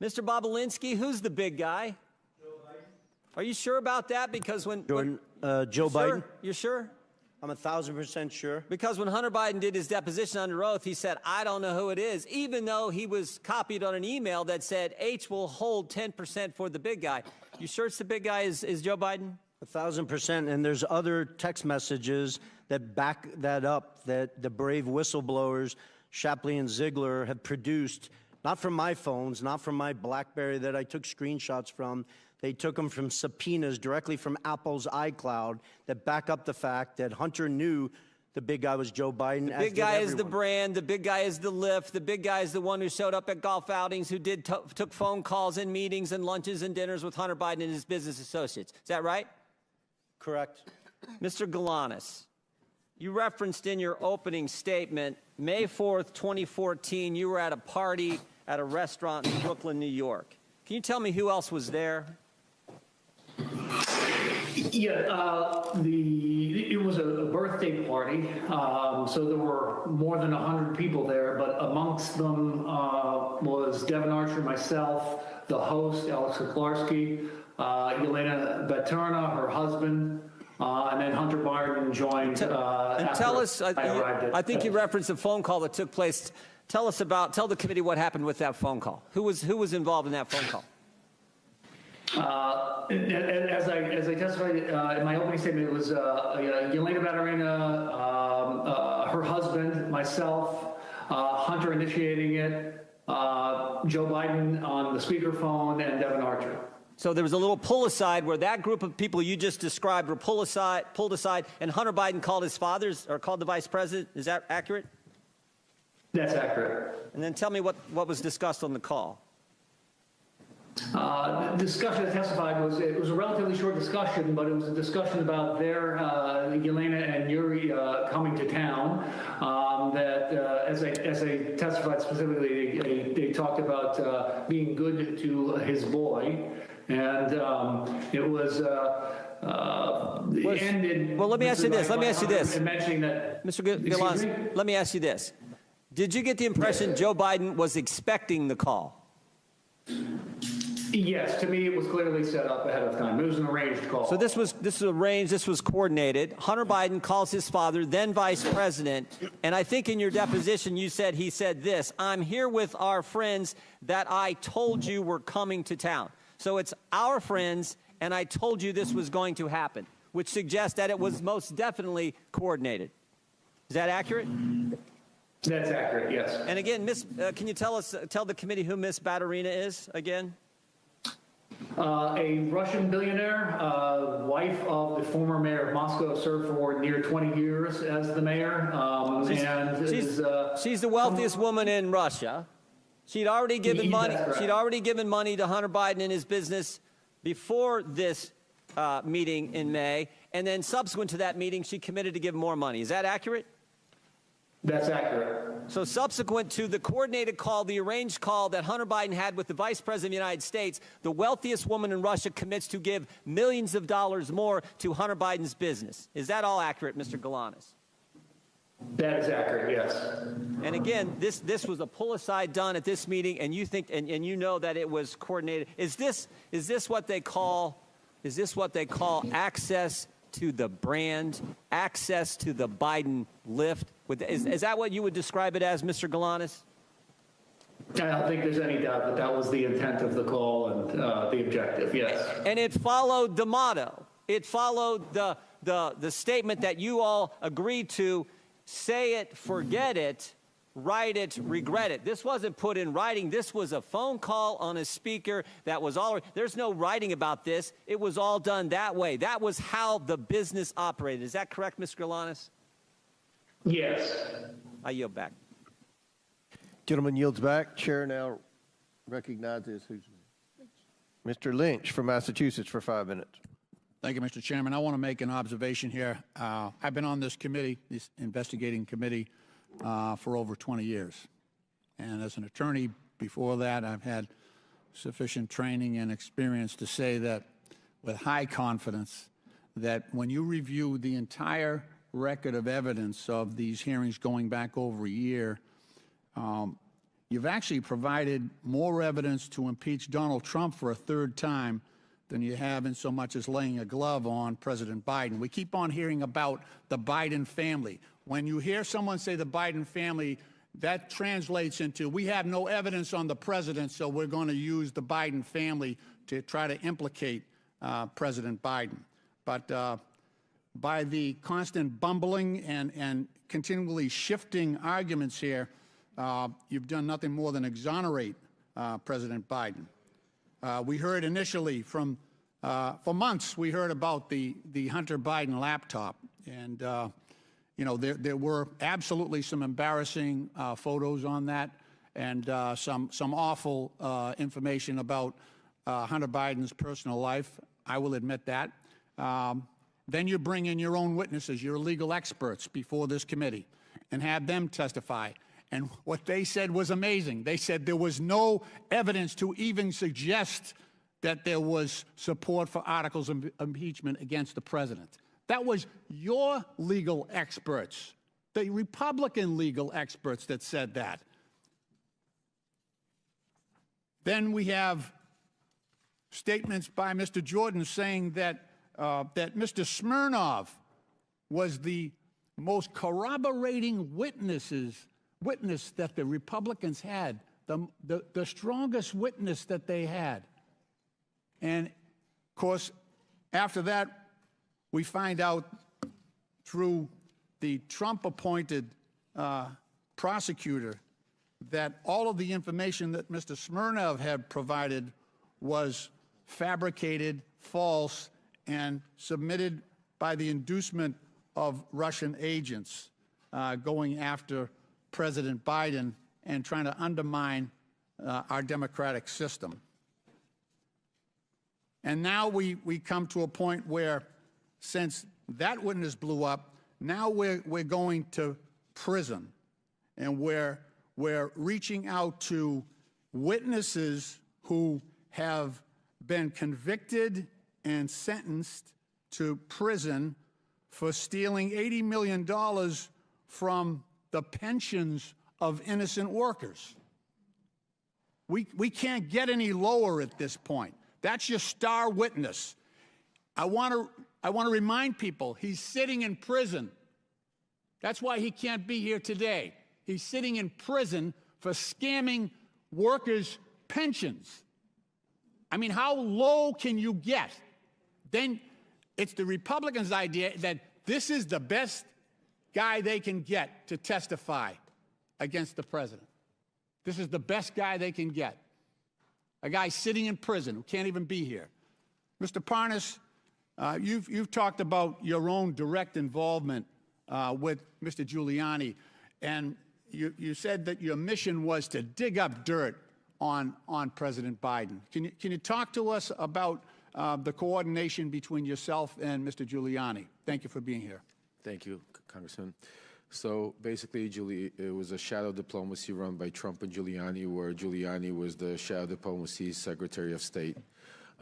Mr. Bobulinski, who's the big guy? Joe Biden. Are you sure about that? Because when Jordan, Joe Biden. You're sure? I'm 1,000% sure. Because when Hunter Biden did his deposition under oath, he said, I don't know who it is, even though he was copied on an email that said H will hold 10% for the big guy. You sure it's the big guy is Joe Biden? 1,000%. And there's other text messages that back that up, that the brave whistleblowers, Shapley and Ziegler, have produced. Not from my phones, not from my BlackBerry that I took screenshots from. They took them from subpoenas directly from Apple's iCloud that back up the fact that Hunter knew the big guy was Joe Biden. The big guy is the brand. The big guy is the lift. The big guy is the one who showed up at golf outings, who took phone calls and meetings and lunches and dinners with Hunter Biden and his business associates. Is that right? Correct. Mr. Galanis, you referenced in your opening statement, May 4th, 2014, you were at a party at a restaurant in Brooklyn, New York. Can you tell me who else was there? Yeah, it was a birthday party, so there were more than 100 people there, but amongst them was Devin Archer, myself, the host, Alex Kuklarski, Yelena Baturna, her husband, and then Hunter Biden joined. And tell us, I think you referenced a phone call that took place. Tell the committee what happened with that phone call. Who was involved in that phone call? As I testified in my opening statement, it was Yelena Baturna, her husband, myself, Hunter initiating it, Joe Biden on the speakerphone, and Devin Archer. So there was a little pull aside where that group of people you just described were pulled aside, and Hunter Biden called his fathers or called the vice president. Is that accurate? That's accurate. And then tell me what was discussed on the call. discussion that testified was, it was a relatively short discussion, but it was a discussion about their, Yelena and Yuri coming to town, that as they testified specifically, they talked about being good to his boy, and it was ended. Well, let me ask you this. Mentioning that, Mr. Galanis, let me ask you this. Did you get the impression Joe Biden was expecting the call? Yes, to me it was clearly set up ahead of time. It was an arranged call. So this was arranged, this was coordinated. Hunter Biden calls his father, then vice president, and I think in your deposition he said this, "I'm here with our friends that I told you were coming to town." So it's our friends, and I told you this was going to happen, which suggests that it was most definitely coordinated. Is that accurate? That's accurate, yes. And again, can you tell the committee who Miss Baturina is again? A Russian billionaire, wife of the former mayor of Moscow, served for near 20 years as the mayor. She's the wealthiest woman in Russia. She'd already given money. She'd already given money to Hunter Biden and his business before this meeting in May, and then subsequent to that meeting, she committed to give more money. Is that accurate? That's accurate. So subsequent to the coordinated call, the arranged call that Hunter Biden had with the Vice President of the United States, the wealthiest woman in Russia commits to give millions of dollars more to Hunter Biden's business. Is that all accurate, Mr. Galanis? That is accurate, yes. And again, this was a pull-aside done at this meeting, and you think and you know that it was coordinated. Is this what they call access to the brand, access to the Biden lift? Is that what you would describe it as, Mr. Galanis? I don't think there's any doubt that that was the intent of the call and the objective, yes. And it followed the motto. It followed the statement that you all agreed to: say it, forget it, write it, regret it. This wasn't put in writing. This was a phone call on a speaker that was all. There's no writing about this. It was all done that way. That was how the business operated. Is that correct, Mr. Galanis? Yes. I yield back. Gentleman yields back. Chair now recognizes Mr. Lynch from Massachusetts for 5 minutes. Thank you, Mr. Chairman. I want to make an observation here. I've been on this committee, this investigating committee, for over 20 years. And as an attorney before that, I've had sufficient training and experience to say that with high confidence that when you review the entire record of evidence of these hearings going back over a year, you've actually provided more evidence to impeach Donald Trump for a third time than you have in so much as laying a glove on President Biden. We keep on hearing about the Biden family. When you hear someone say the Biden family, that translates into we have no evidence on the president, so we're going to use the Biden family to try to implicate President Biden. But by the constant bumbling and continually shifting arguments here, you've done nothing more than exonerate President Biden. We heard initially for months, we heard about the Hunter Biden laptop. And, you know, there were absolutely some embarrassing photos on that and some awful information about Hunter Biden's personal life. I will admit that. Then you bring in your own witnesses, your legal experts before this committee and have them testify. And what they said was amazing. They said there was no evidence to even suggest that there was support for articles of impeachment against the president. That was your legal experts, the Republican legal experts that said that. Then we have statements by Mr. Jordan saying that Mr. Smirnov was the most corroborating witness that the Republicans had, the strongest witness that they had. And, of course, after that, we find out through the Trump-appointed prosecutor that all of the information that Mr. Smirnov had provided was fabricated, false, and submitted by the inducement of Russian agents going after President Biden and trying to undermine our democratic system. And now we come to a point where, since that witness blew up, now we're going to prison, and we're reaching out to witnesses who have been convicted and sentenced to prison for stealing $80 million from the pensions of innocent workers. We can't get any lower at this point. That's your star witness. I want to remind people, he's sitting in prison. That's why he can't be here today. He's sitting in prison for scamming workers' pensions. I mean, how low can you get? Then it's the Republicans' idea that this is the best guy they can get to testify against the president. This is the best guy they can get. A guy sitting in prison who can't even be here. Mr. Parnas, you've talked about your own direct involvement with Mr. Giuliani, and you said that your mission was to dig up dirt on President Biden. Can you talk to us about the coordination between yourself and Mr. Giuliani? Thank you for being here. Thank you, Congressman. So basically, it was a shadow diplomacy run by Trump and Giuliani, where Giuliani was the shadow diplomacy Secretary of State.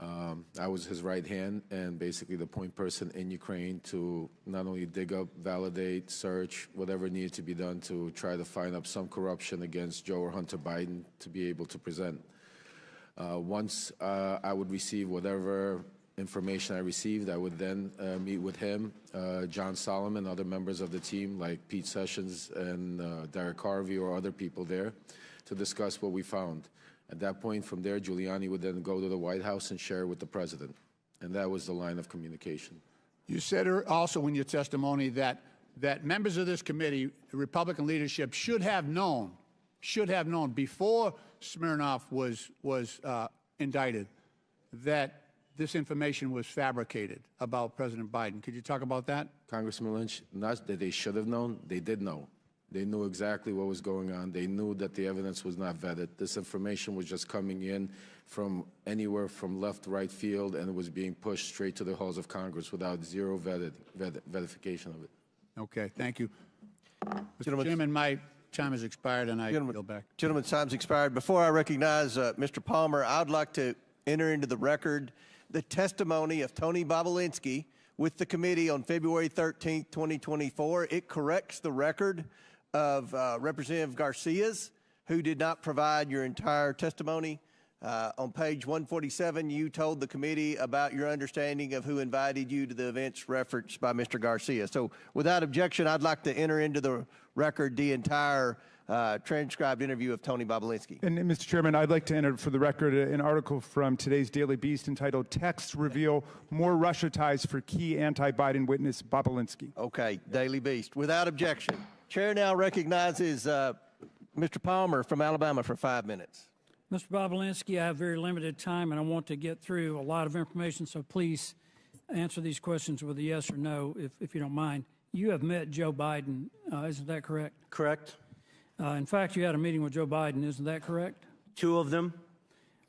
I was his right hand and basically the point person in Ukraine to not only dig up, validate, search, whatever needed to be done to try to find up some corruption against Joe or Hunter Biden to be able to present. Once I would receive whatever information I received, I would then meet with him, John Solomon, other members of the team like Pete Sessions and Derek Harvey or other people there to discuss what we found. At that point, from there, Giuliani would then go to the White House and share with the president. And that was the line of communication. You said also in your testimony that members of this committee, the Republican leadership, should have known before Smirnov was indicted that this information was fabricated about President Biden. Could you talk about that? Congressman Lynch, not that they should have known, they did know. They knew exactly what was going on. They knew that the evidence was not vetted. This information was just coming in from anywhere from left, right field, and it was being pushed straight to the halls of Congress without zero verification of it. Okay, thank you. Mr. Chairman, my time has expired, and I yield back. Gentleman's time's expired. Before I recognize Mr. Palmer, I'd like to enter into the record the testimony of Tony Bobulinski with the committee on February 13th, 2024. It corrects the record of Representative Garcia's, who did not provide your entire testimony. On page 147, you told the committee about your understanding of who invited you to the events referenced by Mr. Garcia. So without objection, I'd like to enter into the record the entire transcribed interview of Tony Bobulinski. And Mr. Chairman, I'd like to enter for the record an article from today's Daily Beast entitled "Texts Reveal More Russia Ties for Key Anti-Biden Witness Bobulinski." Okay, Daily Beast. Without objection. Chair now recognizes Mr. Palmer from Alabama for 5 minutes. Mr. Bobulinski, I have very limited time, and I want to get through a lot of information, so please answer these questions with a yes or no, if you don't mind. You have met Joe Biden, isn't that correct? Correct. In fact, you had a meeting with Joe Biden, isn't that correct? 2 of them.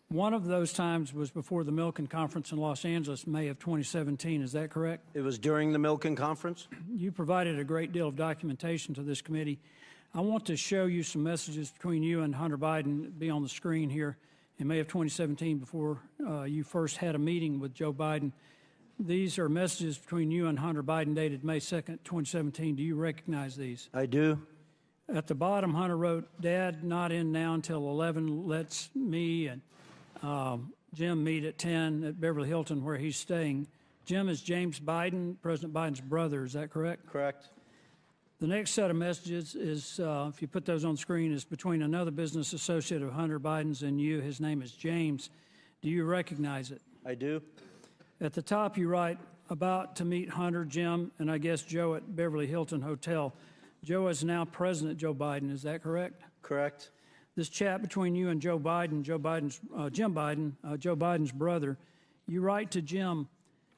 One of those times was before the Milken Conference in Los Angeles, May of 2017, is that correct? It was during the Milken Conference. You provided a great deal of documentation to this committee. I want to show you some messages between you and Hunter Biden, be on the screen here, in May of 2017 before you first had a meeting with Joe Biden. These are messages between you and Hunter Biden dated May 2nd, 2017. Do you recognize these? I do. At the bottom, Hunter wrote, "Dad, not in now until 11. Let's me and Jim meet at 10 at Beverly Hilton where he's staying." Jim is James Biden, President Biden's brother. Is that correct? Correct. The next set of messages is, if you put those on screen, is between another business associate of Hunter Biden's and you. His name is James. Do you recognize it? I do. At the top, you write, "About to meet Hunter, Jim, and I guess Joe at Beverly Hilton Hotel." Joe is now President Joe Biden. Is that correct? Correct. This chat between you and Joe Biden, Jim Biden, Joe Biden's brother, you write to Jim,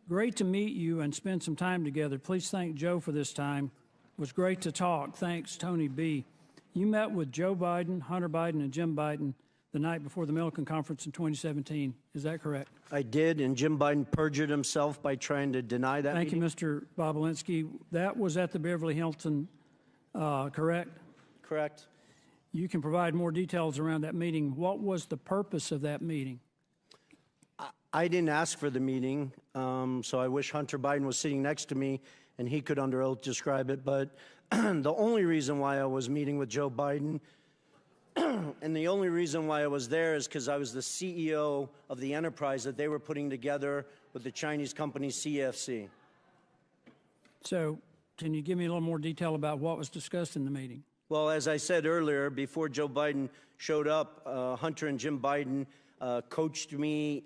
"Great to meet you and spend some time together. Please thank Joe for this time. It was great to talk. Thanks, Tony B." You met with Joe Biden, Hunter Biden, and Jim Biden the night before the Milliken Conference in 2017. Is that correct? I did, and Jim Biden perjured himself by trying to deny that Thank meeting. you, Mr. Bobulinski. That was at the Beverly Hilton, correct? Correct. You can provide more details around that meeting. What was the purpose of that meeting? I didn't ask for the meeting, so I wish Hunter Biden was sitting next to me and he could under oath describe it. But the only reason why I was meeting with Joe Biden and the only reason why I was there is because I was the CEO of the enterprise that they were putting together with the Chinese company CFC. So can you give me a little more detail about what was discussed in the meeting? Well, as I said earlier, before Joe Biden showed up, Hunter and Jim Biden coached me,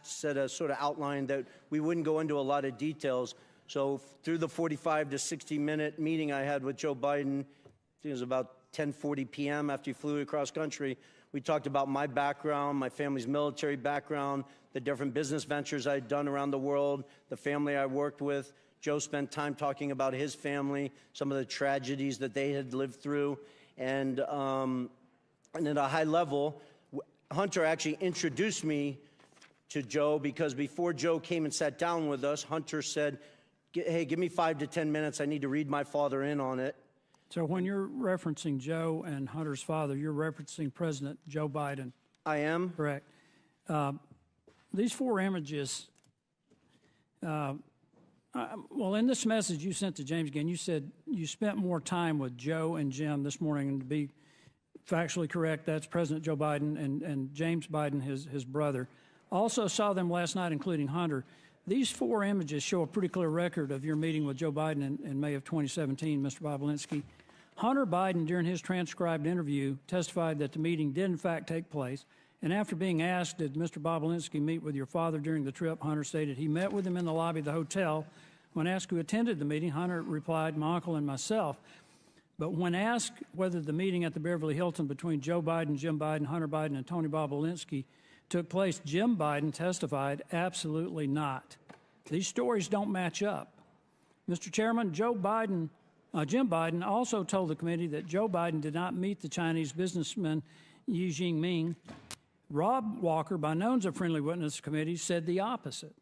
said a sort of outline that we wouldn't go into a lot of details. So through the 45 to 60-minute meeting I had with Joe Biden, I think it was about 10:40 p.m. after he flew across country, we talked about my background, my family's military background, the different business ventures I'd done around the world, the family I worked with. Joe spent time talking about his family, some of the tragedies that they had lived through. And at a high level, Hunter actually introduced me to Joe because before Joe came and sat down with us, Hunter said, hey, give me 5 to 10 minutes. I need to read my father in on it. So when you're referencing Joe and Hunter's father, you're referencing President Joe Biden. I am. Correct. These 4 images, well, in this message you sent to James again, you said you spent more time with Joe and Jim this morning, and to be factually correct, that's President Joe Biden and James Biden, his brother. Also saw them last night, including Hunter. These 4 images show a pretty clear record of your meeting with Joe Biden in May of 2017, Mr. Bobulinski. Hunter Biden, during his transcribed interview, testified that the meeting did in fact take place. And after being asked, did Mr. Bobulinski meet with your father during the trip, Hunter stated he met with him in the lobby of the hotel. When asked who attended the meeting, Hunter replied, my uncle and myself. But when asked whether the meeting at the Beverly Hilton between Joe Biden, Jim Biden, Hunter Biden, and Tony Bobulinski took place, Jim Biden testified, absolutely not. These stories don't match up. Mr. Chairman, Jim Biden also told the committee that Joe Biden did not meet the Chinese businessman Xi Jinping. Rob Walker, by knowns of Friendly Witness Committee, said the opposite.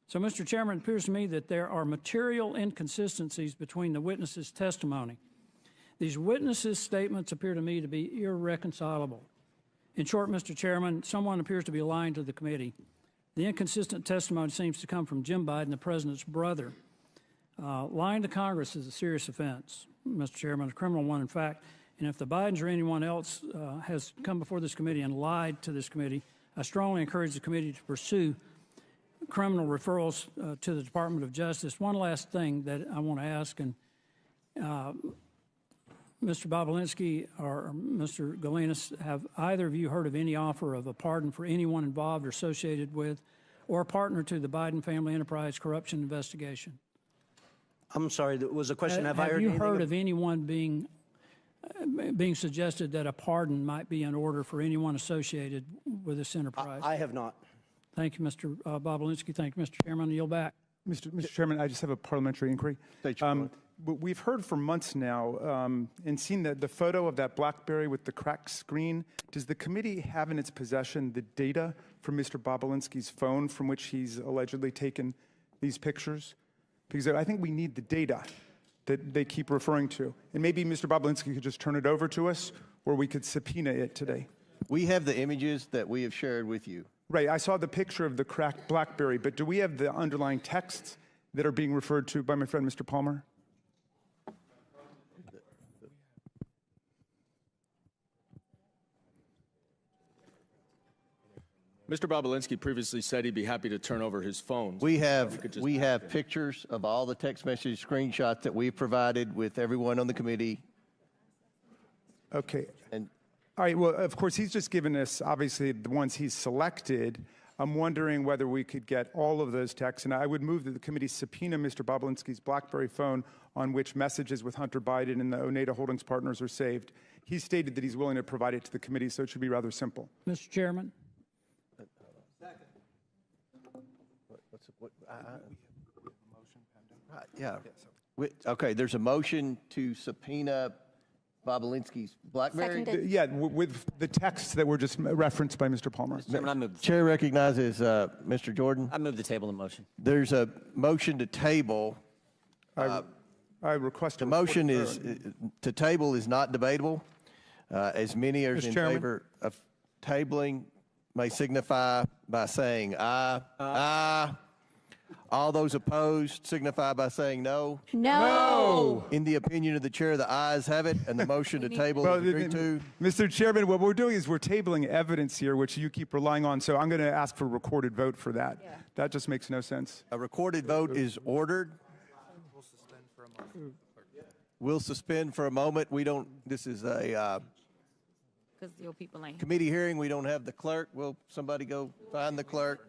So, Mr. Chairman, it appears to me that there are material inconsistencies between the witnesses' testimony. These witnesses' statements appear to me to be irreconcilable. In short, Mr. Chairman, someone appears to be lying to the committee. The inconsistent testimony seems to come from Jim Biden, the president's brother. Lying to Congress is a serious offense, Mr. Chairman, a criminal one, in fact. And if the Bidens or anyone else has come before this committee and lied to this committee, I strongly encourage the committee to pursue criminal referrals to the Department of Justice. One last thing that I want to ask, and Mr. Bobulinski or Mr. Galinas, have either of you heard of any offer of a pardon for anyone involved or associated with or a partner to the Biden family enterprise corruption investigation? I'm sorry, that was a question. Have I you heard of anyone being suggested that a pardon might be in order for anyone associated with this enterprise? I have not. Thank you, Mr. Bobulinski. Thank you, Mr. Chairman. I yield back. Mr. Chairman, I just have a parliamentary inquiry. We've heard for months now and seen the photo of that BlackBerry with the cracked screen. Does the committee have in its possession the data from Mr. Bobulinski's phone from which he's allegedly taken these pictures? Because I think we need the data that they keep referring to. And maybe Mr. Bobulinski could just turn it over to us, or we could subpoena it today. We have the images that we have shared with you. Right, I saw the picture of the cracked BlackBerry, but do we have the underlying texts that are being referred to by my friend Mr. Palmer? Mr. Bobulinski previously said he'd be happy to turn over his phone. We have pictures of all the text message screenshots that we've provided with everyone on the committee. Okay. All right, well, of course, he's just given us, obviously, the ones he's selected. I'm wondering whether we could get all of those texts, and I would move that the committee subpoena Mr. Bobulinski's BlackBerry phone on which messages with Hunter Biden and the Oneida Holdings partners are saved. He's stated that he's willing to provide it to the committee, so it should be rather simple. Mr. Chairman. Yeah. Okay, there's a motion to subpoena Bobulinski's BlackBerry? Yeah, with the texts that were just referenced by Mr. Palmer. Chair recognizes Mr. Jordan. I move the table the motion. There's a motion to table. I request the motion is to table is not debatable. As many as in favor of tabling may signify by saying aye. Aye. All those opposed signify by saying no. No. In the opinion of the chair, the ayes have it, and the motion to table is agreed to. Mr. Chairman, what we're doing is we're tabling evidence here, which you keep relying on, so I'm going to ask for a recorded vote for that. Yeah. That just makes no sense. A recorded vote is ordered. We'll suspend for a moment. We don't, this is a committee hearing. We don't have the clerk. Will somebody go find the clerk?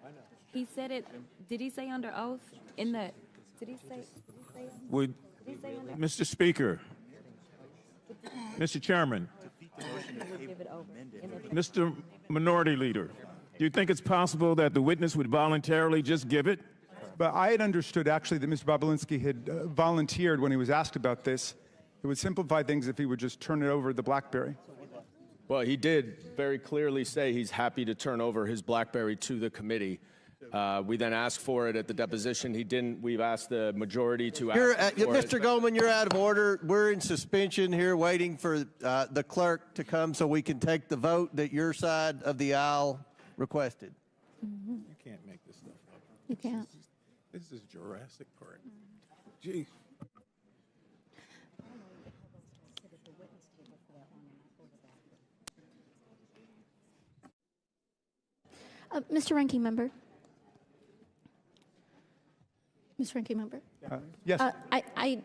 I know. He said it. Did he say under oath? In the. Did he say? Would, Mr. Speaker, Mr. Chairman, Mr. Minority Leader, do you think it's possible that the witness would voluntarily just give it? But I had understood actually that Mr. Bobulinski had volunteered when he was asked about this. It would simplify things if he would just turn it over the BlackBerry. Well, he did very clearly say he's happy to turn over his BlackBerry to the committee. We then asked for it at the deposition. He didn't. We've asked the majority to ask for Mr. it. Goldman, you're out of order. We're in suspension here waiting for the clerk to come so we can take the vote that your side of the aisle requested. You can't make this stuff up. You can't. This is Jurassic Park. Gee. Mr. Ranking Member. Mr. Ranking Member. Yes. I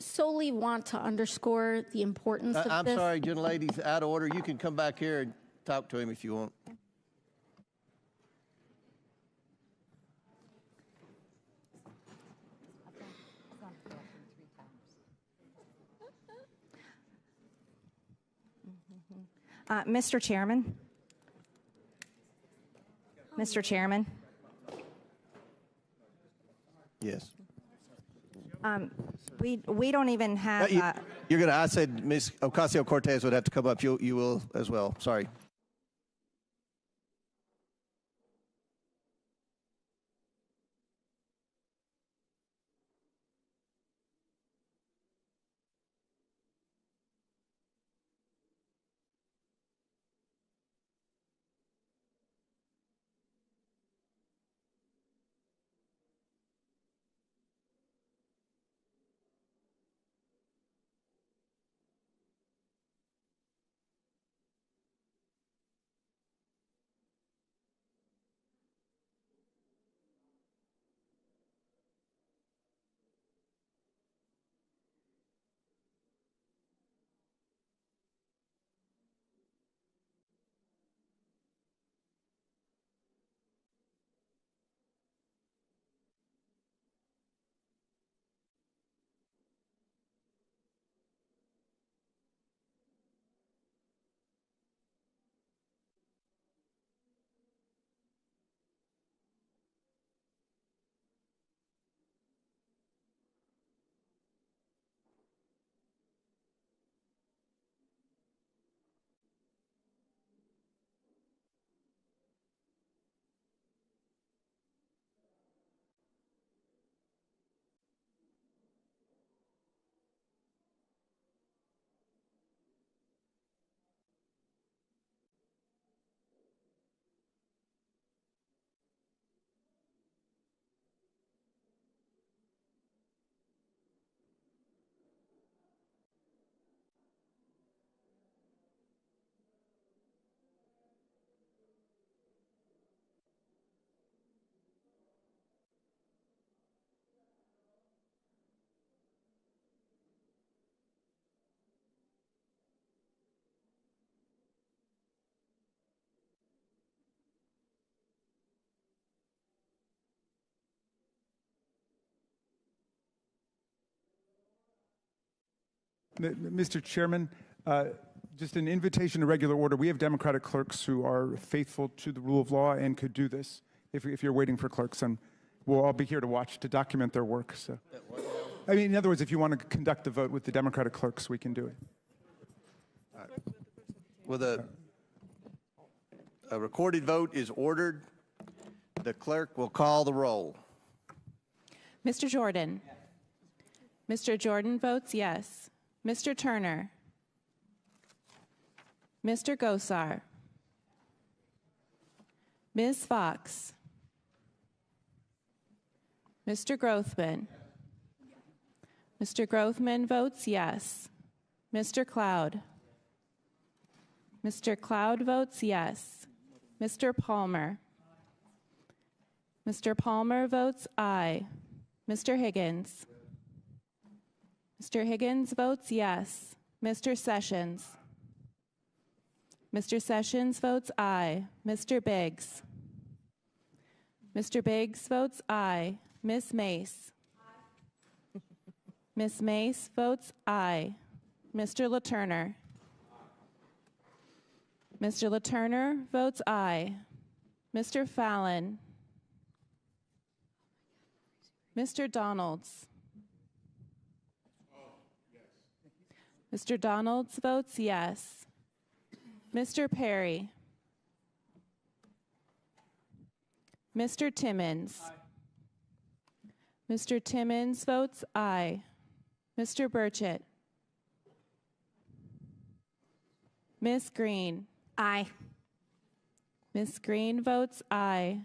solely want to underscore the importance of I'm this. sorry, gentlelady's out of order. You can come back here and talk to him if you want. Mr. Chairman. Mr. Chairman. Yes. We don't even have. You're going to. I said Ms. Ocasio-Cortez would have to come up. You will as well. Sorry. Mr. Chairman, Just an invitation to regular order. We have Democratic clerks who are faithful to the rule of law and could do this if you're waiting for clerks. And we'll all be here to watch, to document their work. So, I mean, in other words, if you want to conduct the vote with the Democratic clerks, we can do it. With a recorded vote is ordered. The clerk will call the roll. Mr. Jordan. Mr. Jordan votes yes. Mr. Turner. Mr. Gosar. Ms. Fox. Mr. Grothman. Mr. Grothman votes yes. Mr. Cloud. Mr. Cloud votes yes. Mr. Palmer. Mr. Palmer votes aye. Mr. Higgins. Mr. Higgins votes yes. Mr. Sessions. Mr. Sessions votes aye. Mr. Biggs. Mr. Biggs votes aye. Ms. Mace. Ms. Mace votes aye. Mr. LaTurner. Mr. LaTurner votes aye. Mr. Fallon. Mr. Donalds. Mr. Donalds votes yes. Mr. Perry. Mr. Timmons. Mr. Timmons votes aye. Mr. Burchett. Ms. Green. Aye. Ms. Green votes aye.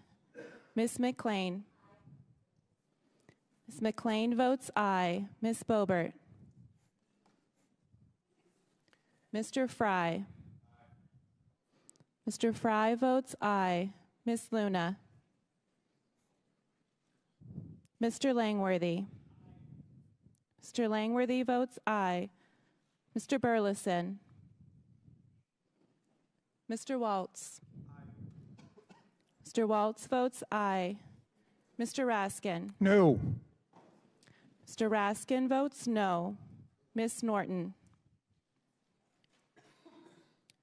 Ms. McLean. Ms. McLean votes aye. Ms. Boebert. Mr. Fry. Mr. Fry votes aye. Ms. Luna. Mr. Langworthy. Mr. Langworthy votes aye. Mr. Burleson. Mr. Waltz. Mr. Waltz votes aye. Mr. Raskin. No. Mr. Raskin votes no. Ms. Norton.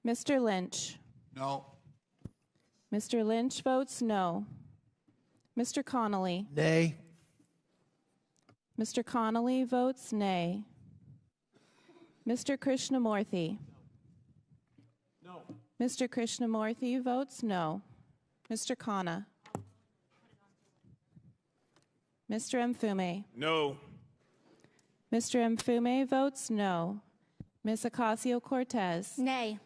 Mr. Lynch. No. Mr. Lynch votes no. Mr. Connolly. Nay. Mr. Connolly votes nay. Mr. Krishnamurthy. No. Mr. Krishnamurthy votes no. Mr. Khanna. Mr. Mfume. No. Mr. Mfume votes no. Ms. Ocasio-Cortez. Nay.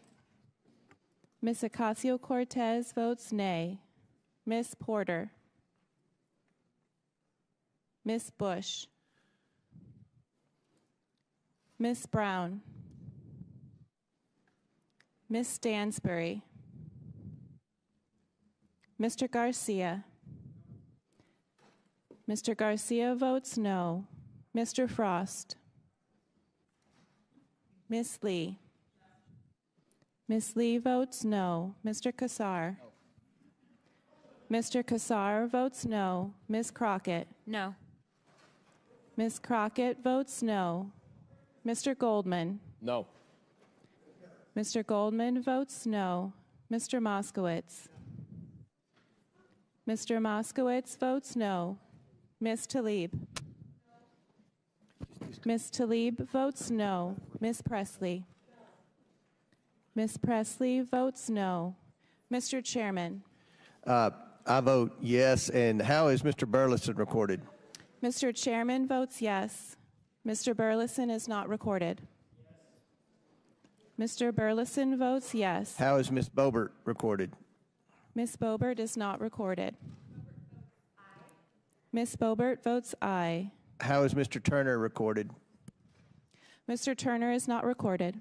Ms. Ocasio-Cortez votes nay. Ms. Porter. Ms. Bush. Ms. Brown. Ms. Stansbury. Mr. Garcia. Mr. Garcia votes no. Mr. Frost. Ms. Lee. Ms. Lee votes no. Mr. Kassar. Mr. Kassar votes no. Ms. Crockett. No. Ms. Crockett votes no. Mr. Goldman. No. Mr. Goldman votes no. Mr. Moskowitz. Mr. Moskowitz votes no. Ms. Tlaib. Ms. Tlaib votes no. Ms. Presley. Ms. Presley votes no. Mr. Chairman. I vote yes. And how is Mr. Burleson recorded? Mr. Chairman votes yes. Mr. Burleson is not recorded. Mr. Burleson votes yes. How is Ms. Boebert recorded? Ms. Boebert is not recorded. Ms. Boebert votes aye. How is Mr. Turner recorded? Mr. Turner is not recorded.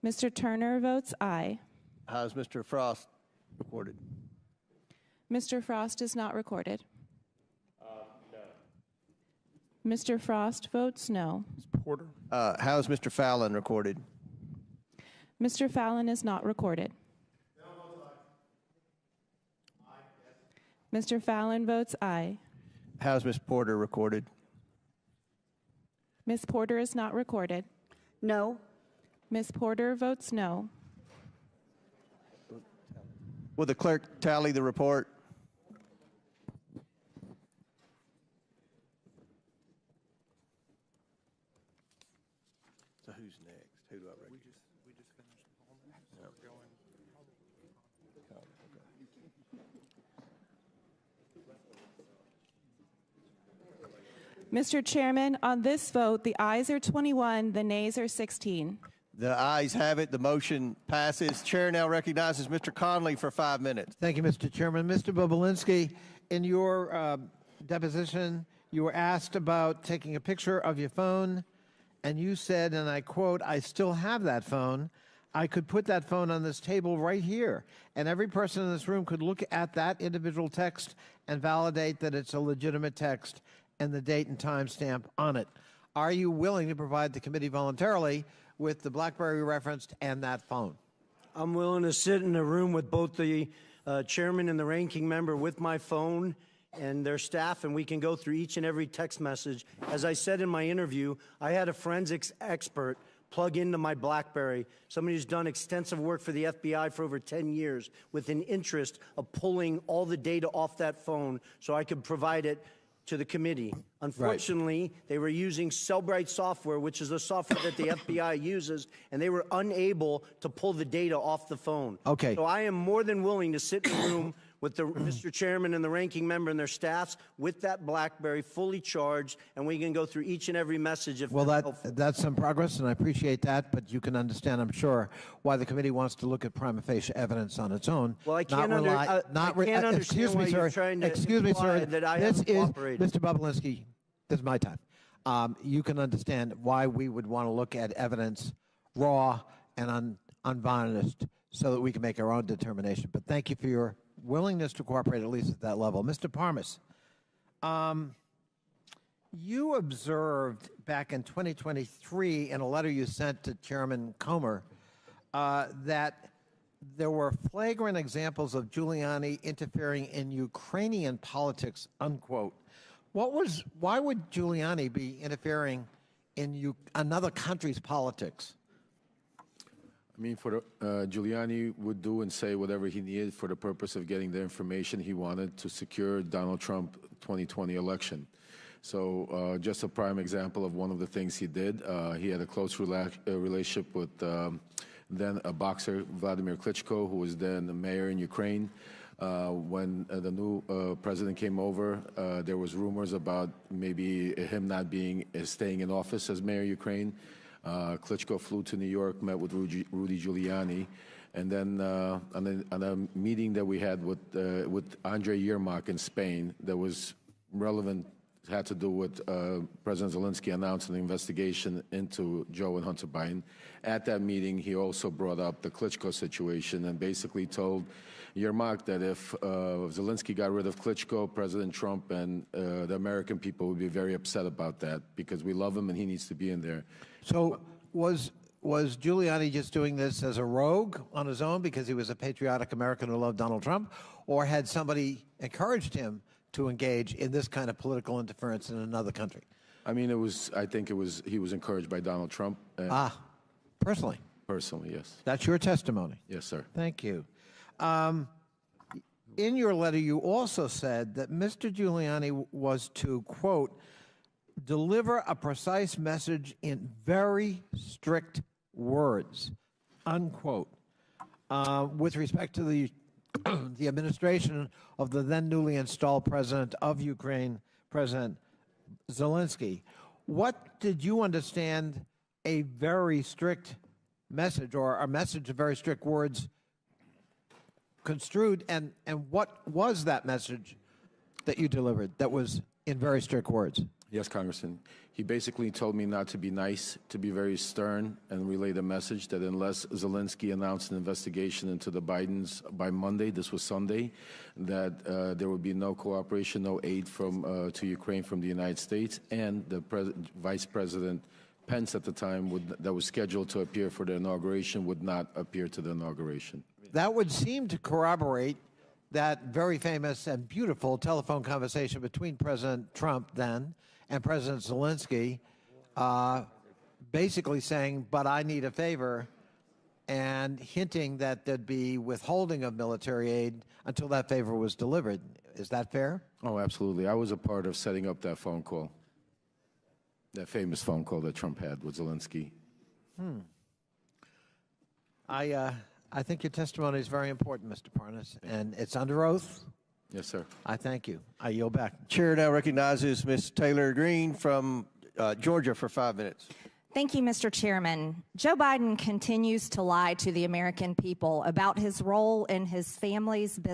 Mr. Turner votes aye. How is Mr. Frost recorded? Mr. Frost is not recorded. Mr. Frost votes no. Porter. How is Mr. Fallon recorded? Mr. Fallon is not recorded. Mr. Fallon votes aye. How is Ms. Porter recorded? Ms. Porter is not recorded. No. Ms. Porter votes no. Will the clerk tally the report? So who's next? Who do I recognize? We just finished Pullman, so we're going. Mr. Chairman, on this vote, the ayes are 21, the nays are 16. The ayes have it. The motion passes. Chair now recognizes Mr. Conley for 5 minutes. Thank you, Mr. Chairman. Mr. Bobulinski, in your deposition, you were asked about taking a picture of your phone, and you said, and I quote, "I still have that phone. I could put that phone on this table right here, and every person in this room could look at that individual text and validate that it's a legitimate text and the date and time stamp on it." Are you willing to provide the committee voluntarily with the BlackBerry referenced and that phone? I'm willing to sit in a room with both the chairman and the ranking member with my phone and their staff, and we can go through each and every text message. As I said in my interview, I had a forensics expert plug into my BlackBerry, somebody who's done extensive work for the FBI for over 10 years with an interest of pulling all the data off that phone so I could provide it to the committee. Unfortunately, they were using Cellbrite software, which is the software that the FBI uses, and they were unable to pull the data off the phone. Okay. So I am more than willing to sit in a room with the Mr. Chairman and the ranking member and their staffs with that BlackBerry fully charged, and we can go through each and every message if Well, that's helpful. that's some progress, and I appreciate that, but you can understand, I'm sure, why the committee wants to look at prima facie evidence on its own. Well, I can't, understand excuse me, why sir. you're trying to Excuse me, imply sir. that I This haven't is, cooperated. Mr. Bobulinski, this is my time. You can understand why we would want to look at evidence raw and unvarnished so that we can make our own determination. But thank you for your willingness to cooperate, at least at that level. Mr. Parmas, you observed back in 2023 in a letter you sent to Chairman Comer that there were flagrant examples of Giuliani interfering in Ukrainian politics, unquote. Why would Giuliani be interfering in another country's politics? I mean, Giuliani would do and say whatever he needed for the purpose of getting the information he wanted to secure Donald Trump 2020 election. So just a prime example of one of the things he did, he had a close relationship with then a boxer, Vladimir Klitschko, who was then the mayor in Ukraine. When the new president came over, there was rumors about maybe him not staying in office as mayor of Ukraine. Klitschko flew to New York, met with Rudy Giuliani, and then on a meeting that we had with Andrei Yermak in Spain that was relevant, had to do with President Zelensky announcing an investigation into Joe and Hunter Biden. At that meeting, he also brought up the Klitschko situation and basically told Yermak that if Zelensky got rid of Klitschko, President Trump and the American people would be very upset about that because we love him and he needs to be in there. So was Giuliani just doing this as a rogue on his own because he was a patriotic American who loved Donald Trump, or had somebody encouraged him to engage in this kind of political interference in another country? I mean, I think he was encouraged by Donald Trump. Personally? Personally, yes. That's your testimony? Yes, sir. Thank you. In your letter, you also said that Mr. Giuliani was to, quote, deliver a precise message in very strict words, unquote, with respect to the administration of the then newly installed president of Ukraine, President Zelensky. What did you understand a very strict message, or a message of very strict words, construed, and what was that message that you delivered that was in very strict words? Yes, Congressman. He basically told me not to be nice, to be very stern, and relay the message that unless Zelensky announced an investigation into the Bidens by Monday, this was Sunday, that there would be no cooperation, no aid to Ukraine from the United States, and the Vice President Pence at the time that was scheduled to appear for the inauguration would not appear to the inauguration. That would seem to corroborate that very famous and beautiful telephone conversation between President Trump then and President Zelensky basically saying, but I need a favor, and hinting that there'd be withholding of military aid until that favor was delivered. Is that fair? Oh, absolutely. I was a part of setting up that phone call, that famous phone call that Trump had with Zelensky. I think your testimony is very important, Mr. Parnas, and it's under oath. Yes, sir. I thank you. I yield back. Chair now recognizes Ms. Taylor Greene from Georgia for 5 minutes. Thank you, Mr. Chairman. Joe Biden continues to lie to the American people about his role in his family's business.